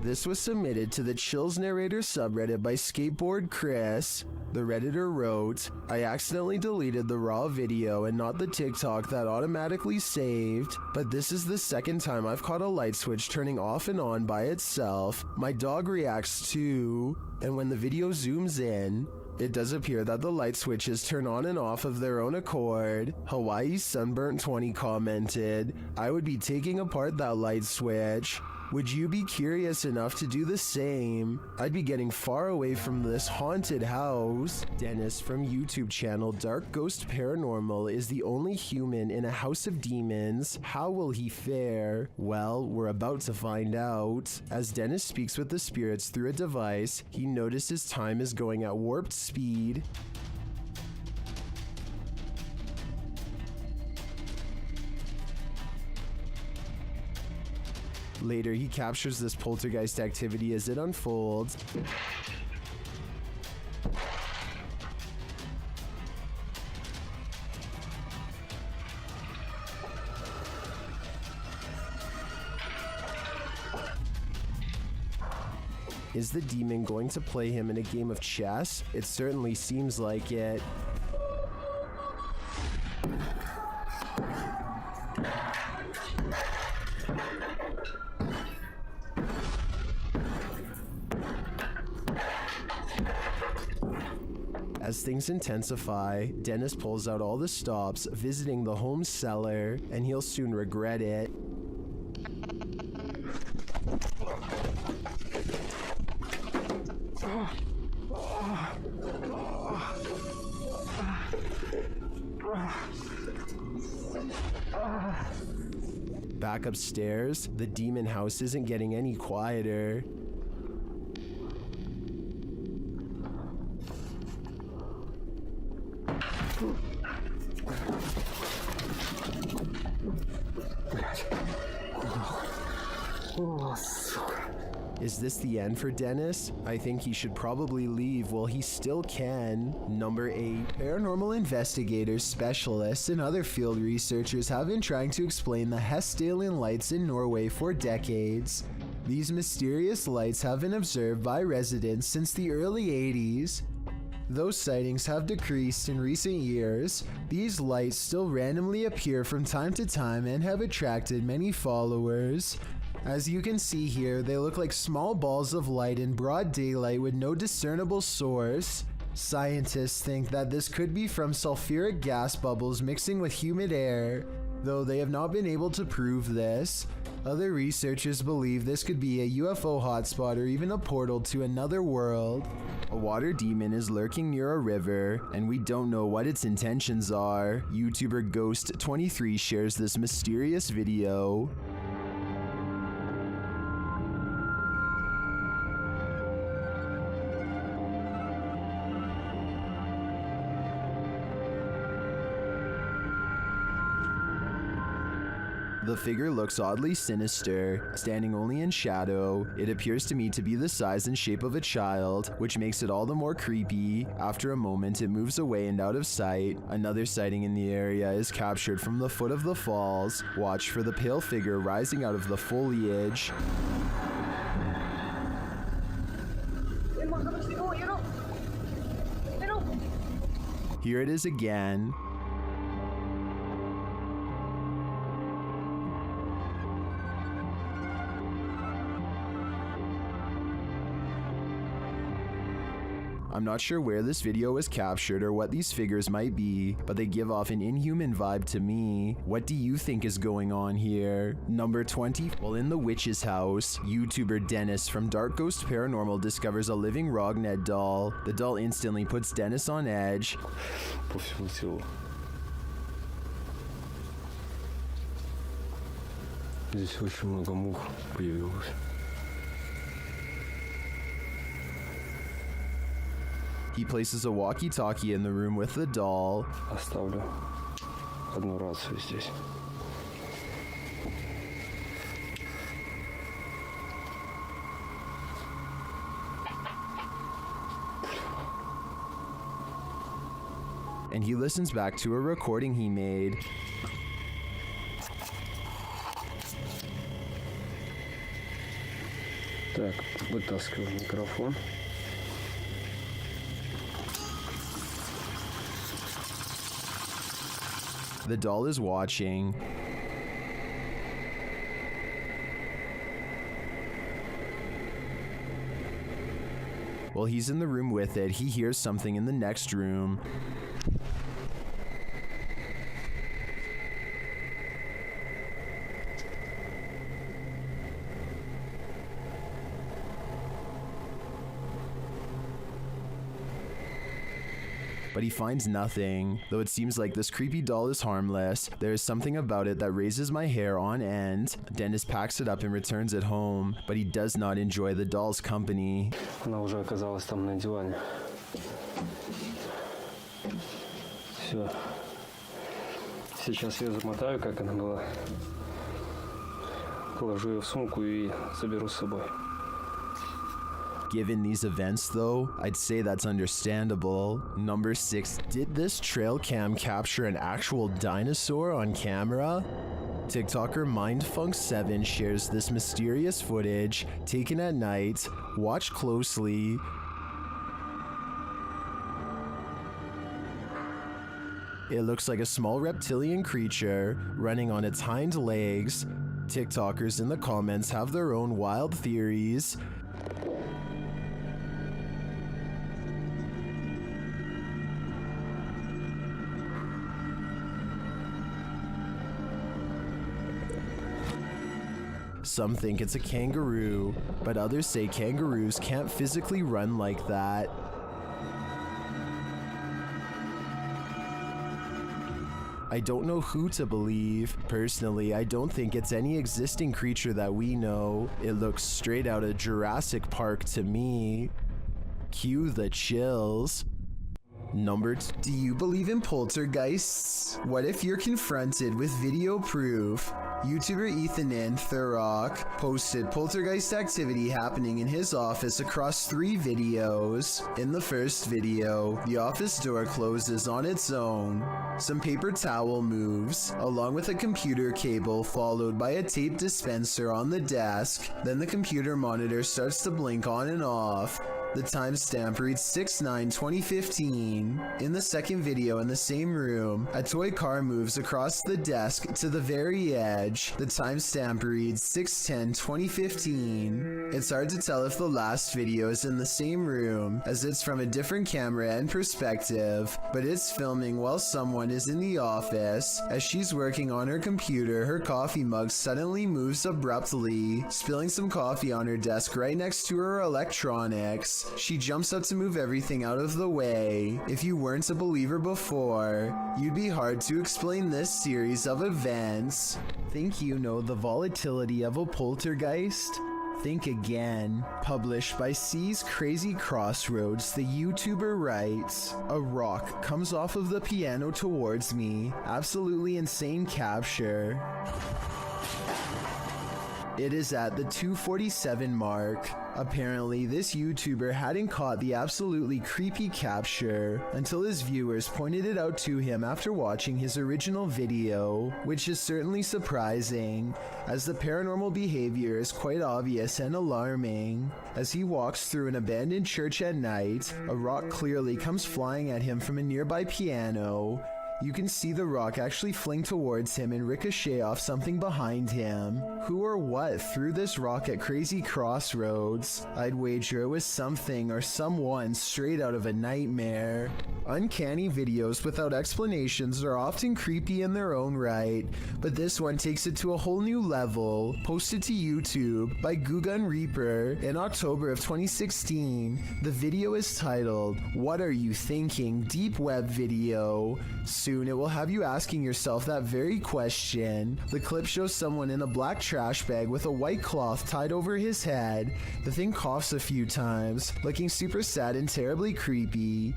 [SPEAKER 1] This was submitted to the Chills Narrator subreddit by Skateboard Chris. The Redditor wrote, I accidentally deleted the raw video and not the TikTok that automatically saved, but this is the second time I've caught a light switch turning off and on by itself. My dog reacts too, and when the video zooms in, it does appear that the light switches turn on and off of their own accord. Hawaii Sunburnt 20 commented, I would be taking apart that light switch. Would you be curious enough to do the same? I'd be getting far away from this haunted house. Dennis from YouTube channel Dark Ghost Paranormal is the only human in a house of demons. How will he fare? Well, we're about to find out. As Dennis speaks with the spirits through a device, he notices time is going at warped speed. Later, he captures this poltergeist activity as it unfolds. Is the demon going to play him in a game of chess? It certainly seems like it. As things intensify, Dennis pulls out all the stops, visiting the home cellar, and he'll soon regret it. Back upstairs, the demon house isn't getting any quieter. Is this the end for Dennis? I think he should probably leave while he still can. Number 8. Paranormal investigators, specialists, and other field researchers have been trying to explain the Hestalian lights in Norway for decades. These mysterious lights have been observed by residents since the early 80s. Though sightings have decreased in recent years, these lights still randomly appear from time to time and have attracted many followers. As you can see here, they look like small balls of light in broad daylight with no discernible source. Scientists think that this could be from sulfuric gas bubbles mixing with humid air, though they have not been able to prove this. Other researchers believe this could be a UFO hotspot or even a portal to another world. A water demon is lurking near a river, and we don't know what its intentions are. YouTuber Ghost23 shares this mysterious video. The figure looks oddly sinister, standing only in shadow. It appears to me to be the size and shape of a child, which makes it all the more creepy. After a moment, it moves away and out of sight. Another sighting in the area is captured from the foot of the falls. Watch for the pale figure rising out of the foliage. Here it is again. I'm not sure where this video was captured or what these figures might be, but they give off an inhuman vibe to me. What do you think is going on here? Number 20. While in the witch's house, YouTuber Dennis from Dark Ghost Paranormal discovers a living Rogned doll. The doll instantly puts Dennis on edge.
[SPEAKER 8] По всему телу. Здесь очень много мух появилось.
[SPEAKER 1] He places a walkie-talkie in the room with the doll.
[SPEAKER 8] Оставлю одну рацию здесь.
[SPEAKER 1] And he listens back to a recording he made.
[SPEAKER 8] Так, вытаскиваю микрофон.
[SPEAKER 1] The doll is watching. While he's in the room with it, he hears something in the next room. But he finds nothing. Though it seems like this creepy doll is harmless, there is something about it that raises my hair on end. Dennis packs it up and returns it home, but he does not enjoy the doll's company.
[SPEAKER 8] Она уже оказалась там на диване. Все. Сейчас я замотаю, как она была. Положу ее в сумку и заберу с собой.
[SPEAKER 1] Given these events though, I'd say that's understandable. Number 6, did this trail cam capture an actual dinosaur on camera? TikToker Mindfunk7 shares this mysterious footage taken at night. Watch closely. It looks like a small reptilian creature running on its hind legs. TikTokers in the comments have their own wild theories. Some think it's a kangaroo, but others say kangaroos can't physically run like that. I don't know who to believe. Personally, I don't think it's any existing creature that we know. It looks straight out of Jurassic Park to me. Cue the chills. Number 2. Do you believe in poltergeists? What if you're confronted with video proof? YouTuber Ethan Thurrock posted poltergeist activity happening in his office across 3 videos. In the first video, the office door closes on its own. Some paper towel moves, along with a computer cable followed by a tape dispenser on the desk. Then the computer monitor starts to blink on and off. The timestamp reads 6/9/2015. In the second video in the same room, a toy car moves across the desk to the very edge. The timestamp reads 6/10/2015. It's hard to tell if the last video is in the same room, as it's from a different camera and perspective, but it's filming while someone is in the office. As she's working on her computer, her coffee mug suddenly moves abruptly, spilling some coffee on her desk right next to her electronics. She jumps up to move everything out of the way. If you weren't a believer before, you'd be hard to explain this series of events. Think you know the volatility of a poltergeist? Think again. Published by C's Crazy Crossroads, the YouTuber writes, "A rock comes off of the piano towards me. Absolutely insane capture. It is at the 247 mark. Apparently, this YouTuber hadn't caught the absolutely creepy capture until his viewers pointed it out to him after watching his original video, which is certainly surprising, as the paranormal behavior is quite obvious and alarming. As he walks through an abandoned church at night, a rock clearly comes flying at him from a nearby piano. You can see the rock actually fling towards him and ricochet off something behind him. Who or what threw this rock at Crazy Crossroads? I'd wager it was something or someone straight out of a nightmare." Uncanny videos without explanations are often creepy in their own right, but this one takes it to a whole new level. Posted to YouTube by Gugun Reaper in October of 2016, the video is titled, "What Are You Thinking? Deep Web Video." Soon it will have you asking yourself that very question. The clip shows someone in a black trash bag with a white cloth tied over his head. The thing coughs a few times, looking super sad and terribly creepy.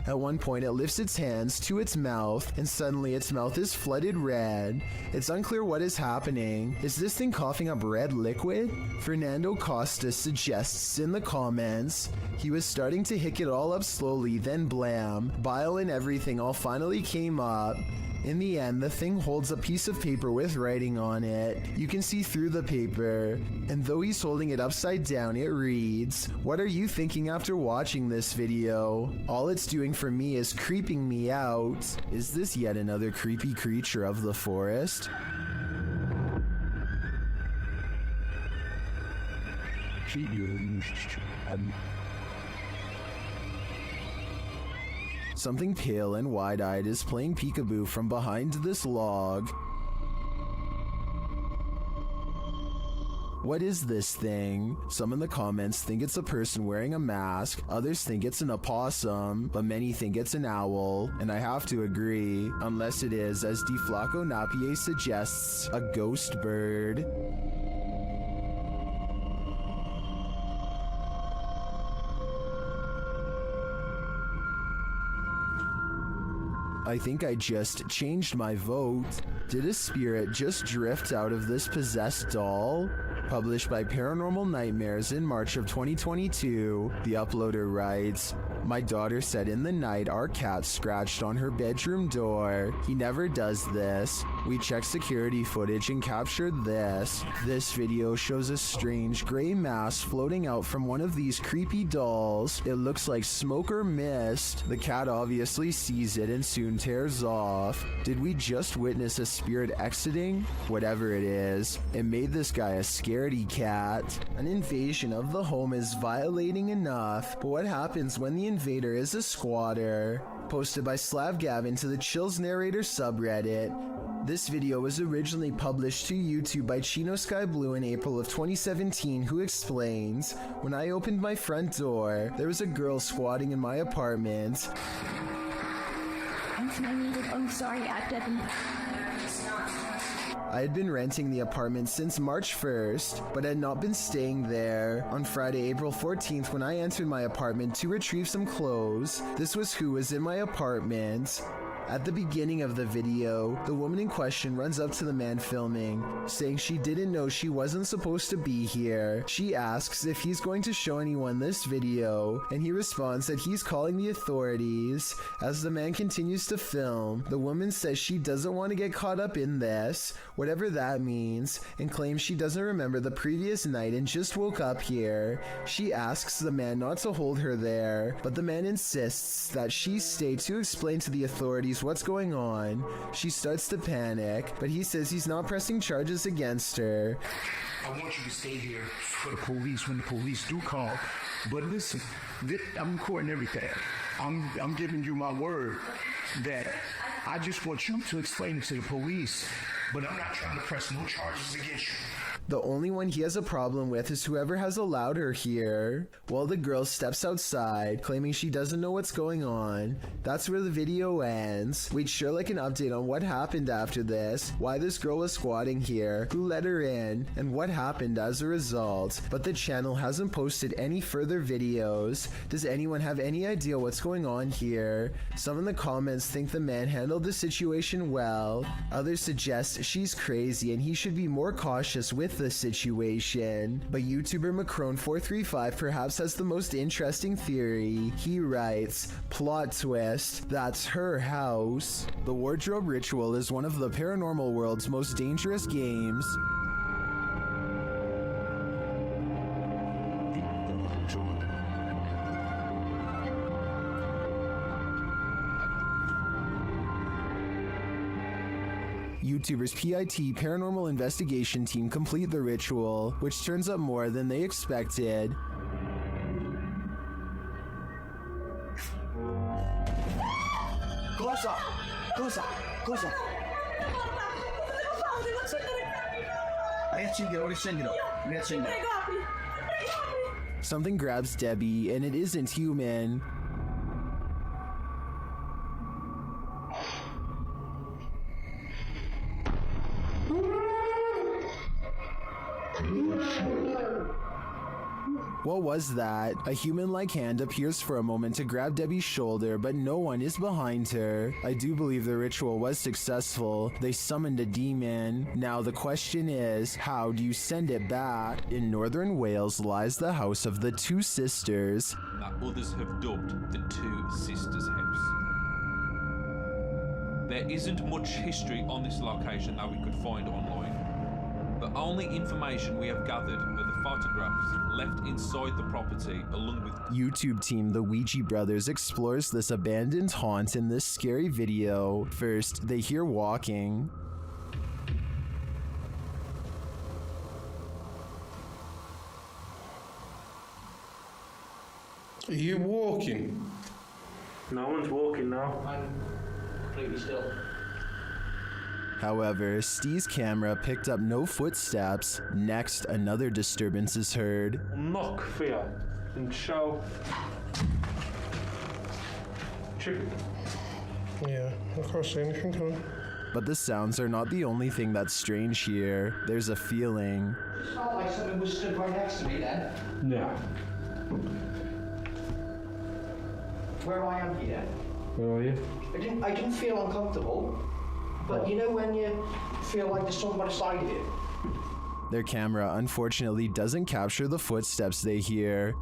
[SPEAKER 1] At one point, it lifts its hands to its mouth, and suddenly its mouth is flooded red. It's unclear what is happening. Is this thing coughing up red liquid? Fernando Costa suggests in the comments, he was starting to hick it all up slowly, then blam, bile and everything all finally came up. In the end, the thing holds a piece of paper with writing on it. You can see through the paper, and though he's holding it upside down, it reads, "What are you thinking after watching this video? All it's doing for me is creeping me out." Is this yet another creepy creature of the forest? Something pale and wide-eyed is playing peekaboo from behind this log. What is this thing? Some in the comments think it's a person wearing a mask, others think it's an opossum, but many think it's an owl, and I have to agree, unless it is, as DeFlaco Napier suggests, a ghost bird. I think I just changed my vote. Did a spirit just drift out of this possessed doll? Published by Paranormal Nightmares in March of 2022, the uploader writes, "My daughter said in the night our cat scratched on her bedroom door. He never does this. We checked security footage and captured this. This video shows a strange gray mass floating out from one of these creepy dolls. It looks like smoke or mist. The cat obviously sees it and soon tears off. Did we just witness a spirit exiting? Whatever it is, it made this guy a scaredy cat. An invasion of the home is violating enough, but what happens when the invader is a squatter?" Posted by Slav Gavin to the Chills Narrator subreddit. This video was originally published to YouTube by Chino Sky Blue in April of 2017, who explains, "When I opened my front door, there was a girl squatting in my apartment.
[SPEAKER 18] I'm sorry,
[SPEAKER 1] I had been renting the apartment since March 1st, but had not been staying there. On Friday, April 14th, when I entered my apartment to retrieve some clothes, this was who was in my apartment. At the beginning of the video, the woman in question runs up to the man filming, saying she didn't know she wasn't supposed to be here. She asks if he's going to show anyone this video, and he responds that he's calling the authorities. As the man continues to film, the woman says she doesn't want to get caught up in this, whatever that means, and claims she doesn't remember the previous night and just woke up here. She asks the man not to hold her there, but the man insists that she stay to explain to the authorities what's going on. She starts to panic, but he says he's not pressing charges against her.
[SPEAKER 19] I want you to stay here for the police when the police do call. But listen, I'm recording everything. I'm giving you my word that I just want you to explain it to the police, but I'm not trying to press no charges against you.
[SPEAKER 1] The only one he has a problem with is whoever has allowed her here. While the girl steps outside, claiming she doesn't know what's going on. That's where the video ends. We'd sure like an update on what happened after this, why this girl was squatting here, who let her in, and what happened as a result. But the channel hasn't posted any further videos. Does anyone have any idea what's going on here? Some in the comments think the man handled the situation well. Others suggest she's crazy and he should be more cautious with the situation. But YouTuber Macron435 perhaps has the most interesting theory. He writes, plot twist, that's her house. The wardrobe ritual is one of the paranormal world's most dangerous games. YouTuber's PIT paranormal investigation team complete the ritual, which turns up more than they expected.
[SPEAKER 2] Closer! Closer! Closer!
[SPEAKER 1] Something grabs Debbie, and it isn't human. What was that? A human-like hand appears for a moment to grab Debbie's shoulder, but no one is behind her. I do believe the ritual was successful. They summoned a demon. Now the question is, how do you send it back? In northern Wales lies the house of the two sisters.
[SPEAKER 15] That others have dubbed the Two Sisters House. There isn't much history on this location that we could find online. The only information we have gathered are the photographs left inside the property, along with
[SPEAKER 1] YouTube team The Ouija Brothers explores this abandoned haunt in this scary video. First, they hear walking.
[SPEAKER 8] Are you walking?
[SPEAKER 7] No one's walking now.
[SPEAKER 2] I'm completely still.
[SPEAKER 1] However, Steve's camera picked up no footsteps. Next, another disturbance is heard.
[SPEAKER 7] Knock fear and show. Chicken.
[SPEAKER 8] Yeah, I can't see anything coming.
[SPEAKER 1] But the sounds are not the only thing that's strange here. There's a feeling.
[SPEAKER 2] It's not like something was stood right next to me then.
[SPEAKER 7] Yeah.
[SPEAKER 2] Where I am here.
[SPEAKER 7] Where are you?
[SPEAKER 2] I didn't feel uncomfortable. But you know when you feel like there's someone by the side of you?
[SPEAKER 1] Their camera unfortunately doesn't capture the footsteps they hear.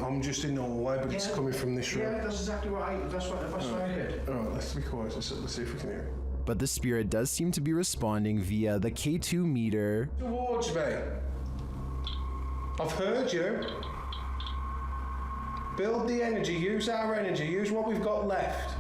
[SPEAKER 8] I'm just in normal way, but it's coming from this room.
[SPEAKER 2] Yeah, that's exactly right. That's what I heard.
[SPEAKER 8] Alright, let's be quiet. Let's see if we can hear it.
[SPEAKER 1] But the spirit does seem to be responding via the K2 meter.
[SPEAKER 8] Towards me. I've heard you. Build the energy. Use our energy. Use what we've got left.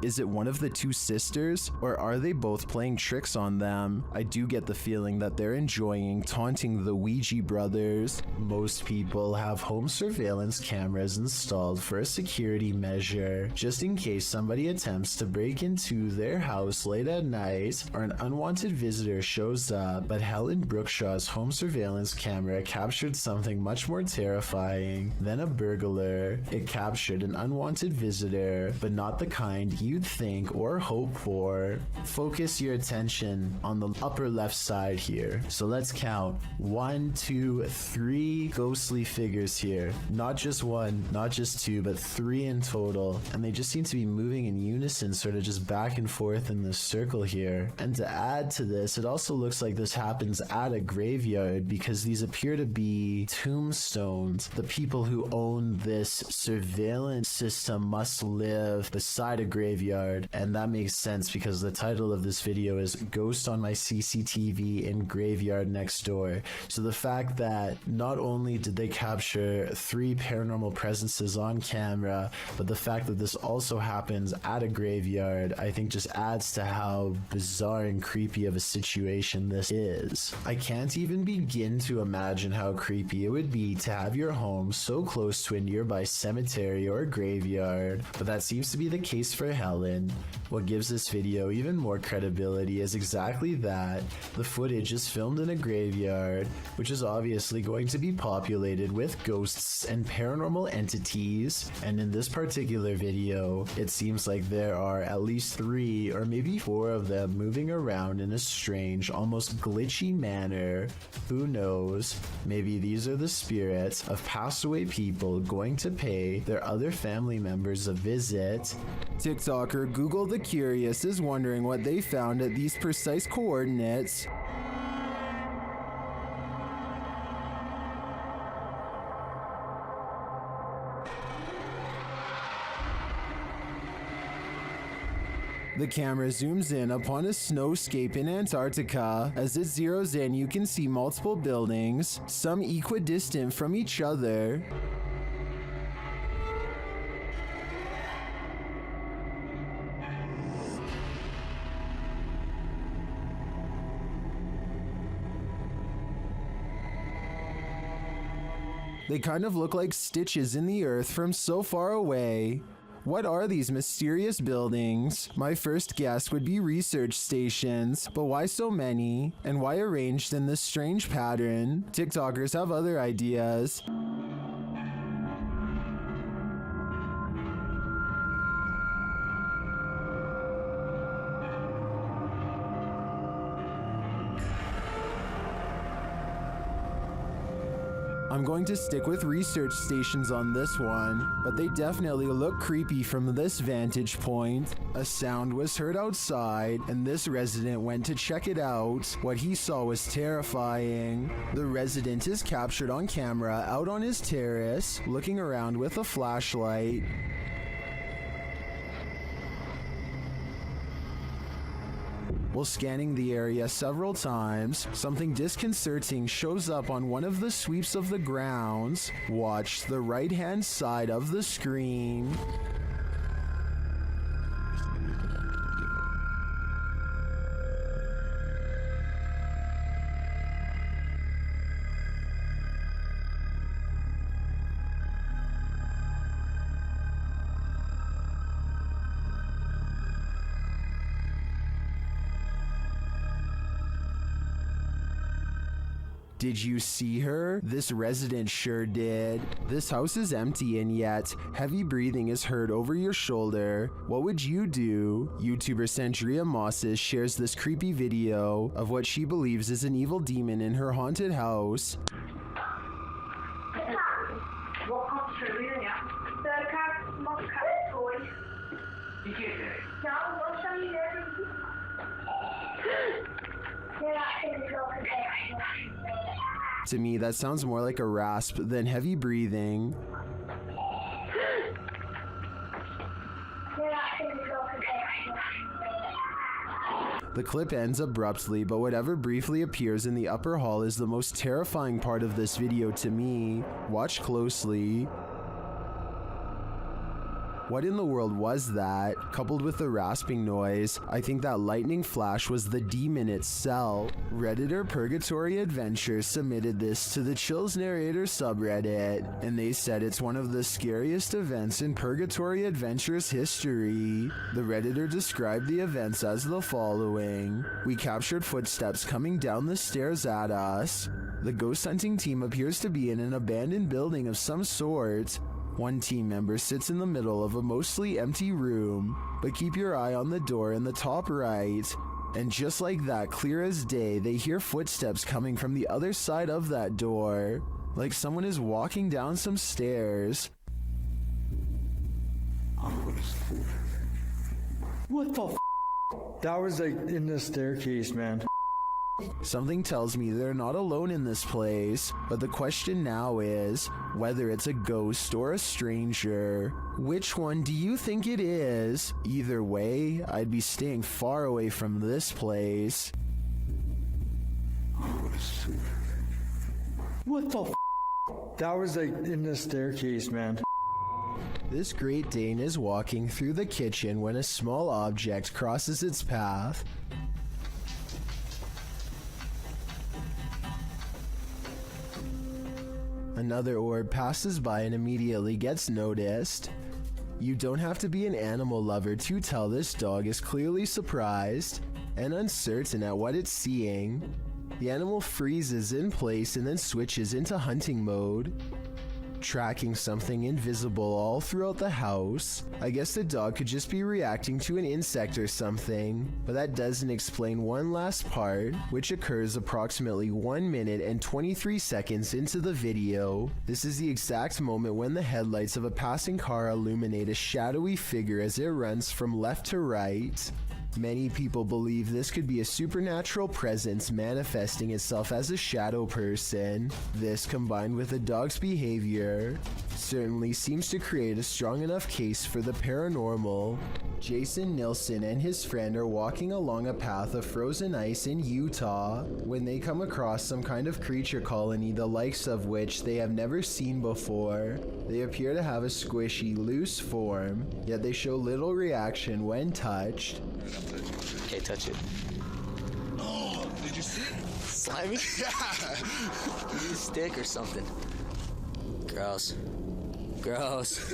[SPEAKER 1] Is it one of the two sisters, or are they both playing tricks on them? I do get the feeling that they're enjoying taunting the Ouija brothers. Most people have home surveillance cameras installed for a security measure, just in case somebody attempts to break into their house late at night or an unwanted visitor shows up. But Helen Brookshaw's home surveillance camera captured something much more terrifying than a burglar. It captured an unwanted visitor, but not the kind you you'd think or hope for. Focus your attention on the upper left side here. So let's count 1, 2, 3 ghostly figures here. Not just one, not just two, but 3 in total. And they just seem to be moving in unison, sort of just back and forth in this circle here. And to add to this, it also looks like this happens at a graveyard because these appear to be tombstones. The people who own this surveillance system must live beside a graveyard, and that makes sense because the title of this video is Ghost on My CCTV in Graveyard Next Door. So the fact that not only did they capture 3 paranormal presences on camera, but the fact that this also happens at a graveyard, I think just adds to how bizarre and creepy of a situation this is. I can't even begin to imagine how creepy it would be to have your home so close to a nearby cemetery or graveyard, but that seems to be the case for Helen. What gives this video even more credibility is exactly that. The footage is filmed in a graveyard, which is obviously going to be populated with ghosts and paranormal entities, and in this particular video, it seems like there are at least 3 or maybe 4 of them moving around in a strange, almost glitchy manner. Who knows? Maybe these are the spirits of passed away people going to pay their other family members a visit. TikToker Google the Curious is wondering what they found at these precise coordinates. The camera zooms in upon a snowscape in Antarctica. As it zeroes in, you can see multiple buildings, some equidistant from each other. They kind of look like stitches in the earth from so far away. What are these mysterious buildings? My first guess would be research stations, but why so many? And why arranged in this strange pattern? TikTokers have other ideas. I'm going to stick with research stations on this one, but they definitely look creepy from this vantage point. A sound was heard outside, and this resident went to check it out. What he saw was terrifying. The resident is captured on camera out on his terrace, looking around with a flashlight. While scanning the area several times, something disconcerting shows up on one of the sweeps of the grounds. Watch the right-hand side of the screen. Did you see her? This resident sure did. This house is empty and yet heavy breathing is heard over your shoulder. What would you do? YouTuber Sandria Mosses shares this creepy video of what she believes is an evil demon in her haunted house. To me, that sounds more like a rasp than heavy breathing. The clip ends abruptly, but whatever briefly appears in the upper hall is the most terrifying part of this video to me. Watch closely. What in the world was that? Coupled with the rasping noise, I think that lightning flash was the demon itself. Redditor Purgatory Adventures submitted this to the Chills Narrator subreddit, and they said it's one of the scariest events in Purgatory Adventures history. The Redditor described the events as the following. We captured footsteps coming down the stairs at us. The ghost hunting team appears to be in an abandoned building of some sort. One team member sits in the middle of a mostly empty room, but keep your eye on the door in the top right. And just like that, clear as day, they hear footsteps coming from the other side of that door, like someone is walking down some stairs.
[SPEAKER 4] What the f? That was like in the staircase, man.
[SPEAKER 1] Something tells me they're not alone in this place, but the question now is whether it's a ghost or a stranger. Which one do you think it is? Either way, I'd be staying far away from this place.
[SPEAKER 4] What the f? That was like in the staircase, man.
[SPEAKER 1] This Great Dane is walking through the kitchen when a small object crosses its path. Another orb passes by and immediately gets noticed. You don't have to be an animal lover to tell this dog is clearly surprised and uncertain at what it's seeing. The animal freezes in place and then switches into hunting mode, tracking something invisible all throughout the house. I guess the dog could just be reacting to an insect or something, but that doesn't explain one last part, which occurs approximately 1 minute and 23 seconds into the video. This is the exact moment when the headlights of a passing car illuminate a shadowy figure as it runs from left to right. Many people believe this could be a supernatural presence manifesting itself as a shadow person. This, combined with the dog's behavior, certainly seems to create a strong enough case for the paranormal. Jason Nilsson and his friend are walking along a path of frozen ice in Utah when they come across some kind of creature colony the likes of which they have never seen before. They appear to have a squishy, loose form, yet they show little reaction when touched.
[SPEAKER 11] Okay, touch it.
[SPEAKER 2] Oh, did you see it?
[SPEAKER 11] Slimy?
[SPEAKER 2] Yeah.
[SPEAKER 11] Use a stick or something. Gross. Gross.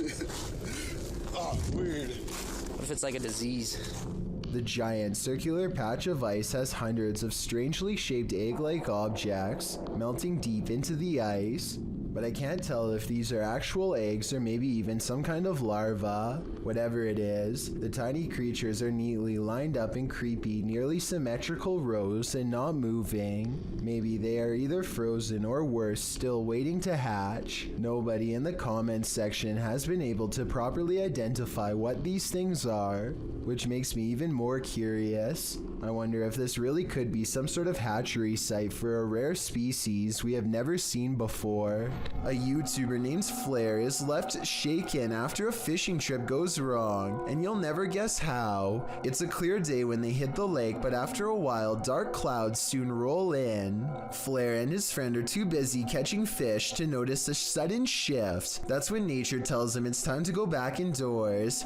[SPEAKER 2] Oh, weird.
[SPEAKER 11] What if it's like a disease?
[SPEAKER 1] The giant circular patch of ice has hundreds of strangely shaped egg-like objects melting deep into the ice, but I can't tell if these are actual eggs or maybe even some kind of larva. Whatever it is, the tiny creatures are neatly lined up in creepy, nearly symmetrical rows and not moving. Maybe they are either frozen or worse, still waiting to hatch. Nobody in the comments section has been able to properly identify what these things are, which makes me even more curious. I wonder if this really could be some sort of hatchery site for a rare species we have never seen before. A YouTuber named Flair is left shaken after a fishing trip goes wrong, and you'll never guess how. It's a clear day when they hit the lake, but after a while, dark clouds soon roll in. Flair and his friend are too busy catching fish to notice a sudden shift. That's when nature tells him it's time to go back indoors.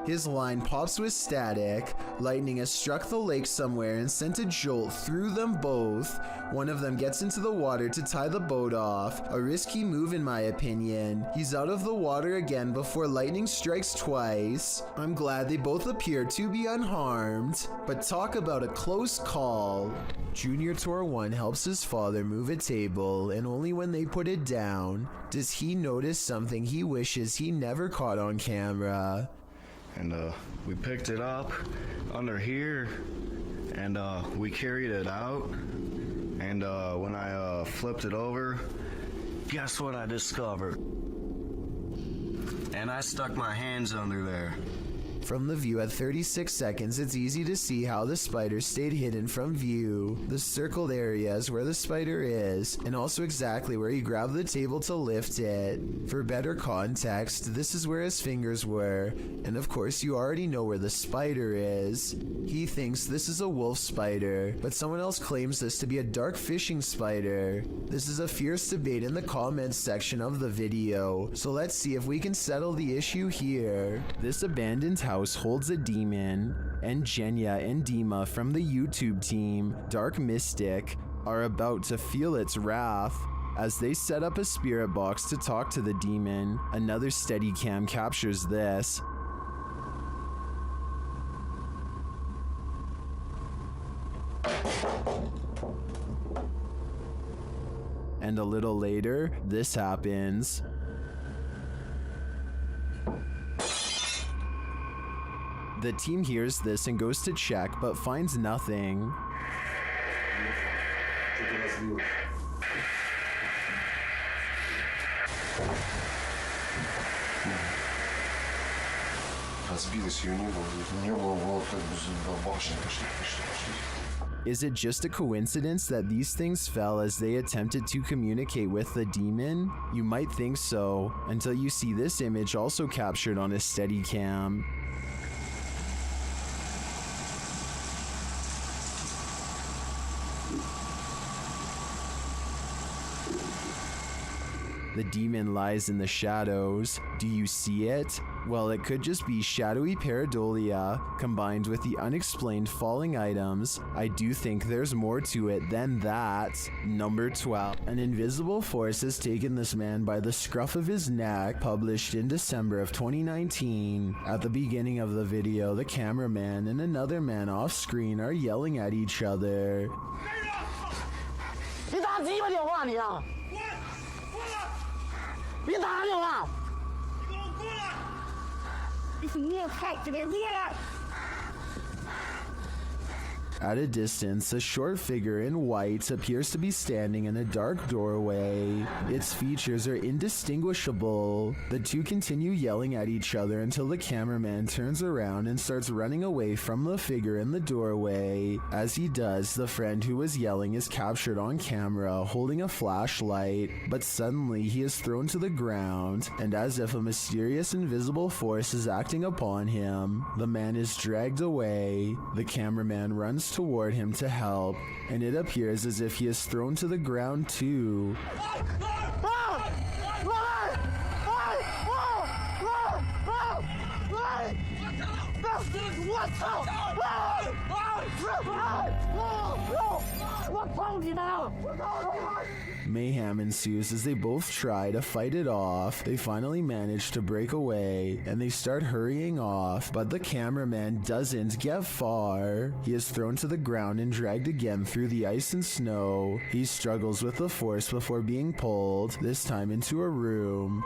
[SPEAKER 1] His line pops with static. Lightning has struck the lake somewhere and sent a jolt through them both. One of them gets into the water to tie the boat off. A risky move in my opinion. He's out of the water again before lightning strikes twice. I'm glad they both appear to be unharmed. But talk about a close call. Junior Tor 1 helps his father move a table, and only when they put it down does he notice something he wishes he never caught on camera.
[SPEAKER 5] And we picked it up under here, and we carried it out, and when I flipped it over, guess what I discovered? And I stuck my hands under there.
[SPEAKER 1] From the view at 36 seconds, it's easy to see how the spider stayed hidden from view. The circled area is where the spider is, and also exactly where he grabbed the table to lift it. For better context, this is where his fingers were, and of course you already know where the spider is. He thinks this is a wolf spider, but someone else claims this to be a dark fishing spider. This is a fierce debate in the comments section of the video, so let's see if we can settle the issue here. This abandoned house holds a demon, and Jenya and Dima from the YouTube team, Dark Mystic, are about to feel its wrath. As they set up a spirit box to talk to the demon, another Steadicam captures this. And a little later, this happens. The team hears this and goes to check, but finds nothing. Is it just a coincidence that these things fell as they attempted to communicate with the demon? You might think so, until you see this image also captured on a Steadicam. The demon lies in the shadows. Do you see it? Well, it could just be shadowy pareidolia combined with the unexplained falling items. I do think there's more to it than that. Number 12. An invisible force has taken this man by the scruff of his neck, published in December of 2019. At the beginning of the video, the cameraman and another man off screen are yelling at each other. At a distance, a short figure in white appears to be standing in a dark doorway. Its features are indistinguishable. The two continue yelling at each other until the cameraman turns around and starts running away from the figure in the doorway. As he does, the friend who was yelling is captured on camera holding a flashlight, but suddenly he is thrown to the ground, and as if a mysterious invisible force is acting upon him, the man is dragged away. The cameraman runs toward him to help, and it appears as if he is thrown to the ground too. Mayhem ensues as they both try to fight it off. They finally manage to break away and they start hurrying off, but the cameraman doesn't get far. He is thrown to the ground and dragged again through the ice and snow. He struggles with the force before being pulled, this time into a room.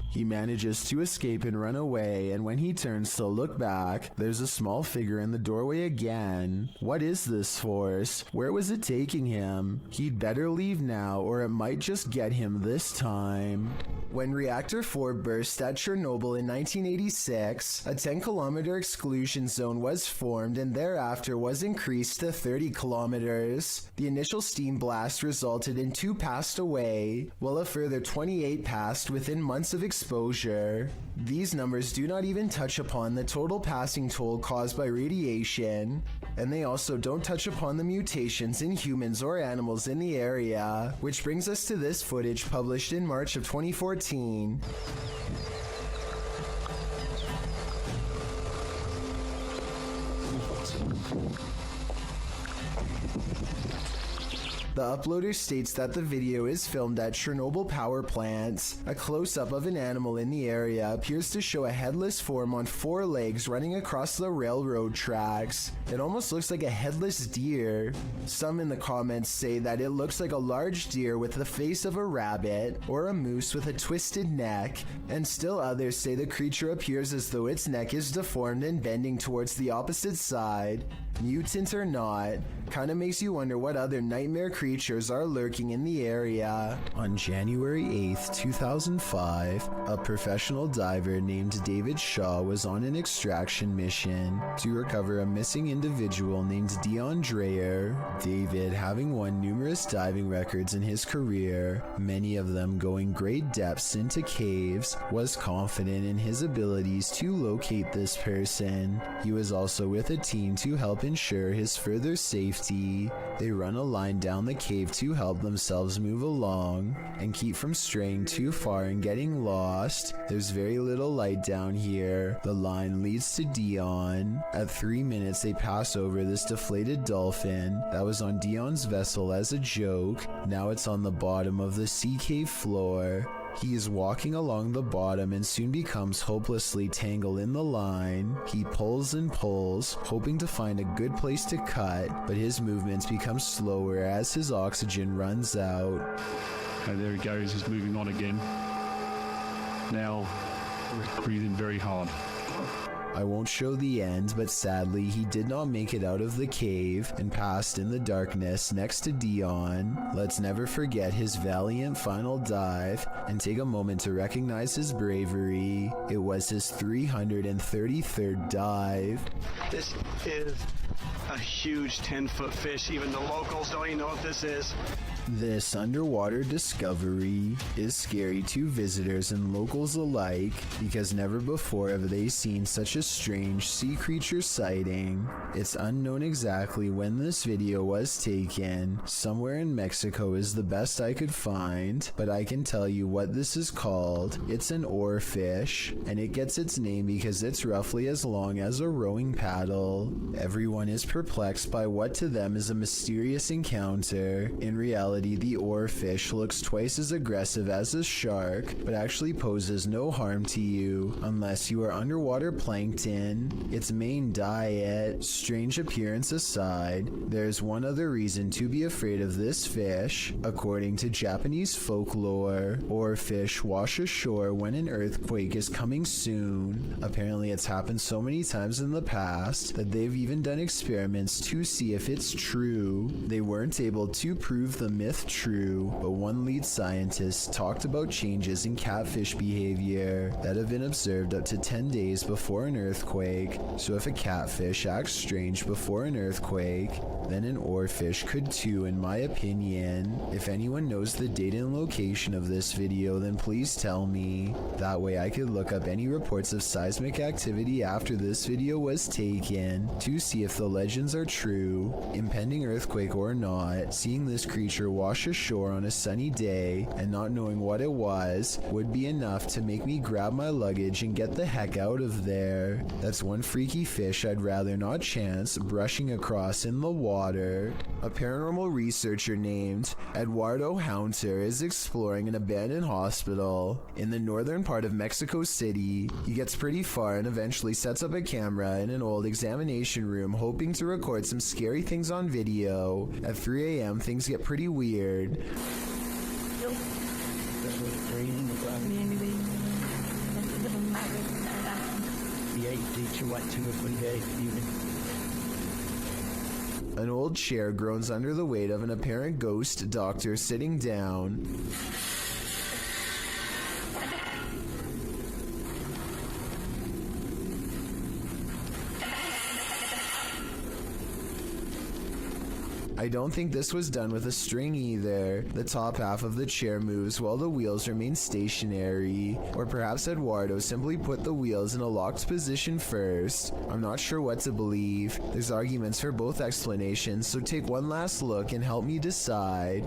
[SPEAKER 1] He manages to escape and run away, and when he turns to look back, there's a small figure in the doorway again. What is this force? Where was it taking him? He'd better leave now, or it might just get him this time. When Reactor 4 burst at Chernobyl in 1986, a 10-kilometer exclusion zone was formed and thereafter was increased to 30 kilometers. The initial steam blast resulted in 2 passed away, while a further 28 passed within months of exposure. These numbers do not even touch upon the total passing toll caused by radiation, and they also don't touch upon the mutations in humans or animals in the area, which brings us to this footage published in March of 2014. The uploader states that the video is filmed at Chernobyl power plants. A close-up of an animal in the area appears to show a headless form on 4 legs running across the railroad tracks. It almost looks like a headless deer. Some in the comments say that it looks like a large deer with the face of a rabbit, or a moose with a twisted neck, and still others say the creature appears as though its neck is deformed and bending towards the opposite side. Mutant or not, kinda makes you wonder what other nightmare creatures are lurking in the area. On January 8th, 2005, a professional diver named David Shaw was on an extraction mission to recover a missing individual named Dion Dreyer. David, having won numerous diving records in his career, many of them going great depths into caves, was confident in his abilities to locate this person. He was also with a team to help ensure his further safety. They run a line down the cave to help themselves move along and keep from straying too far and getting lost. There's very little light down here. The line leads to Dion. At 3 minutes, they pass over this deflated dolphin that was on Dion's vessel as a joke. Now it's on the bottom of the sea cave floor. He is walking along the bottom and soon becomes hopelessly tangled in the line. He pulls and pulls, hoping to find a good place to cut, but his movements become slower as his oxygen runs out.
[SPEAKER 14] And there he goes, he's moving on again. Now, breathing very hard.
[SPEAKER 1] I won't show the end, but sadly he did not make it out of the cave and passed in the darkness next to Dion. Let's never forget his valiant final dive and take a moment to recognize his bravery. It was his 333rd dive.
[SPEAKER 2] This is a huge 10-foot fish. Even the locals don't even know what this is.
[SPEAKER 1] This underwater discovery is scary to visitors and locals alike because never before have they seen such a strange sea creature sighting. It's unknown exactly when this video was taken. Somewhere in Mexico is the best I could find, but I can tell you what this is called. It's an oarfish, and it gets its name because it's roughly as long as a rowing paddle. Everyone is perplexed by what to them is a mysterious encounter. In reality, the oarfish looks twice as aggressive as a shark, but actually poses no harm to you unless you are underwater plankton. Its main diet, strange appearance aside, there's one other reason to be afraid of this fish. According to Japanese folklore, oarfish wash ashore when an earthquake is coming soon. Apparently it's happened so many times in the past that they've even done experiments to see if it's true. They weren't able to prove the myth true, but one lead scientist talked about changes in catfish behavior that have been observed up to 10 days before an earthquake. So if a catfish acts strange before an earthquake, then an oarfish could too, in my opinion. If anyone knows the date and location of this video, then please tell me. That way I could look up any reports of seismic activity after this video was taken to see if the legends are true. Impending earthquake or not, seeing this creature wash ashore on a sunny day and not knowing what it was would be enough to make me grab my luggage and get the heck out of there. That's one freaky fish I'd rather not chance brushing across in the water. A paranormal researcher named Eduardo Hunter is exploring an abandoned hospital in the northern part of Mexico City. He gets pretty far and eventually sets up a camera in an old examination room, hoping to record some scary things on video. At 3 a.m. things get pretty weird. An old chair groans under the weight of an apparent ghost doctor sitting down. I don't think this was done with a string either. The top half of the chair moves while the wheels remain stationary. Or perhaps Eduardo simply put the wheels in a locked position first. I'm not sure what to believe. There's arguments for both explanations, so take one last look and help me decide.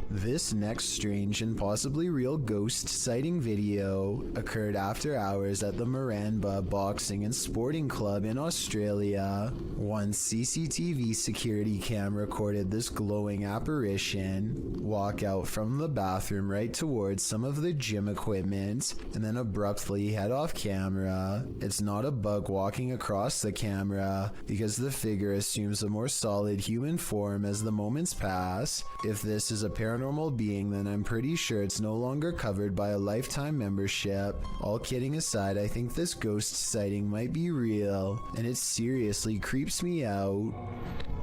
[SPEAKER 1] This next strange and possibly real ghost sighting video occurred after hours at the Maramba Boxing and Sporting Club in Australia. One CCTV security cam recorded this glowing apparition walk out from the bathroom right towards some of the gym equipment and then abruptly head off camera. It's not a bug walking across the camera because the figure assumes a more solid human form as the moments pass. If this is a paranormal being, then I'm pretty sure it's no longer covered by a lifetime membership. All kidding aside, I think this ghost sighting might be real, and it seriously creeps me out.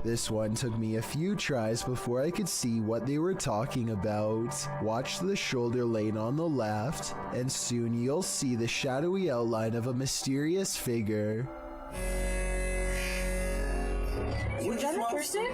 [SPEAKER 1] This one took me a few tries before I could see what they were talking about. Watch the shoulder lane on the left, and soon you'll see the shadowy outline of a mysterious figure.
[SPEAKER 17] Was that a person?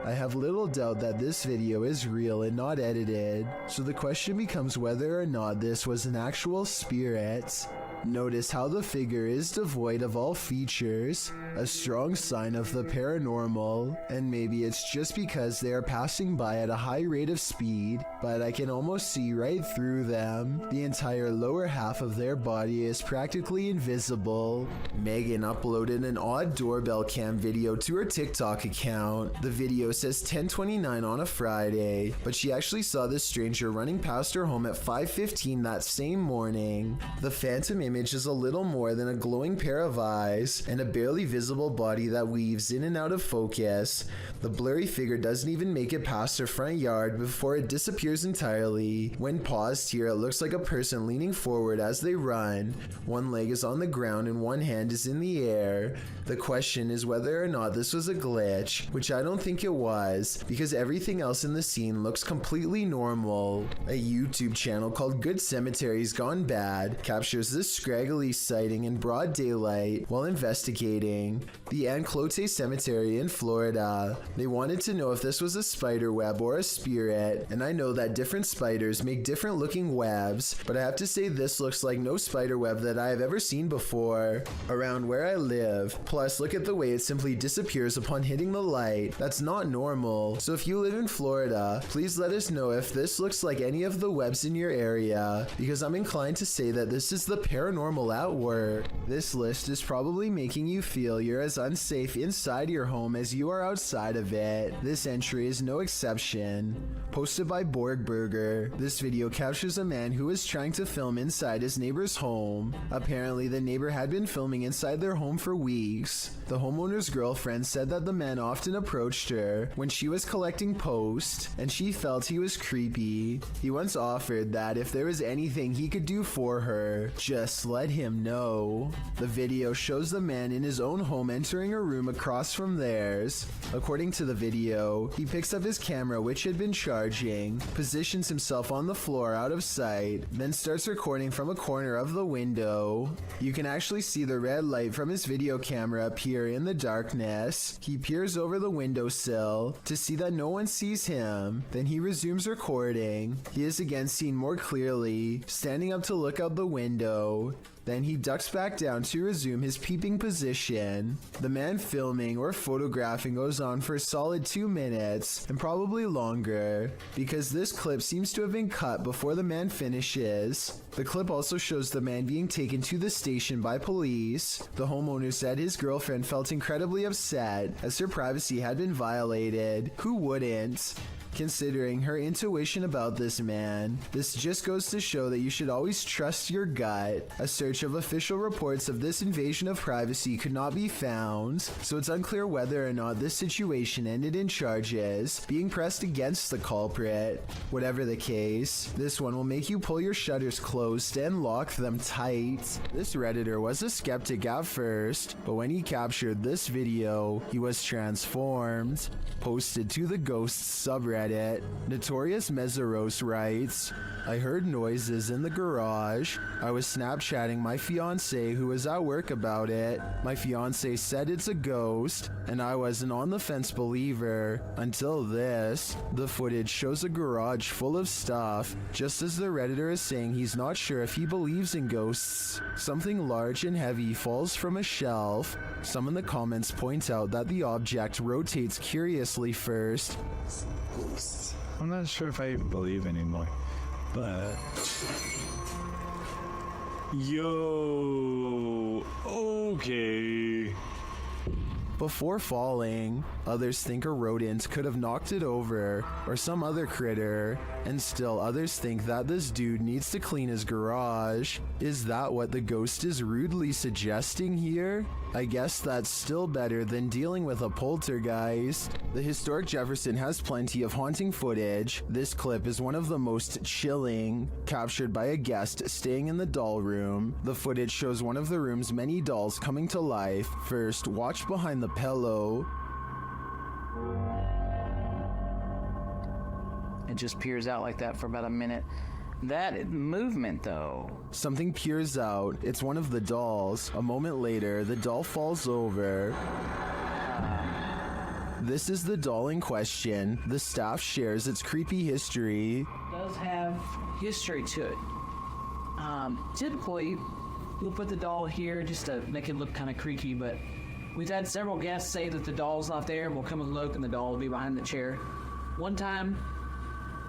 [SPEAKER 1] I have little doubt that this video is real and not edited, so the question becomes whether or not this was an actual spirit. Notice how the figure is devoid of all features, a strong sign of the paranormal, and maybe it's just because they are passing by at a high rate of speed, but I can almost see right through them. The entire lower half of their body is practically invisible. Megan uploaded an odd doorbell cam video to her TikTok account. The video says 10:29 on a Friday, but she actually saw this stranger running past her home at 5:15 that same morning. The phantom image is a little more than a glowing pair of eyes and a barely visible body that weaves in and out of focus. The blurry figure doesn't even make it past her front yard before it disappears entirely. When paused here, it looks like a person leaning forward as they run. One leg is on the ground and one hand is in the air. The question is whether or not this was a glitch, which I don't think it was, because everything else in the scene looks completely normal. A YouTube channel called Good Cemeteries Gone Bad captures this scraggly sighting in broad daylight while investigating the Macleod Cemetery in Florida. They wanted to know if this was a spider web or a spirit, and I know that different spiders make different looking webs, but I have to say this looks like no spider web that I have ever seen before around where I live. Plus, look at the way it simply disappears upon hitting the light. That's not normal. So if you live in Florida, please let us know if this looks like any of the webs in your area, because I'm inclined to say that this is the paranormal at work. This list is probably making you feel you're as unsafe inside your home as you are outside of it. This entry is no exception. Posted by Borgburger, this video captures a man who is trying to film inside his neighbor's home. Apparently, the neighbor had been filming inside their home for weeks. The homeowner's girlfriend said that the man often approached her when she was collecting post, and she felt he was creepy. He once offered that if there was anything he could do for her, just let him know. The video shows the man in his own home entering a room across from theirs. According to the video, he picks up his camera, which had been charging, positions himself on the floor out of sight, then starts recording from a corner of the window. You can actually see the red light from his video camera appear in the darkness. He peers over the windowsill to see that no one sees him. Then he resumes recording. He is again seen more clearly, standing up to look out the window. Then he ducks back down to resume his peeping position. The man filming or photographing goes on for a solid 2 minutes, and probably longer, because this clip seems to have been cut before the man finishes. The clip also shows the man being taken to the station by police. The homeowner said his girlfriend felt incredibly upset as her privacy had been violated. Who wouldn't? Considering her intuition about this man, this just goes to show that you should always trust your gut. A search of official reports of this invasion of privacy could not be found, so it's unclear whether or not this situation ended in charges being pressed against the culprit. Whatever the case, this one will make you pull your shutters closed and lock them tight. This Redditor was a skeptic at first, but when he captured this video, he was transformed. Posted to the Ghosts subreddit, Notorious Meseros writes, I heard noises in the garage. I was Snapchatting my fiance who was at work about it. My fiance said it's a ghost, and I was an on the fence believer until this. The footage shows a garage full of stuff, just as the Redditor is saying he's not sure if he believes in ghosts. Something large and heavy falls from a shelf. Some in the comments point out that the object rotates curiously first.
[SPEAKER 9] I'm not sure if I believe anymore, but yo, okay.
[SPEAKER 1] Before falling, others think a rodent could have knocked it over, or some other critter, and still others think that this dude needs to clean his garage. Is that what the ghost is rudely suggesting here? I guess that's still better than dealing with a poltergeist. The historic Jefferson has plenty of haunting footage. This clip is one of the most chilling, captured by a guest staying in the doll room. The footage shows one of the room's many dolls coming to life. First, watch behind the pillow.
[SPEAKER 21] It just peers out like that for about a minute. That movement, though.
[SPEAKER 1] Something peers out. It's one of the dolls. A moment later, the doll falls over. This is the doll in question. The staff shares its creepy history.
[SPEAKER 21] Does have history to it. Typically, we'll put the doll here just to make it look kind of creaky, but we've had several guests say that the doll's not there, and we'll come and look, and the doll will be behind the chair. One time,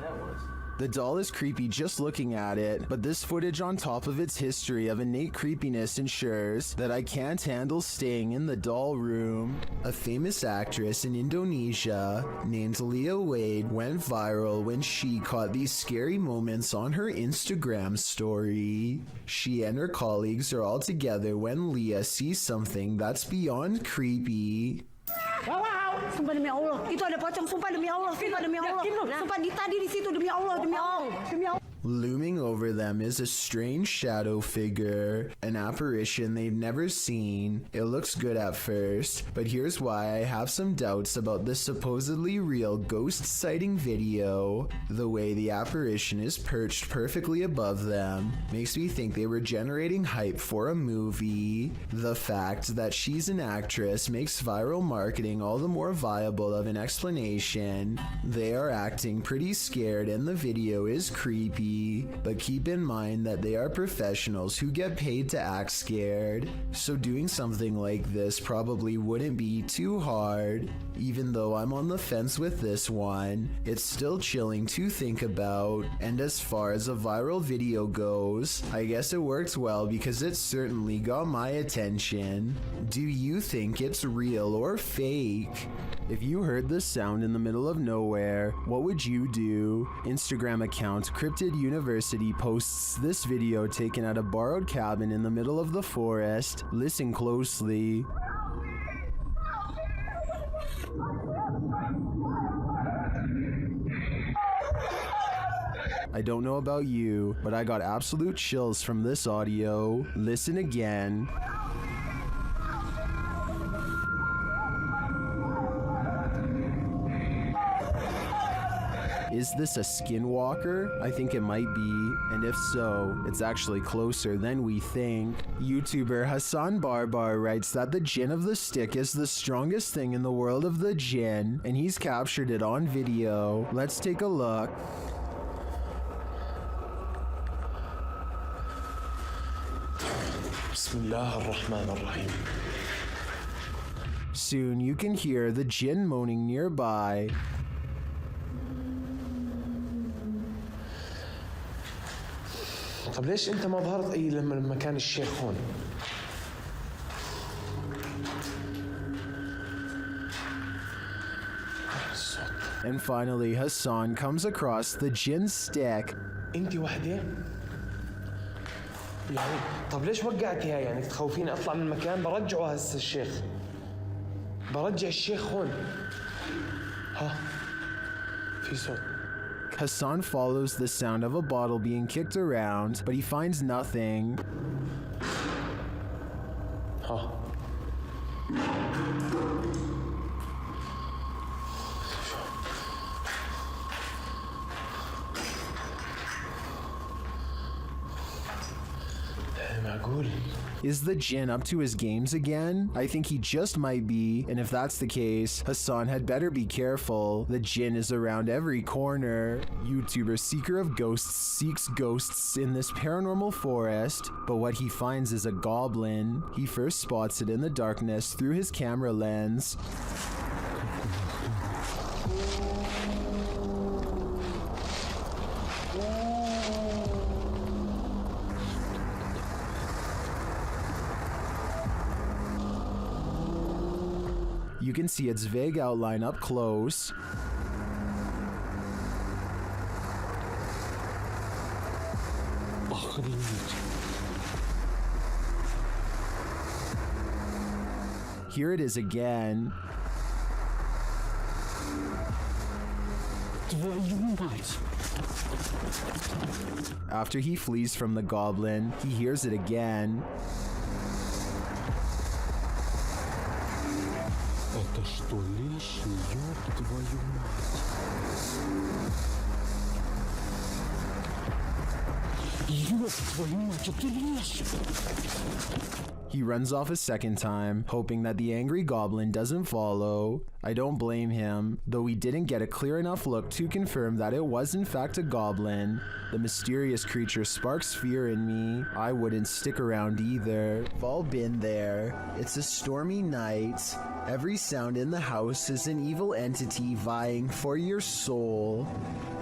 [SPEAKER 21] that was.
[SPEAKER 1] The doll is creepy just looking at it, but this footage on top of its history of innate creepiness ensures that I can't handle staying in the doll room. A famous actress in Indonesia named Leah Wade went viral when she caught these scary moments on her Instagram story. She and her colleagues are all together when Leah sees something that's beyond creepy.
[SPEAKER 17] Wow, sumpah demi Allah. Itu ada pocong, sumpah demi Allah, sumpah demi Allah. Sumpah tadi di situ demi Allah, demi Allah, demi Allah.
[SPEAKER 1] Looming over them is a strange shadow figure, an apparition they've never seen. It looks good at first, but here's why I have some doubts about this supposedly real ghost sighting video. The way the apparition is perched perfectly above them makes me think they were generating hype for a movie. The fact that she's an actress makes viral marketing all the more viable of an explanation. They are acting pretty scared and the video is creepy. But keep in mind that they are professionals who get paid to act scared, so doing something like this probably wouldn't be too hard. Even though I'm on the fence with this one, it's still chilling to think about, and as far as a viral video goes, I guess it worked well because it certainly got my attention. Do you think it's real or fake? If you heard this sound in the middle of nowhere, what would you do? Instagram account Cryptid University posts this video taken at a borrowed cabin in the middle of the forest. Listen closely. I don't know about you, but I got absolute chills from this audio. Listen again. Is this a skinwalker? I think it might be, and if so, it's actually closer than we think. YouTuber Hassan Barbar writes that the Jinn of the Stick is the strongest thing in the world of the Jinn, and he's captured it on video. Let's take a look.
[SPEAKER 20] Bismillahirrahmanirrahim.
[SPEAKER 1] Soon you can hear the Jinn moaning nearby.
[SPEAKER 20] طب ليش انت ما ظهرت اي لما كان الشيخ هون؟
[SPEAKER 1] And finally, Hassan comes across the Jinn stick.
[SPEAKER 20] انت وحده؟ يعني طب ليش وقعتيها يعني تخوفيني اطلع من المكان؟ برجعه هسه الشيخ. برجع الشيخ هون. ها في صوت.
[SPEAKER 1] Hassan follows the sound of a bottle being kicked around, but he finds nothing.
[SPEAKER 20] Huh.
[SPEAKER 1] Is the Jinn up to his games again? I think he just might be, and if that's the case, Hassan had better be careful. The Jinn is around every corner. YouTuber Seeker of Ghosts seeks ghosts in this paranormal forest, but what he finds is a goblin. He first spots it in the darkness through his camera lens. You can see its vague outline up close. Here it is again. After he flees from the goblin, he hears it again.
[SPEAKER 20] Это что, леший, ёб твою мать. Ёб твою мать, это леший.
[SPEAKER 1] He runs off a second time, hoping that the angry goblin doesn't follow. I don't blame him, though we didn't get a clear enough look to confirm that it was in fact a goblin. The mysterious creature sparks fear in me. I wouldn't stick around either. We've all been there. It's a stormy night. Every sound in the house is an evil entity vying for your soul.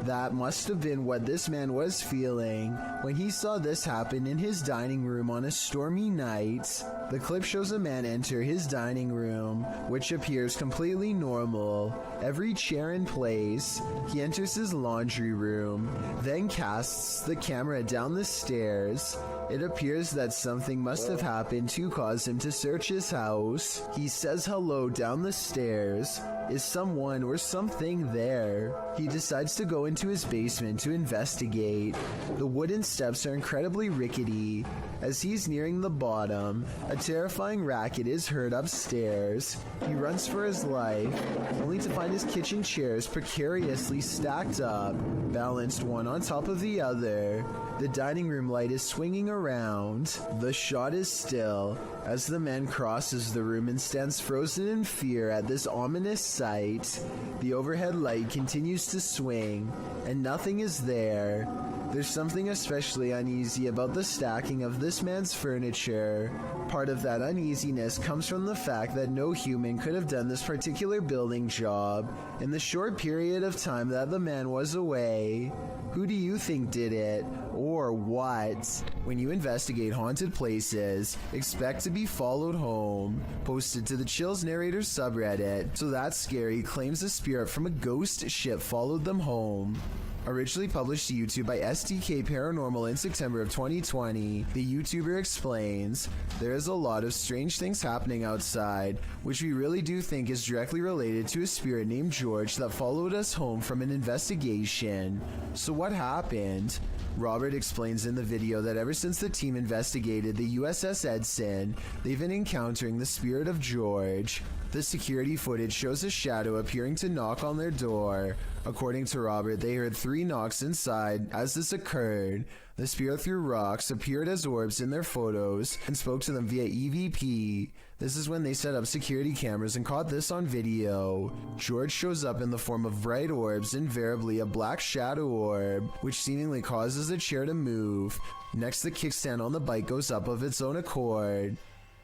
[SPEAKER 1] That must have been what this man was feeling when he saw this happen in his dining room on a stormy night. The clip shows a man enter his dining room, which appears completely normal. Every chair in place. He enters his laundry room, then casts the camera down the stairs. It appears that something must have happened to cause him to search his house. He says hello down the stairs. Is someone or something there? He decides to go into his basement to investigate. The wooden steps are incredibly rickety. As he's nearing the bottom, a terrifying racket is heard upstairs. He runs for his life, only to find his kitchen chairs precariously stacked up, balanced one on top of the other. The dining room light is swinging around. The shot is still as the man crosses the room and stands frozen in fear at this ominous sight. The overhead light continues to swing, and nothing is there. There's something especially uneasy about the stacking of this man's furniture. Part of that uneasiness comes from the fact that no human could have done this particular building job in the short period of time that the man was away. Who do you think did it? Or what? When you investigate haunted places, expect to be followed home. Posted to the Chills Narrator subreddit. So That's Scary claims a spirit from a ghost ship followed them home. Originally published to YouTube by SDK Paranormal in September of 2020, the YouTuber explains, there is a lot of strange things happening outside, which we really do think is directly related to a spirit named George that followed us home from an investigation. So what happened? Robert explains in the video that ever since the team investigated the USS Edson, they've been encountering the spirit of George. The security footage shows a shadow appearing to knock on their door. According to Robert, they heard 3 knocks inside as this occurred. The spirit threw rocks, appeared as orbs in their photos, and spoke to them via EVP. This is when they set up security cameras and caught this on video. George shows up in the form of bright orbs, invariably a black shadow orb, which seemingly causes a chair to move. Next, the kickstand on the bike goes up of its own accord.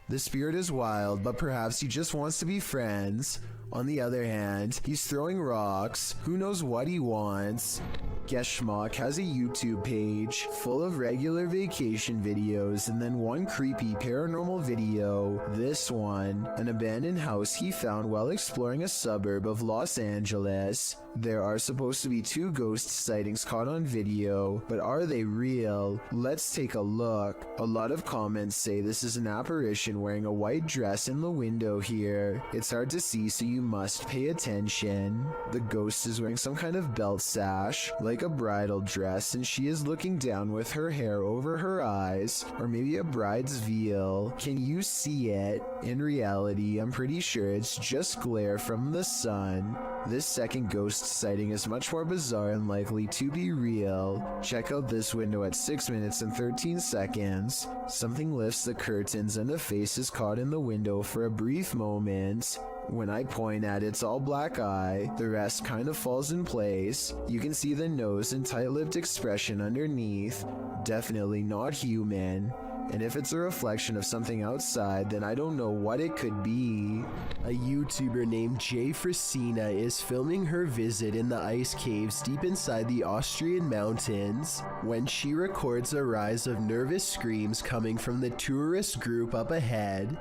[SPEAKER 1] The spirit is wild, but perhaps he just wants to be friends. On the other hand, he's throwing rocks. Who knows what he wants? Guest Schmuck has a YouTube page full of regular vacation videos and then one creepy paranormal video. This one, an abandoned house he found while exploring a suburb of Los Angeles. There are supposed to be 2 ghost sightings caught on video, but are they real? Let's take a look. A lot of comments say this is an apparition wearing a white dress in the window here. It's hard to see, so you must pay attention. The ghost is wearing some kind of belt sash, like a bridal dress, and she is looking down with her hair over her eyes, or maybe a bride's veil. Can you see it? In reality, I'm pretty sure it's just glare from the sun. This second ghost sighting is much more bizarre and likely to be real. Check out this window at 6 minutes and 13 seconds. Something lifts the curtains and a face is caught in the window for a brief moment. When I point at its all black eye, the rest kind of falls in place. You can see the nose and tight-lipped expression underneath. Definitely not human. And if it's a reflection of something outside, then I don't know what it could be. A YouTuber named Jay Frisina is filming her visit in the ice caves deep inside the Austrian mountains when she records a rise of nervous screams coming from the tourist group up ahead.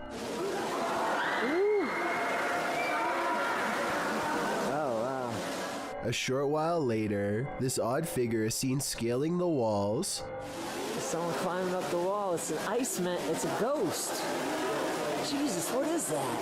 [SPEAKER 1] A short while later, this odd figure is seen scaling the walls.
[SPEAKER 3] There's someone climbing up the wall. It's an iceman. It's a ghost. Jesus, what is that?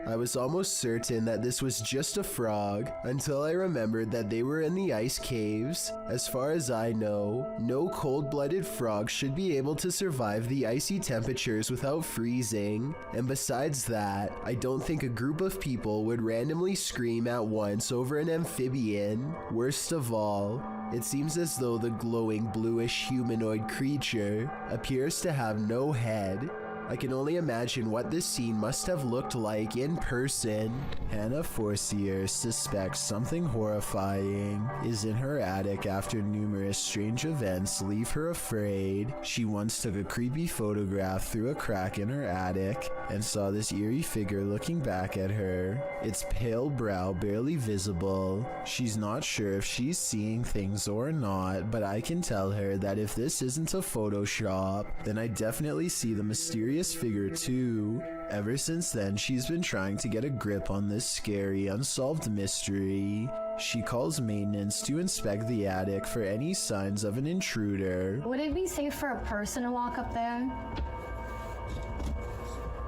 [SPEAKER 1] I was almost certain that this was just a frog until I remembered that they were in the ice caves. As far as I know, no cold-blooded frog should be able to survive the icy temperatures without freezing. And besides that, I don't think a group of people would randomly scream at once over an amphibian. Worst of all, it seems as though the glowing bluish humanoid creature appears to have no head. I can only imagine what this scene must have looked like in person. Hannah Forcier suspects something horrifying is in her attic after numerous strange events leave her afraid. She once took a creepy photograph through a crack in her attic and saw this eerie figure looking back at her, its pale brow barely visible. She's not sure if she's seeing things or not, but I can tell her that if this isn't a Photoshop, then I definitely see the mysterious figure too. Ever since then, she's been trying to get a grip on this scary, unsolved mystery. She calls maintenance to inspect the attic for any signs of an intruder.
[SPEAKER 10] Would it be safe for a person to walk up there?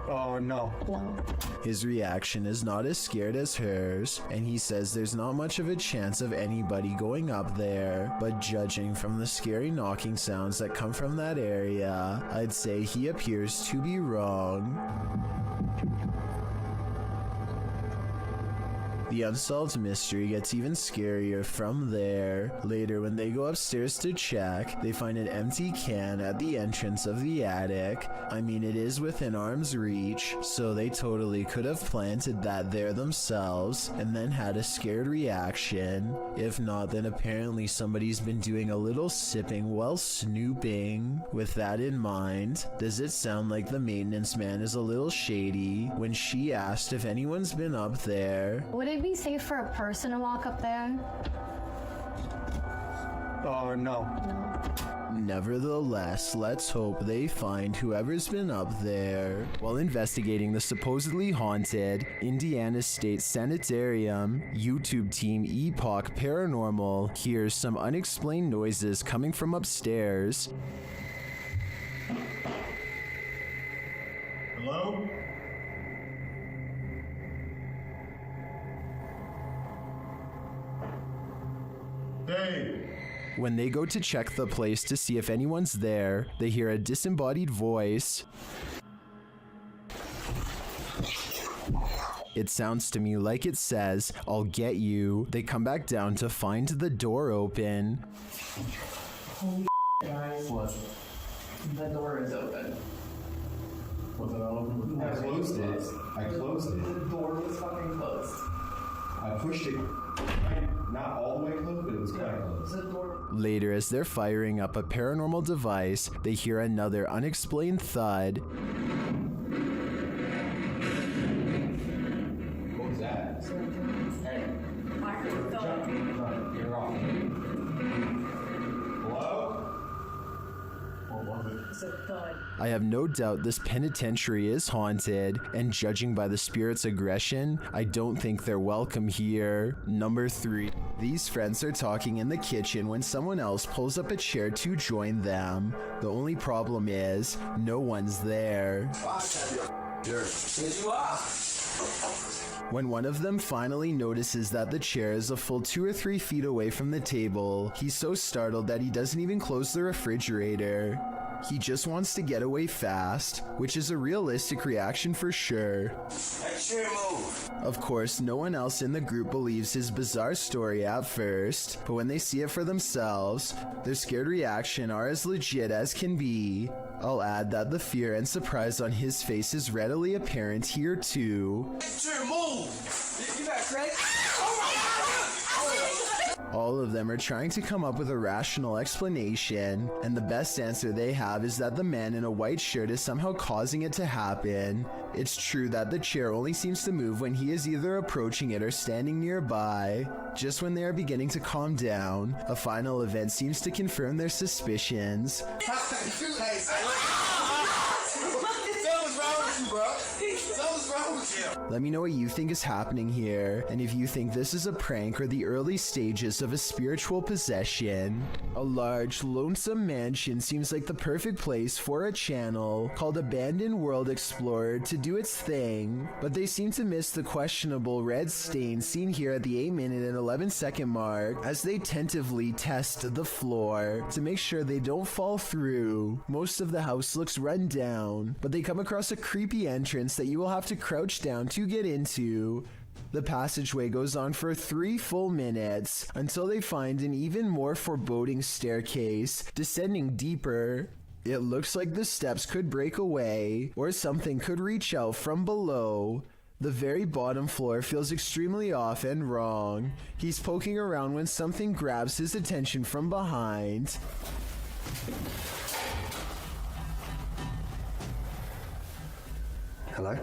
[SPEAKER 13] Oh, no.
[SPEAKER 10] No.
[SPEAKER 1] His reaction is not as scared as hers, and he says there's not much of a chance of anybody going up there, but judging from the scary knocking sounds that come from that area, I'd say he appears to be wrong. The unsolved mystery gets even scarier from there. Later, when they go upstairs to check, they find an empty can at the entrance of the attic. I mean, it is within arm's reach, so they totally could have planted that there themselves and then had a scared reaction. If not, then apparently somebody's been doing a little sipping while snooping. With that in mind, does it sound like the maintenance man is a little shady when she asked if anyone's been up there?
[SPEAKER 10] Would it be safe for a person to walk up there?
[SPEAKER 13] Oh, no.
[SPEAKER 1] Nevertheless, let's hope they find whoever's been up there. While investigating the supposedly haunted Indiana State Sanitarium, YouTube team Epoch Paranormal hears some unexplained noises coming from upstairs.
[SPEAKER 19] Hello? Hey!
[SPEAKER 1] When they go to check the place to see if anyone's there, they hear a disembodied voice. It sounds to me like it says, "I'll get you." They come back down to find the door open.
[SPEAKER 21] Holy guys. What? The door is open.
[SPEAKER 22] Was it all open?
[SPEAKER 21] No,
[SPEAKER 22] I closed it. I closed it.
[SPEAKER 21] The door was fucking closed.
[SPEAKER 22] I pushed it not all the way closed, but it was kind of close.
[SPEAKER 21] The door.
[SPEAKER 1] Later, as they're firing up a paranormal device, they hear another unexplained thud.
[SPEAKER 22] What was that? John, you're off. Hello? What was it?
[SPEAKER 10] It's a thud.
[SPEAKER 1] I have no doubt this penitentiary is haunted, and judging by the spirit's aggression, I don't think they're welcome here. Number 3. These friends are talking in the kitchen when someone else pulls up a chair to join them. The only problem is, no one's there. When one of them finally notices that the chair is a full 2 or 3 feet away from the table, he's so startled that he doesn't even close the refrigerator. He just wants to get away fast, which is a realistic reaction for sure. Of course, no one else in the group believes his bizarre story at first, but when they see it for themselves, their scared reaction are as legit as can be. I'll add that the fear and surprise on his face is readily apparent here too. All of them are trying to come up with a rational explanation, and the best answer they have is that the man in a white shirt is somehow causing it to happen. It's true that the chair only seems to move when he is either approaching it or standing nearby. Just when they are beginning to calm down, a final event seems to confirm their suspicions. Let me know what you think is happening here, and if you think this is a prank or the early stages of a spiritual possession. A large, lonesome mansion seems like the perfect place for a channel called Abandoned World Explorer to do its thing, but they seem to miss the questionable red stain seen here at the 8-minute and 11-second mark as they tentatively test the floor to make sure they don't fall through. Most of the house looks run down, but they come across a creepy entrance that you will have to crouch down to get into. The passageway goes on for 3 full minutes until they find an even more foreboding staircase descending deeper. It looks like the steps could break away, or something could reach out from below. The very bottom floor feels extremely off and wrong. He's poking around when something grabs his attention from behind.
[SPEAKER 22] Hello?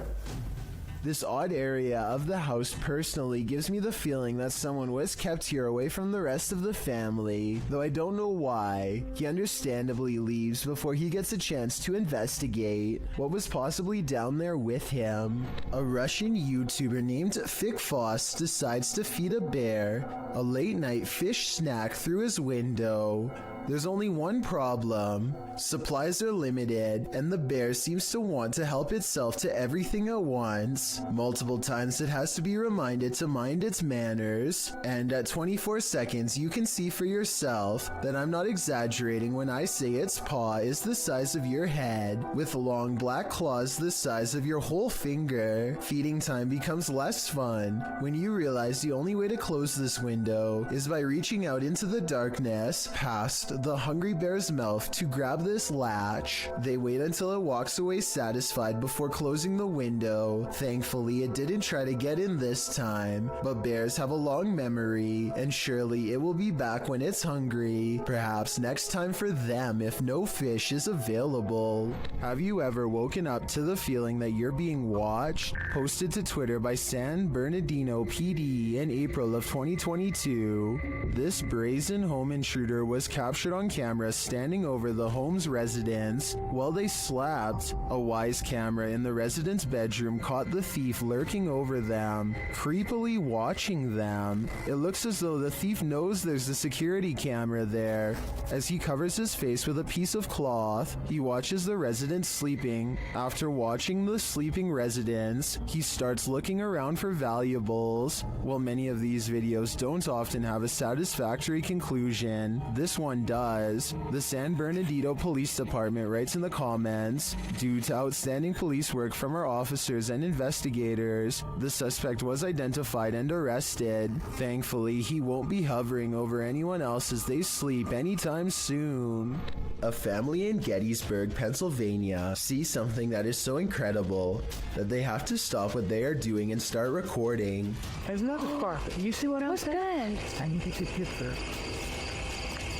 [SPEAKER 1] This odd area of the house personally gives me the feeling that someone was kept here away from the rest of the family, though I don't know why. He understandably leaves before he gets a chance to investigate what was possibly down there with him. A Russian YouTuber named Fikfoss decides to feed a bear a late-night fish snack through his window. There's only one problem. Supplies are limited, and the bear seems to want to help itself to everything at once. Multiple times it has to be reminded to mind its manners, and at 24 seconds you can see for yourself that I'm not exaggerating when I say its paw is the size of your head, with long black claws the size of your whole finger. Feeding time becomes less fun when you realize the only way to close this window is by reaching out into the darkness past the hungry bear's mouth to grab this latch. They wait until it walks away satisfied before closing the window. Thankfully, it didn't try to get in this time, but bears have a long memory, and surely it will be back when it's hungry. Perhaps next time for them if no fish is available. Have you ever woken up to the feeling that you're being watched? Posted to Twitter by San Bernardino PD in April of 2022. This brazen home intruder was captured on camera standing over the home's residents while they slept. A wise camera in the resident's bedroom caught the thief lurking over them, creepily watching them. It looks as though the thief knows there's a security camera there. As he covers his face with a piece of cloth, he watches the residents sleeping. After watching the sleeping residents, he starts looking around for valuables. While many of these videos don't often have a satisfactory conclusion, this one does. The San Bernardino Police Department writes in the comments, "Due to outstanding police work from our officers and investigators, the suspect was identified and arrested. Thankfully, he won't be hovering over anyone else as they sleep anytime soon." A family in Gettysburg, Pennsylvania sees something that is so incredible that they have to stop what they are doing and start recording.
[SPEAKER 4] There's another spark. You see what I'm saying? I need to get a picture.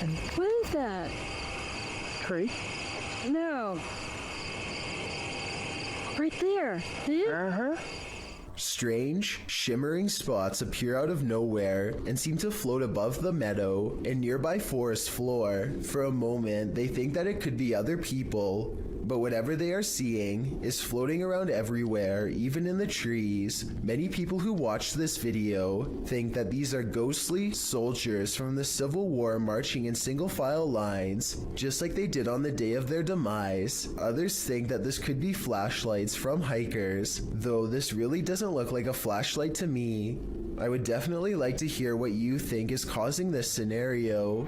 [SPEAKER 4] And
[SPEAKER 17] what is that?
[SPEAKER 4] Tree?
[SPEAKER 17] No. Right there. See it?
[SPEAKER 4] Uh-huh.
[SPEAKER 1] Strange, shimmering spots appear out of nowhere and seem to float above the meadow and nearby forest floor. For a moment, they think that it could be other people, but whatever they are seeing is floating around everywhere, even in the trees. Many people who watch this video think that these are ghostly soldiers from the Civil War marching in single file lines, just like they did on the day of their demise. Others think that this could be flashlights from hikers, though this really doesn't look like a flashlight to me. I would definitely like to hear what you think is causing this scenario.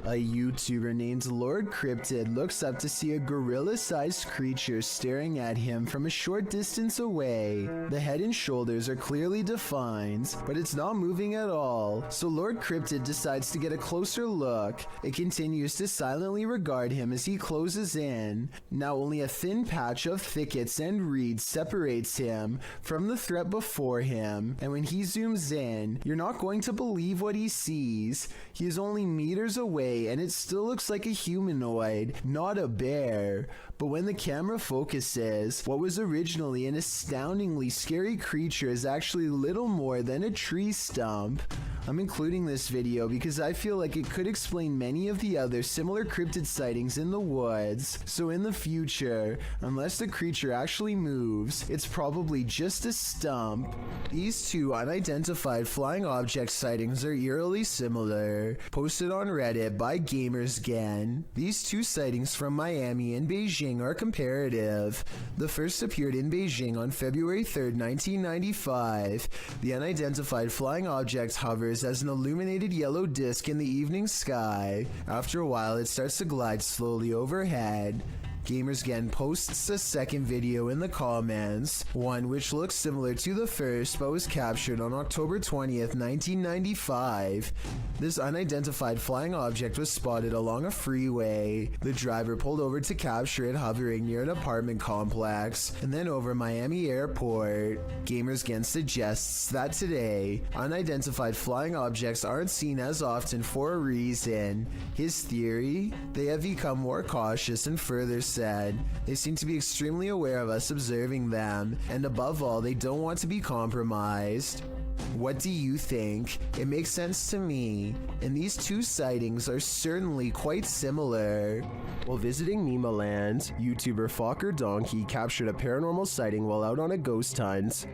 [SPEAKER 1] A YouTuber named Lord Cryptid looks up to see a gorilla-sized creature staring at him from a short distance away. The head and shoulders are clearly defined, but it's not moving at all, so Lord Cryptid decides to get a closer look. It continues to silently regard him as he closes in. Now only a thin patch of thickets and reeds separates him from the threat before him, and when he zooms in, you're not going to believe what he sees. He is only meters away, and it still looks like a humanoid, not a bear. But when the camera focuses, what was originally an astoundingly scary creature is actually little more than a tree stump. I'm including this video because I feel like it could explain many of the other similar cryptid sightings in the woods. So in the future, unless the creature actually moves, it's probably just a stump. These two unidentified flying object sightings are eerily similar. Posted on Reddit by Gamersgen. These two sightings from Miami and Beijing are comparative. The first appeared in Beijing on February 3rd, 1995. The unidentified flying object hovers as an illuminated yellow disc in the evening sky. After a while, it starts to glide slowly overhead. Gamersgen posts a second video in the comments, one which looks similar to the first but was captured on October 20th, 1995. This unidentified flying object was spotted along a freeway. The driver pulled over to capture it hovering near an apartment complex and then over Miami Airport. Gamersgen suggests that today, unidentified flying objects aren't seen as often for a reason. His theory? They have become more cautious, and further said, they seem to be extremely aware of us observing them, and above all, they don't want to be compromised. What do you think? It makes sense to me, and these two sightings are certainly quite similar. While visiting Nemoland, YouTuber Fokker Donkey captured a paranormal sighting while out on a ghost hunt.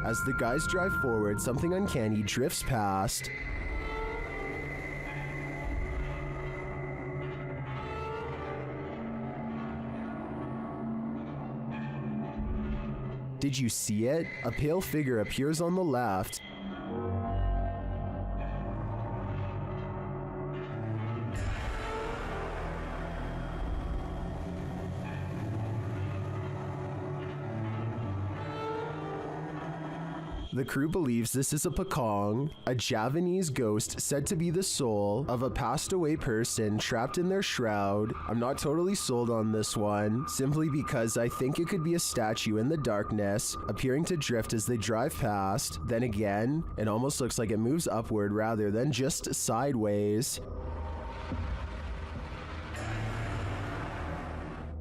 [SPEAKER 1] As the guys drive forward, something uncanny drifts past. Did you see it? A pale figure appears on the left. The crew believes this is a Pakong, a Javanese ghost said to be the soul of a passed away person trapped in their shroud. I'm not totally sold on this one, simply because I think it could be a statue in the darkness, appearing to drift as they drive past. Then again, it almost looks like it moves upward rather than just sideways.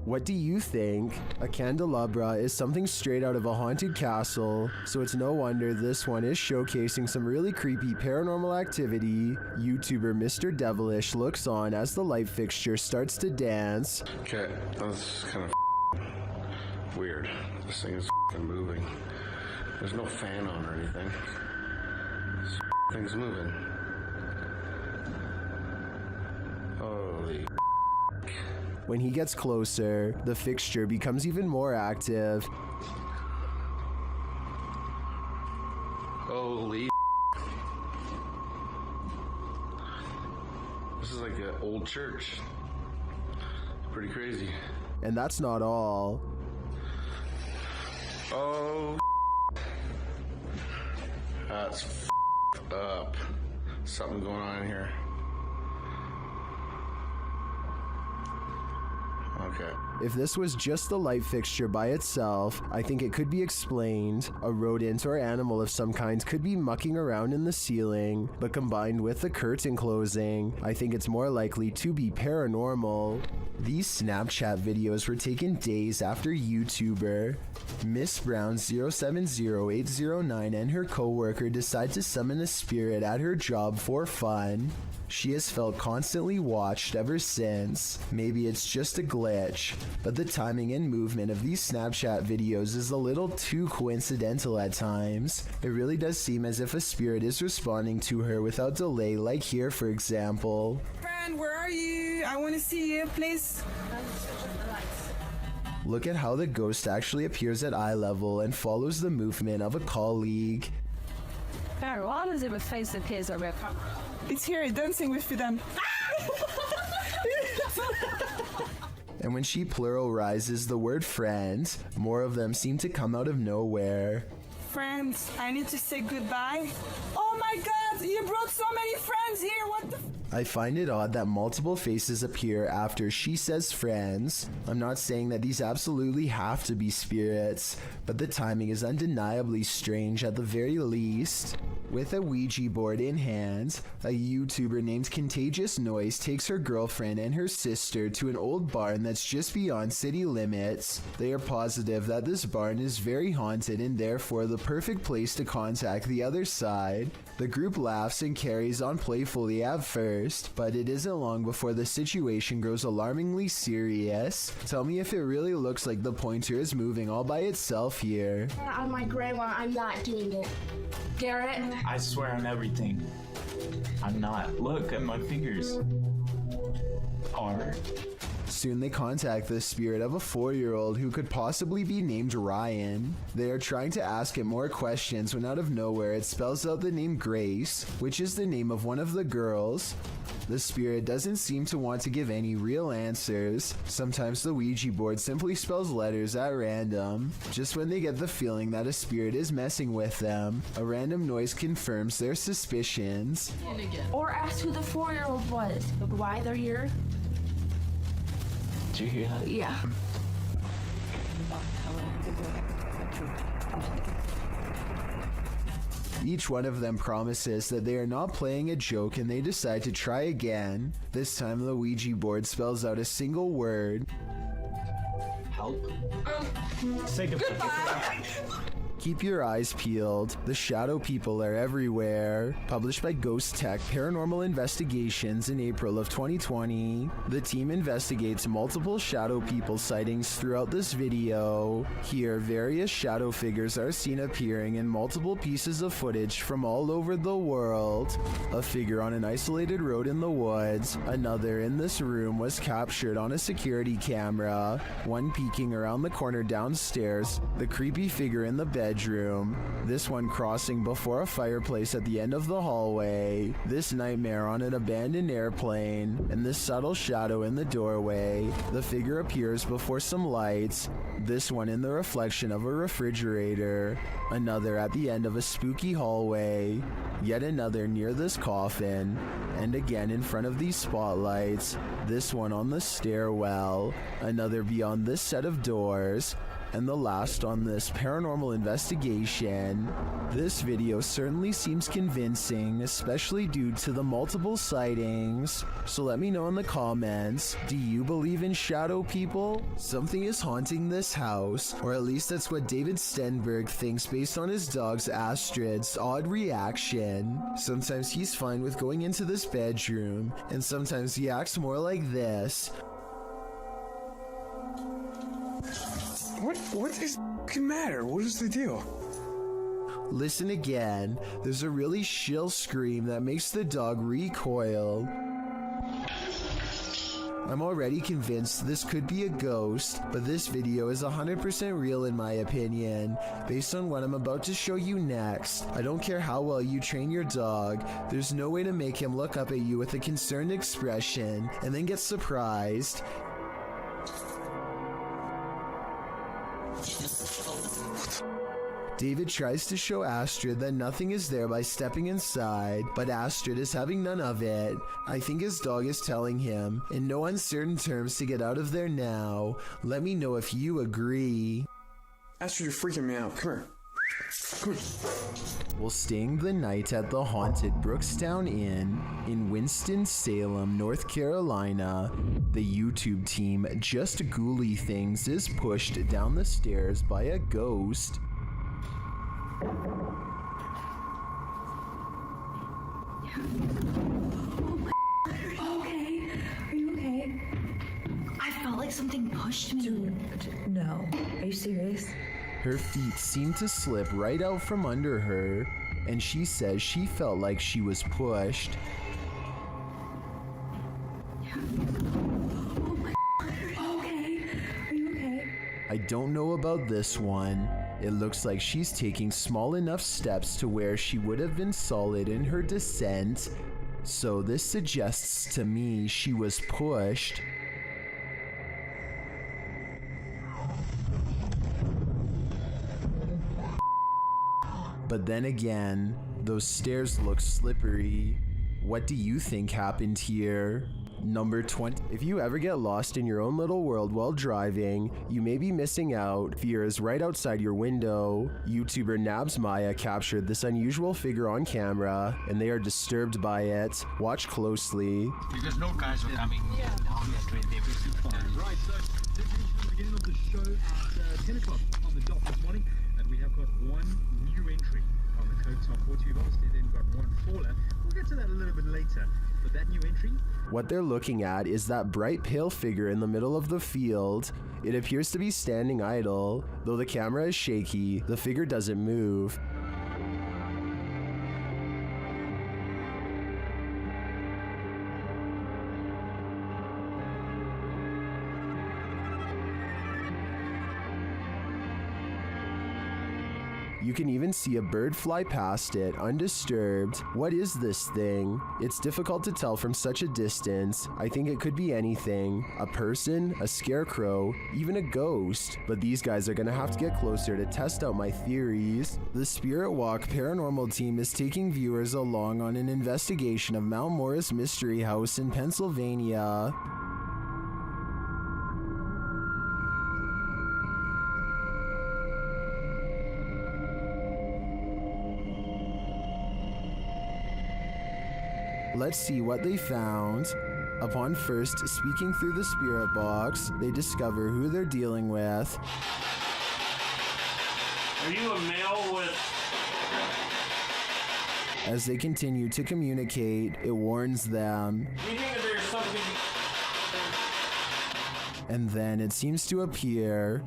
[SPEAKER 1] What do you think? A candelabra is something straight out of a haunted castle, so it's no wonder this one is showcasing some really creepy paranormal activity. YouTuber Mr. Devilish looks on as the light fixture starts to dance.
[SPEAKER 5] Okay, that's kind of weird. This thing is moving. There's no fan on or anything. This thing's moving. Holy.
[SPEAKER 1] When he gets closer, the fixture becomes even more active.
[SPEAKER 5] Holy. This is like an old church. Pretty crazy.
[SPEAKER 1] And that's not all.
[SPEAKER 5] Oh. That's up. Something going on in here. Okay.
[SPEAKER 1] If this was just the light fixture by itself, I think it could be explained. A rodent or animal of some kind could be mucking around in the ceiling, but combined with the curtain closing, I think it's more likely to be paranormal. These Snapchat videos were taken days after YouTuber Miss Brown 070809 and her co-worker decide to summon a spirit at her job for fun. She has felt constantly watched ever since. Maybe it's just a glitch, but the timing and movement of these Snapchat videos is a little too coincidental at times. It really does seem as if a spirit is responding to her without delay, like here for example.
[SPEAKER 6] Friend, where are you? I want to see you, please.
[SPEAKER 1] Look at how the ghost actually appears at eye level and follows the movement of a colleague.
[SPEAKER 6] Why does it face appears over? It's here dancing with them.
[SPEAKER 1] And when she pluralizes the word friends, more of them seem to come out of nowhere.
[SPEAKER 6] Friends, I need to say goodbye. Oh my god, you brought so many friends here, what the
[SPEAKER 1] I find it odd that multiple faces appear after she says friends. I'm not saying that these absolutely have to be spirits, but the timing is undeniably strange at the very least. With a Ouija board in hand, a YouTuber named Contagious Noise takes her girlfriend and her sister to an old barn that's just beyond city limits. They are positive that this barn is very haunted and therefore the perfect place to contact the other side. The group laughs and carries on playfully at first, but it isn't long before the situation grows alarmingly serious. Tell me if it really looks like the pointer is moving all by itself here.
[SPEAKER 10] On my grandma, I'm not doing it. Garrett?
[SPEAKER 9] I swear on everything. I'm not. Look at my fingers. Are.
[SPEAKER 1] Soon they contact the spirit of a 4-year-old who could possibly be named Ryan. They are trying to ask it more questions when out of nowhere it spells out the name Grace, which is the name of one of the girls. The spirit doesn't seem to want to give any real answers. Sometimes the Ouija board simply spells letters at random. Just when they get the feeling that a spirit is messing with them, a random noise confirms their suspicions.
[SPEAKER 10] Or ask who the 4-year-old was, why they're here.
[SPEAKER 3] Did you hear that?
[SPEAKER 10] Yeah.
[SPEAKER 1] Each one of them promises that they are not playing a joke and they decide to try again. This time the Ouija board spells out a single word.
[SPEAKER 3] Help.
[SPEAKER 1] Say goodbye. Keep your eyes peeled. The shadow people are everywhere. Published by Ghost Tech Paranormal Investigations in April of 2020. The team investigates multiple shadow people sightings throughout this video. Here, various shadow figures are seen appearing in multiple pieces of footage from all over the world. A figure on an isolated road in the woods. Another in this room was captured on a security camera. One peeking around the corner downstairs. The creepy figure in the bedroom. This one crossing before a fireplace at the end of the hallway. This nightmare on an abandoned airplane. And this subtle shadow in the doorway. The figure appears before some lights. This one in the reflection of a refrigerator. Another at the end of a spooky hallway. Yet another near this coffin. And again in front of these spotlights. This one on the stairwell. Another beyond this set of doors. And the last on this paranormal investigation. This video certainly seems convincing, especially due to the multiple sightings. So let me know in the comments, do you believe in shadow people? Something is haunting this house, or at least that's what David Stenberg thinks based on his dog's Astrid's odd reaction. Sometimes he's fine with going into this bedroom, and sometimes he acts more like this.
[SPEAKER 12] What is the matter? What is the deal?
[SPEAKER 1] Listen again. There's a really shrill scream that makes the dog recoil. I'm already convinced this could be a ghost, but this video is 100% real in my opinion, based on what I'm about to show you next. I don't care how well you train your dog, there's no way to make him look up at you with a concerned expression and then get surprised. David tries to show Astrid that nothing is there by stepping inside, but Astrid is having none of it. I think his dog is telling him, in no uncertain terms, to get out of there now. Let me know if you agree.
[SPEAKER 12] Astrid, you're freaking me out. Come here. Come here.
[SPEAKER 1] Well, staying the night at the haunted Brookstown Inn in Winston-Salem, North Carolina, the YouTube team Just Ghouly Things is pushed down the stairs by a ghost.
[SPEAKER 18] Okay, are you okay? I felt like something pushed me. Dude, no. Are you serious?
[SPEAKER 1] Her feet seem to slip right out from under her, and she says she felt like she was pushed.
[SPEAKER 18] Okay, are you okay?
[SPEAKER 1] I don't know about this one. It looks like she's taking small enough steps to where she would have been solid in her descent, so this suggests to me she was pushed. But then again, those stairs look slippery. What do you think happened here? Number 20. If you ever get lost in your own little world while driving, you may be missing out. Fear is right outside your window. YouTuber Nabs Maya captured this unusual figure on camera, and they are disturbed by it. Watch closely.
[SPEAKER 16] Because no guys are coming down that way. They were right, so this is the beginning of the show at 10 o'clock on the dot this morning, and we have got one new entry on the code top 40. We've obviously then got one faller. We'll get to that a little bit later, but that new entry.
[SPEAKER 1] What they're looking at is that bright pale figure in the middle of the field. It appears to be standing idle. Though the camera is shaky, the figure doesn't move. You can even see a bird fly past it, undisturbed. What is this thing? It's difficult to tell from such a distance. I think it could be anything. A person, a scarecrow, even a ghost. But these guys are gonna have to get closer to test out my theories. The Spirit Walk paranormal team is taking viewers along on an investigation of Mount Morris Mystery House in Pennsylvania. Let's see what they found. Upon first speaking through the spirit box, they discover who they're dealing with.
[SPEAKER 7] Are you a male with...
[SPEAKER 1] As they continue to communicate, it warns them.
[SPEAKER 7] Do you think that there's something...
[SPEAKER 1] And then it seems to appear.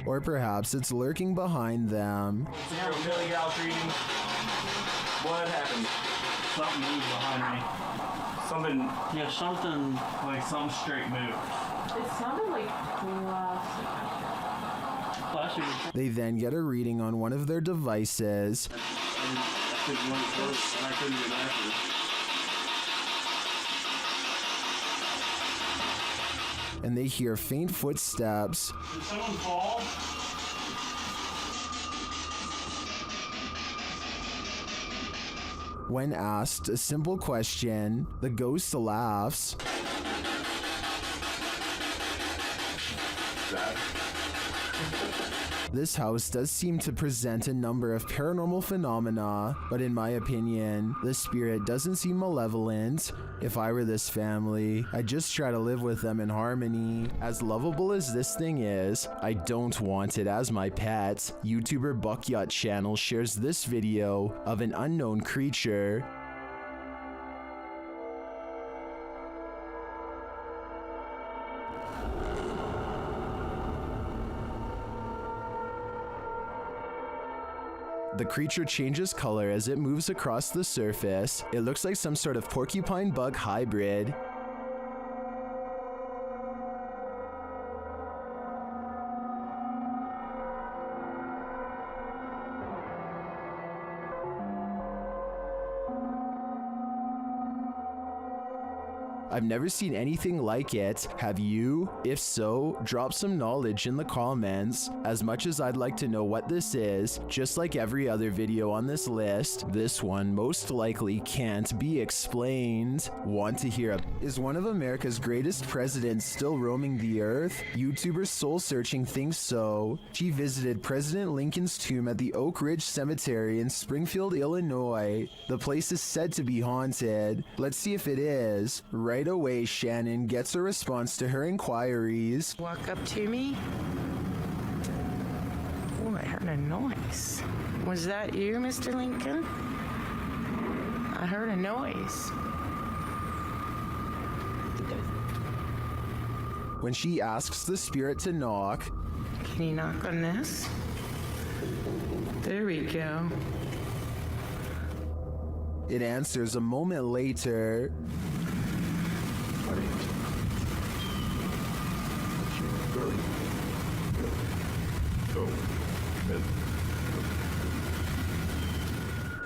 [SPEAKER 1] Or perhaps it's lurking behind them.
[SPEAKER 7] What happened? Something moved behind me. Something... Yeah, something, like some straight move.
[SPEAKER 10] It sounded like glass.
[SPEAKER 1] They then get a reading on one of their devices. And they hear faint footsteps.
[SPEAKER 7] Did someone fall?
[SPEAKER 1] When asked a simple question, the ghost laughs. This house does seem to present a number of paranormal phenomena, but in my opinion, the spirit doesn't seem malevolent. If I were this family, I'd just try to live with them in harmony. As lovable as this thing is, I don't want it as my pet. YouTuber Buckyut Channel shares this video of an unknown creature. The creature changes color as it moves across the surface. It looks like some sort of porcupine bug hybrid. I've never seen anything like it. Have you? If so, drop some knowledge in the comments. As much as I'd like to know what this is, just like every other video on this list, this one most likely can't be explained. Want to hear Is one of America's greatest presidents still roaming the earth? YouTuber Soul Searching thinks so. She visited President Lincoln's tomb at the Oak Ridge Cemetery in Springfield, Illinois. The place is said to be haunted. Let's see if it is. Right away, Shannon gets a response to her inquiries.
[SPEAKER 15] Walk up to me. Oh, I heard a noise. Was that you, Mr. Lincoln? I heard a noise.
[SPEAKER 1] When she asks the spirit to knock,
[SPEAKER 15] can you knock on this? There we go.
[SPEAKER 1] It answers a moment later.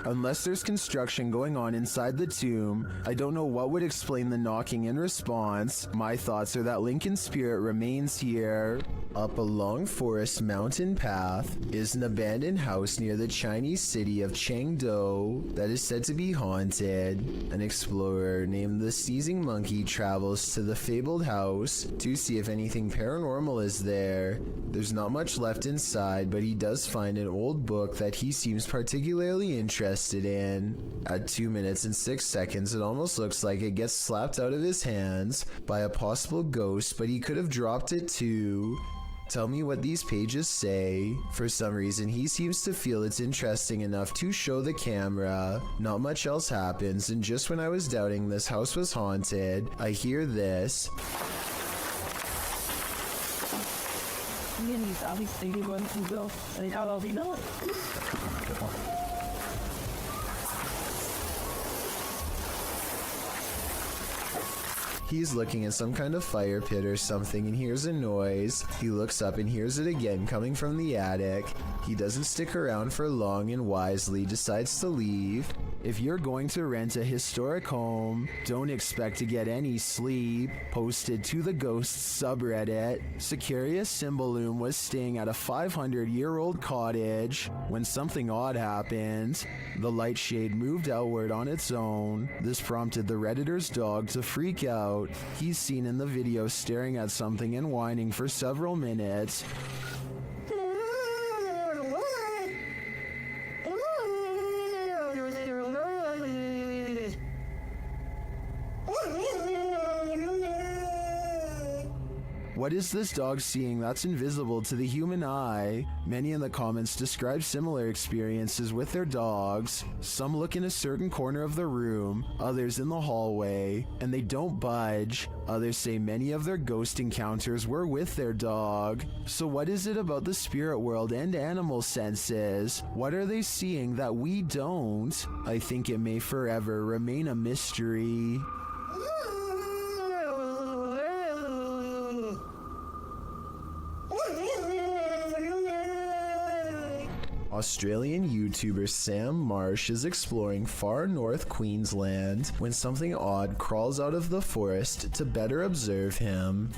[SPEAKER 1] Unless there's construction going on inside the tomb, I don't know what would explain the knocking in response. My thoughts are that Lincoln's spirit remains here. Up a long forest mountain path is an abandoned house near the Chinese city of Chengdu that is said to be haunted. An explorer named the Sneezing Monkey travels to the fabled house to see if anything paranormal is there. There's not much left inside, but he does find an old book that he seems particularly interested in. At 2 minutes and 6 seconds, it almost looks like it gets slapped out of his hands by a possible ghost, but he could have dropped it too. Tell me what these pages say. For some reason, he seems to feel it's interesting enough to show the camera. Not much else happens, and just when I was doubting this house was haunted, I hear this. He's looking at some kind of fire pit or something and hears a noise. He looks up and hears it again coming from the attic. He doesn't stick around for long and wisely decides to leave. If you're going to rent a historic home, don't expect to get any sleep. Posted to the Ghosts subreddit, Securius Cymbalum was staying at a 500-year-old cottage when something odd happened. The light shade moved outward on its own. This prompted the Redditor's dog to freak out. He's seen in the video staring at something and whining for several minutes. What is this dog seeing that's invisible to the human eye? Many in the comments describe similar experiences with their dogs. Some look in a certain corner of the room, others in the hallway, and they don't budge. Others say many of their ghost encounters were with their dog. So what is it about the spirit world and animal senses? What are they seeing that we don't? I think it may forever remain a mystery. Australian YouTuber Sam Marsh is exploring far north Queensland when something odd crawls out of the forest to better observe him.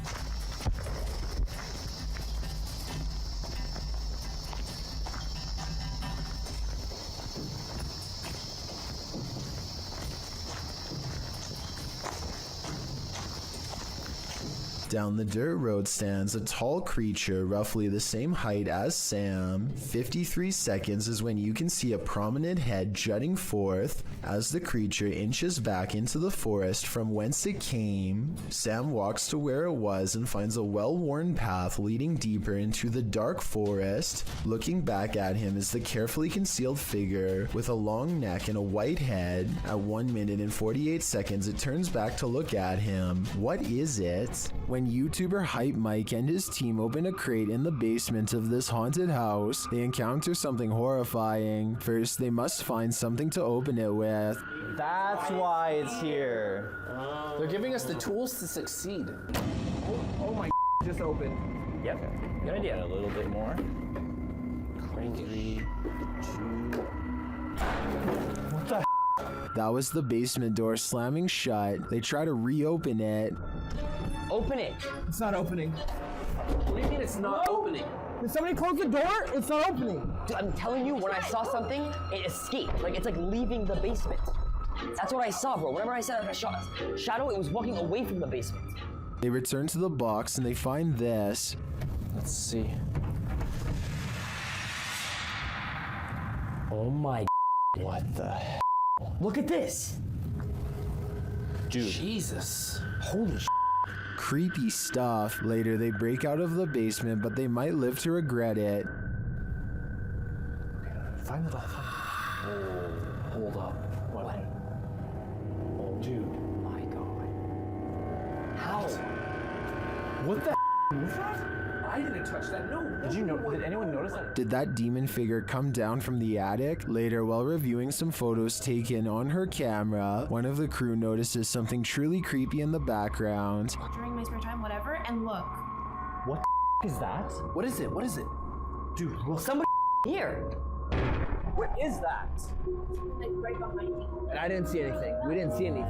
[SPEAKER 1] Down the dirt road stands a tall creature roughly the same height as Sam. 53 seconds is when you can see a prominent head jutting forth as the creature inches back into the forest from whence it came. Sam walks to where it was and finds a well-worn path leading deeper into the dark forest. Looking back at him is the carefully concealed figure with a long neck and a white head. At 1 minute and 48 seconds it turns back to look at him. What is it? When YouTuber Hype Mike and his team open a crate in the basement of this haunted house, they encounter something horrifying. First, they must find something to open it with.
[SPEAKER 8] That's why it's here. They're giving us the tools to succeed. Oh my just opened. Yep, good idea. A little bit more. Crank it. 3, 2. What the
[SPEAKER 1] That was the basement door slamming shut. They try to reopen it.
[SPEAKER 8] Open it. It's not opening. What do you mean it's not opening?
[SPEAKER 11] Did somebody close the door? It's not opening.
[SPEAKER 8] Dude, I'm telling you, when I saw something, it escaped. Like, it's like leaving the basement. That's what I saw, bro. Whenever I said I saw a shadow, it was walking away from the basement.
[SPEAKER 1] They return to the box and they find this.
[SPEAKER 8] Let's see. Oh my. What the hell? Look at this. Dude. Jesus. Holy shit.
[SPEAKER 1] Creepy stuff. Later, they break out of the basement, but they might live to regret it.
[SPEAKER 8] Find the Oh, hold up. What? Oh, dude. My God. How? What the was that? I didn't touch that. No. Did anyone notice that?
[SPEAKER 1] Did that demon figure come down from the attic? Later, while reviewing some photos taken on her camera, one of the crew notices something truly creepy in the background.
[SPEAKER 23] During my spare time, whatever, and look.
[SPEAKER 8] What the is that? What is it? What is it? Dude, will somebody here? What is that?
[SPEAKER 23] Like right behind me.
[SPEAKER 8] And I didn't see anything. We didn't see anything.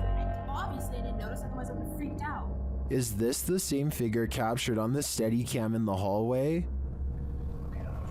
[SPEAKER 23] Obviously, I didn't notice, otherwise I would have freaked out.
[SPEAKER 1] Is this the same figure captured on the Steadicam in the hallway?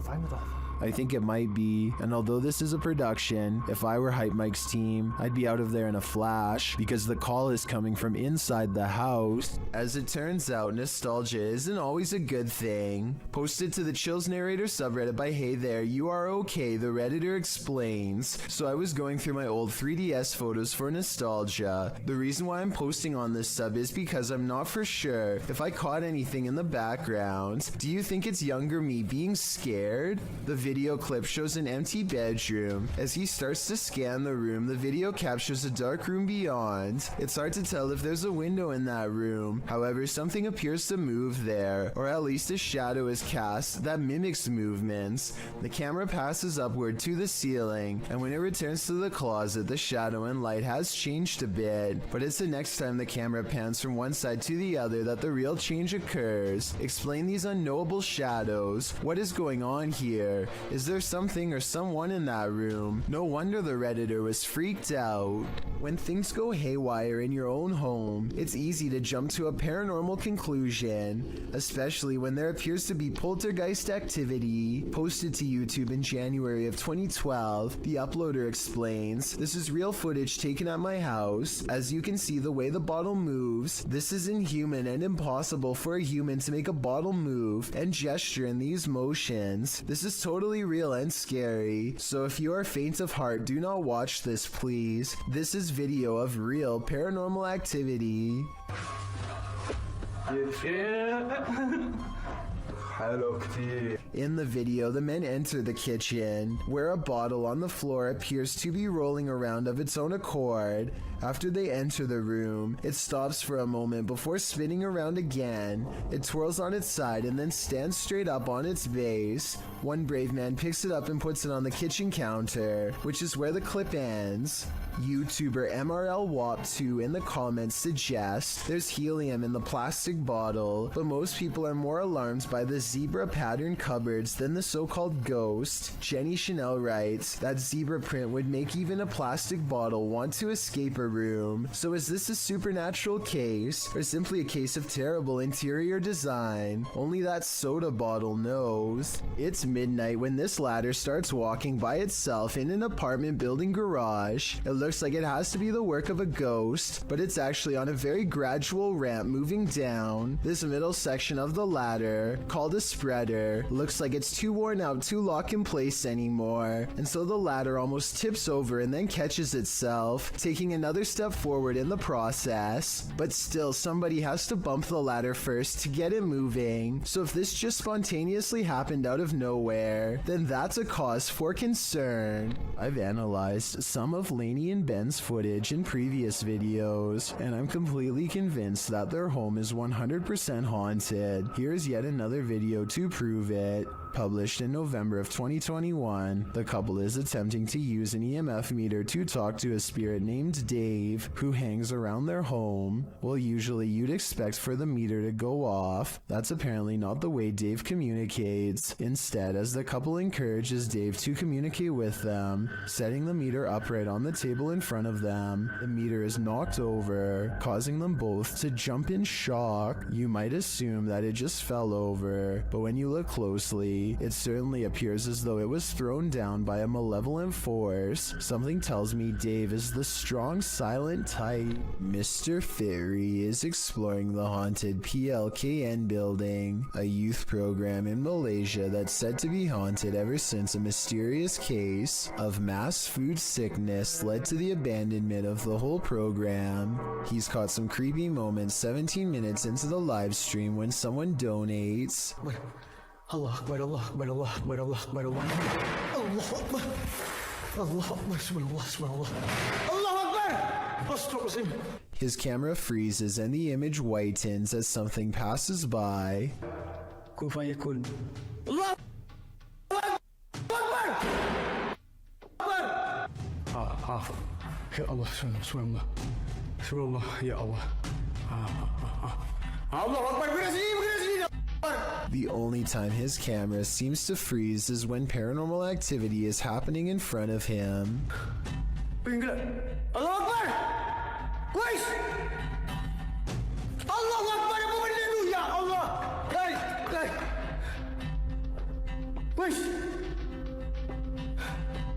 [SPEAKER 8] Find the
[SPEAKER 1] I think it might be, and although this is a production, if I were Hype Mike's team, I'd be out of there in a flash, because the call is coming from inside the house. As it turns out, nostalgia isn't always a good thing. Posted to the Chills Narrator subreddit by Hey There, You Are Okay, the Redditor explains. So I was going through my old 3DS photos for nostalgia. The reason why I'm posting on this sub is because I'm not for sure if I caught anything in the background. Do you think it's younger me being scared? The video clip shows an empty bedroom. As he starts to scan the room, the video captures a dark room beyond. It's hard to tell if there's a window in that room. However, something appears to move there, or at least a shadow is cast that mimics movements. The camera passes upward to the ceiling, and when it returns to the closet, the shadow and light has changed a bit. But it's the next time the camera pans from one side to the other that the real change occurs. Explain these unknowable shadows. What is going on here? Is there something or someone in that room? No wonder the Redditor was freaked out. When things go haywire in your own home, it's easy to jump to a paranormal conclusion, especially when there appears to be poltergeist activity. Posted to YouTube in January of 2012, the uploader explains, "This is real footage taken at my house. As you can see the way the bottle moves, this is inhuman and impossible for a human to make a bottle move and gesture in these motions. This is totally real and scary. So if you are faint of heart, do not watch this, please. This is video of real paranormal activity." In the video, the men enter the kitchen, where a bottle on the floor appears to be rolling around of its own accord. After they enter the room, it stops for a moment before spinning around again. It twirls on its side and then stands straight up on its base. One brave man picks it up and puts it on the kitchen counter, which is where the clip ends. YouTuber MRLWAP2 in the comments suggests there's helium in the plastic bottle, but most people are more alarmed by the zebra pattern cupboards than the so-called ghost. Jenny Chanel writes that zebra print would make even a plastic bottle want to escape a room. So is this a supernatural case, or simply a case of terrible interior design? Only that soda bottle knows. It's midnight when this ladder starts walking by itself in an apartment building garage. It looks like it has to be the work of a ghost, but it's actually on a very gradual ramp moving down. This middle section of the ladder, called a spreader, looks like it's too worn out to lock in place anymore, and so the ladder almost tips over and then catches itself, taking another step forward in the process. But still, somebody has to bump the ladder first to get it moving, so if this just spontaneously happened out of nowhere, then that's a cause for concern. I've analyzed some of Lainey and Ben's footage in previous videos, and I'm completely convinced that their home is 100% haunted. Here's yet another video to prove it. Published in November of 2021, the couple is attempting to use an EMF meter to talk to a spirit named Dave, who hangs around their home. Well, usually you'd expect for the meter to go off. That's apparently not the way Dave communicates. Instead, as the couple encourages Dave to communicate with them, setting the meter upright on the table in front of them, the meter is knocked over, causing them both to jump in shock. You might assume that it just fell over, but when you look closely, it certainly appears as though it was thrown down by a malevolent force. Something tells me Dave is the strong, silent type. Mr. Fairy is exploring the haunted PLKN building, a youth program in Malaysia that's said to be haunted ever since a mysterious case of mass food sickness led to the abandonment of the whole program. He's caught some creepy moments 17 minutes into the live stream when someone donates.
[SPEAKER 2] Allah Akbar, Allah Akbar, Allah Akbar, Allah Akbar, Allah Akbar, Allah Akbar, Subhanallah, Allah Akbar.
[SPEAKER 1] His camera freezes and the image whitens as something passes by.
[SPEAKER 2] Kun fayakun. Allah Akbar! Ya Allah, Subhanallah, Subhanallah, Ya Allah. Allah Akbar, berhenti.
[SPEAKER 1] The only time his camera seems to freeze is when paranormal activity is happening in front of him.
[SPEAKER 2] Allah Akbar! Wais! Allah Akbar, apa benda tu? Ya Allah! Wais!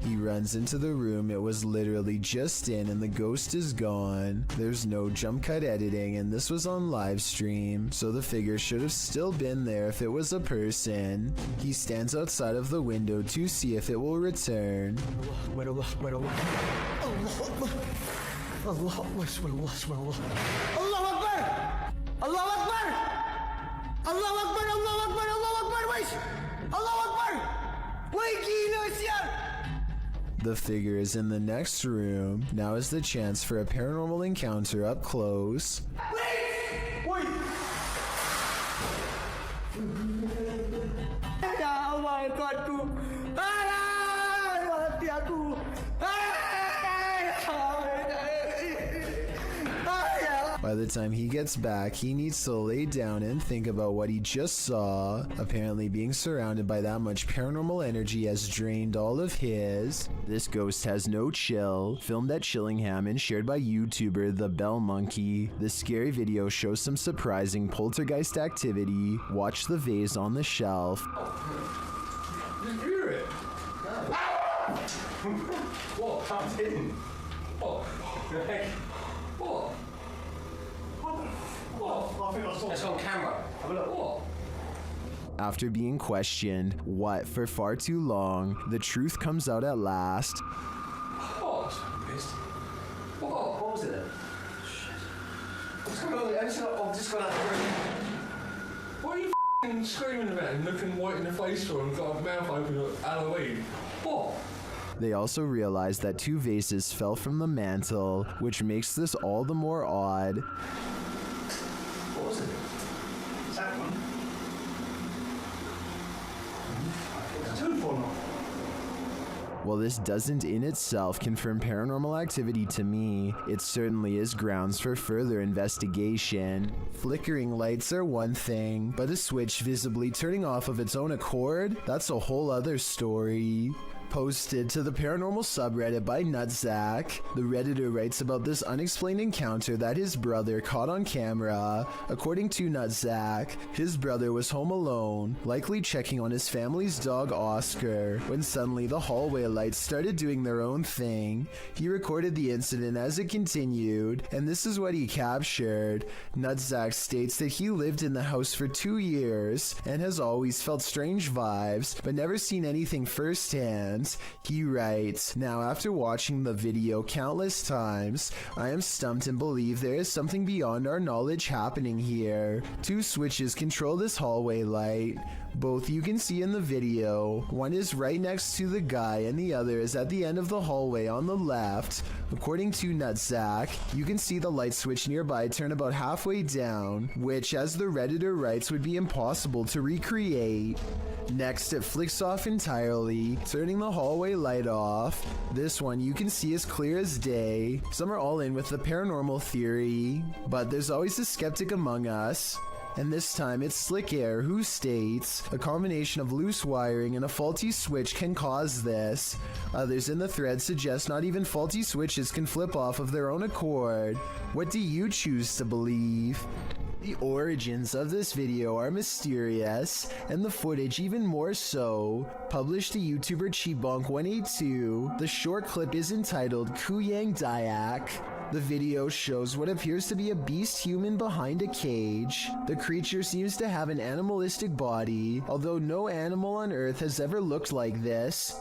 [SPEAKER 1] He runs into the room it was literally just in and the ghost is gone. There's no jump cut editing and this was on live stream, so the figure should have still been there if it was a person. He stands outside of the window to see if it will return.
[SPEAKER 2] Allah Akbar, Allah Akbar, Allah Akbar, Subhanallah, Allah Akbar, Allah Akbar, Allah Akbar, Allah Akbar, Allah Akbar, wait, Allah Akbar,
[SPEAKER 1] The figure is in the next room. Now is the chance for a paranormal encounter up close.
[SPEAKER 2] Oh my God, tu. Mati aku.
[SPEAKER 1] By the time he gets back, he needs to lay down and think about what he just saw. Apparently being surrounded by that much paranormal energy has drained all of his. This ghost has no chill. Filmed at Chillingham and shared by YouTuber The Bell Monkey. This scary video shows some surprising poltergeist activity. Watch the vase on the shelf.
[SPEAKER 2] Did you hear it? What? Tapped in. What? What? What? I think I saw it's on camera. Have a look. What?
[SPEAKER 1] After being questioned, what, for far too long, the truth comes out at last.
[SPEAKER 2] What? I'm pissed. What was it then? Shit. What's going on? I've just got out of the room. What are you f***ing screaming about and looking white in the face for and got a mouth open at Halloween? What?
[SPEAKER 1] They also realized that 2 vases fell from the mantle, which makes this all the more odd.
[SPEAKER 2] What was it? Is that one? It's 2 for now.
[SPEAKER 1] While this doesn't in itself confirm paranormal activity to me, it certainly is grounds for further investigation. Flickering lights are one thing, but a switch visibly turning off of its own accord? That's a whole other story. Posted to the paranormal subreddit by Nutzack, the Redditor writes about this unexplained encounter that his brother caught on camera. According to Nutzack, his brother was home alone, likely checking on his family's dog Oscar, when suddenly the hallway lights started doing their own thing. He recorded the incident as it continued, and this is what he captured. Nutzack states that he lived in the house for 2 years and has always felt strange vibes, but never seen anything firsthand. He writes, "Now after watching the video countless times, I am stumped and believe there is something beyond our knowledge happening here. 2 switches control this hallway light. Both you can see in the video. One is right next to the guy and the other is at the end of the hallway on the left. According to Nutzack, you can see the light switch nearby turn about halfway down, which, as the Redditor writes, would be impossible to recreate. Next, it flicks off entirely, turning the hallway light off. This one you can see as clear as day. Some are all in with the paranormal theory, but there's always a skeptic among us. And this time it's Slick Air who states a combination of loose wiring and a faulty switch can cause this. Others in the thread suggest not even faulty switches can flip off of their own accord. What do you choose to believe? The origins of this video are mysterious, and the footage even more so. Published to YouTuber Chibonk182, the short clip is entitled Kuyang Dayak. The video shows what appears to be a beast human behind a cage. The creature seems to have an animalistic body, although no animal on Earth has ever looked like this.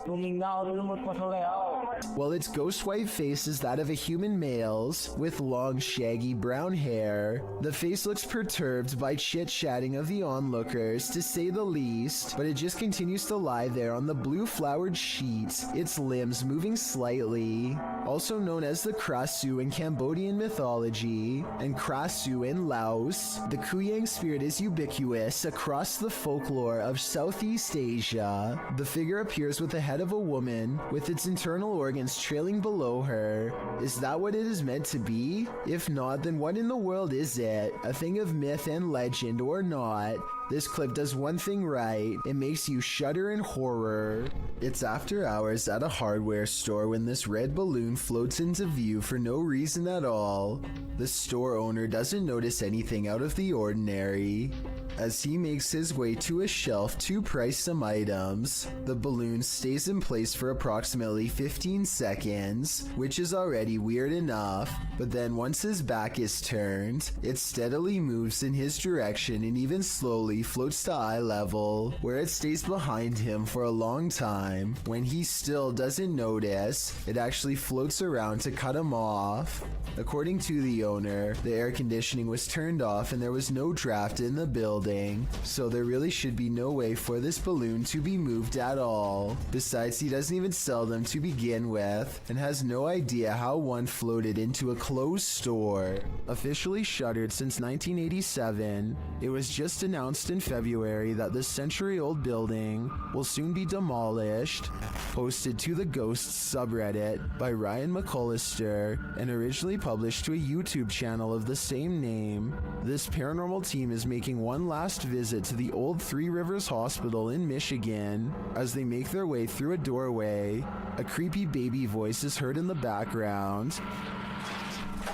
[SPEAKER 1] While its ghost white face is that of a human male's, with long shaggy brown hair. The face looks perturbed by chit-chatting of the onlookers, to say the least, but it just continues to lie there on the blue flowered sheet, its limbs moving slightly. Also known as the Krasu in Cambodian mythology, and Krasu in Laos, the Kuyang spirit is ubiquitous across the folklore of Southeast Asia. The figure appears with the head of a woman, with its internal organs trailing below her. Is that what it is meant to be? If not, then what in the world is it? A thing of myth and legend or not? This clip does one thing right, it makes you shudder in horror. It's after hours at a hardware store when this red balloon floats into view for no reason at all. The store owner doesn't notice anything out of the ordinary. As he makes his way to a shelf to price some items, the balloon stays in place for approximately 15 seconds, which is already weird enough, but then once his back is turned, it steadily moves in his direction and even slowly eventually floats to eye level, where it stays behind him for a long time. When he still doesn't notice, it actually floats around to cut him off. According to the owner, the air conditioning was turned off and there was no draft in the building, so there really should be no way for this balloon to be moved at all. Besides, he doesn't even sell them to begin with, and has no idea how one floated into a closed store. Officially shuttered since 1987, it was just announced in February that this century-old building will soon be demolished. Posted to the Ghosts subreddit by Ryan McCullister and originally published to a YouTube channel of the same name, this paranormal team is making one last visit to the old Three Rivers Hospital in Michigan. As they make their way through a doorway, a creepy baby voice is heard in the background.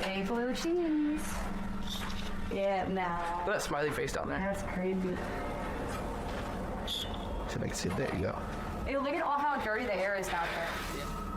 [SPEAKER 18] Hey, blue jeans. Yeah, nah.
[SPEAKER 8] Look at that smiley face down there.
[SPEAKER 18] That's creepy.
[SPEAKER 8] So I can see it. There you go.
[SPEAKER 18] Hey, look at all how dirty the air is down there.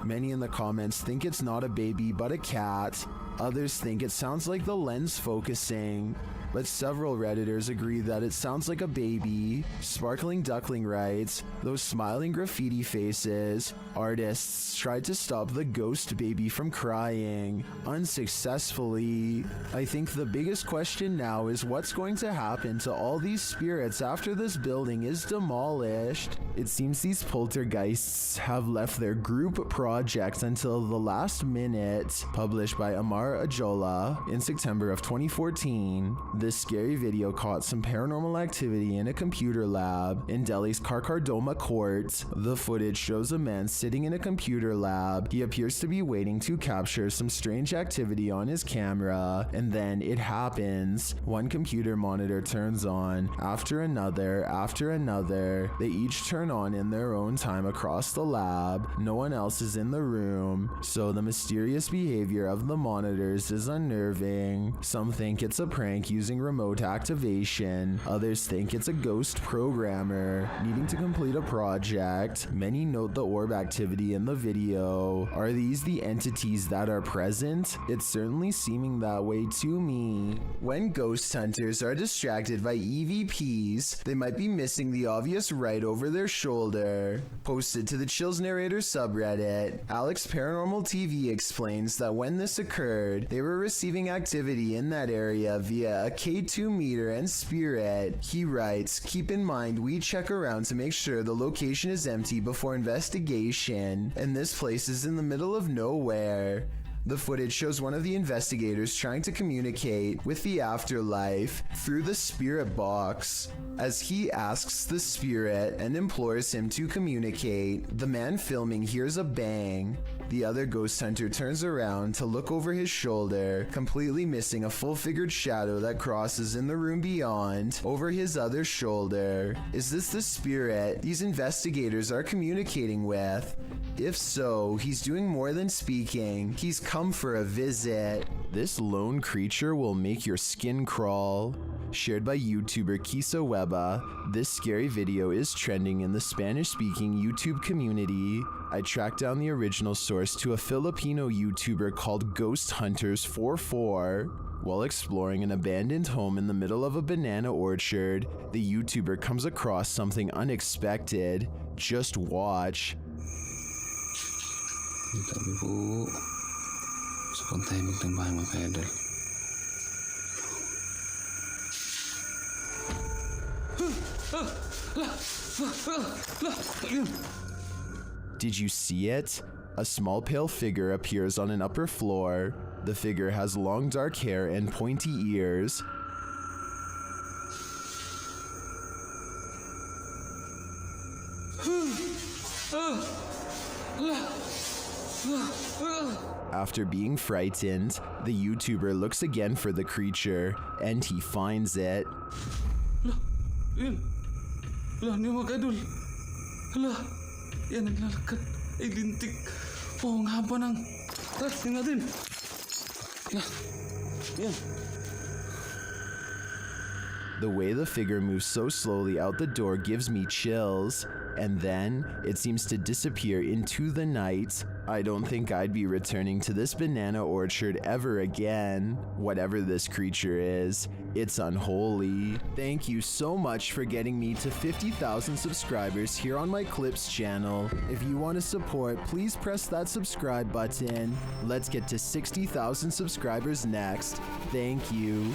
[SPEAKER 1] Many in the comments think it's not a baby but a cat. Others think it sounds like the lens focusing, but several Redditors agree that it sounds like a baby. Sparkling Duckling writes, those smiling graffiti faces. Artists tried to stop the ghost baby from crying, unsuccessfully. I think the biggest question now is what's going to happen to all these spirits after this building is demolished. It seems these poltergeists have left their group project until the last minute. Published by Amar Ajola in September of 2014. This scary video caught some paranormal activity in a computer lab in Delhi's Karkardoma court. The footage shows a man sitting in a computer lab. He appears to be waiting to capture some strange activity on his camera, and then it happens. One computer monitor turns on, after another. They each turn on in their own time across the lab. No one else is in the room, so the mysterious behavior of the monitors is unnerving. Some think it's a prank using remote activation. Others think it's a ghost programmer needing to complete a project. Many note the orb activity in the video. Are these the entities that are present? It's certainly seeming that way to me. When ghost hunters are distracted by EVPs, they might be missing the obvious right over their shoulder. Posted to the Chills Narrator subreddit, Alex Paranormal TV explains that when this occurred, they were receiving activity in that area via a K2 meter and spirit. He writes, keep in mind we check around to make sure the location is empty before investigation, and this place is in the middle of nowhere. The footage shows one of the investigators trying to communicate with the afterlife through the spirit box. As he asks the spirit and implores him to communicate, the man filming hears a bang. The other ghost hunter turns around to look over his shoulder, completely missing a full-figured shadow that crosses in the room beyond, over his other shoulder. Is this the spirit these investigators are communicating with? If so, he's doing more than speaking. He's come for a visit. This lone creature will make your skin crawl. Shared by YouTuber Kisa Weba, this scary video is trending in the Spanish-speaking YouTube community. I tracked down the original source to a Filipino YouTuber called Ghost Hunters 44. While exploring an abandoned home in the middle of a banana orchard, the YouTuber comes across something unexpected. Just watch.
[SPEAKER 13] Tapi Bu, sepantai tambah mga idol.
[SPEAKER 1] Did you see it? A small pale figure appears on an upper floor. The figure has long dark hair and pointy ears. After being frightened, the YouTuber looks again for the creature, and he finds it.
[SPEAKER 7] Lah, ni mga idol. Hala, yan naglalakad. Ay, lintik. Oh, ang haba ng... tingnan natin. Yan.
[SPEAKER 1] The way the figure moves so slowly out the door gives me chills, and then it seems to disappear into the night. I don't think I'd be returning to this banana orchard ever again. Whatever this creature is, it's unholy. Thank you so much for getting me to 50,000 subscribers here on my Clips channel. If you want to support, please press that subscribe button. Let's get to 60,000 subscribers next. Thank you.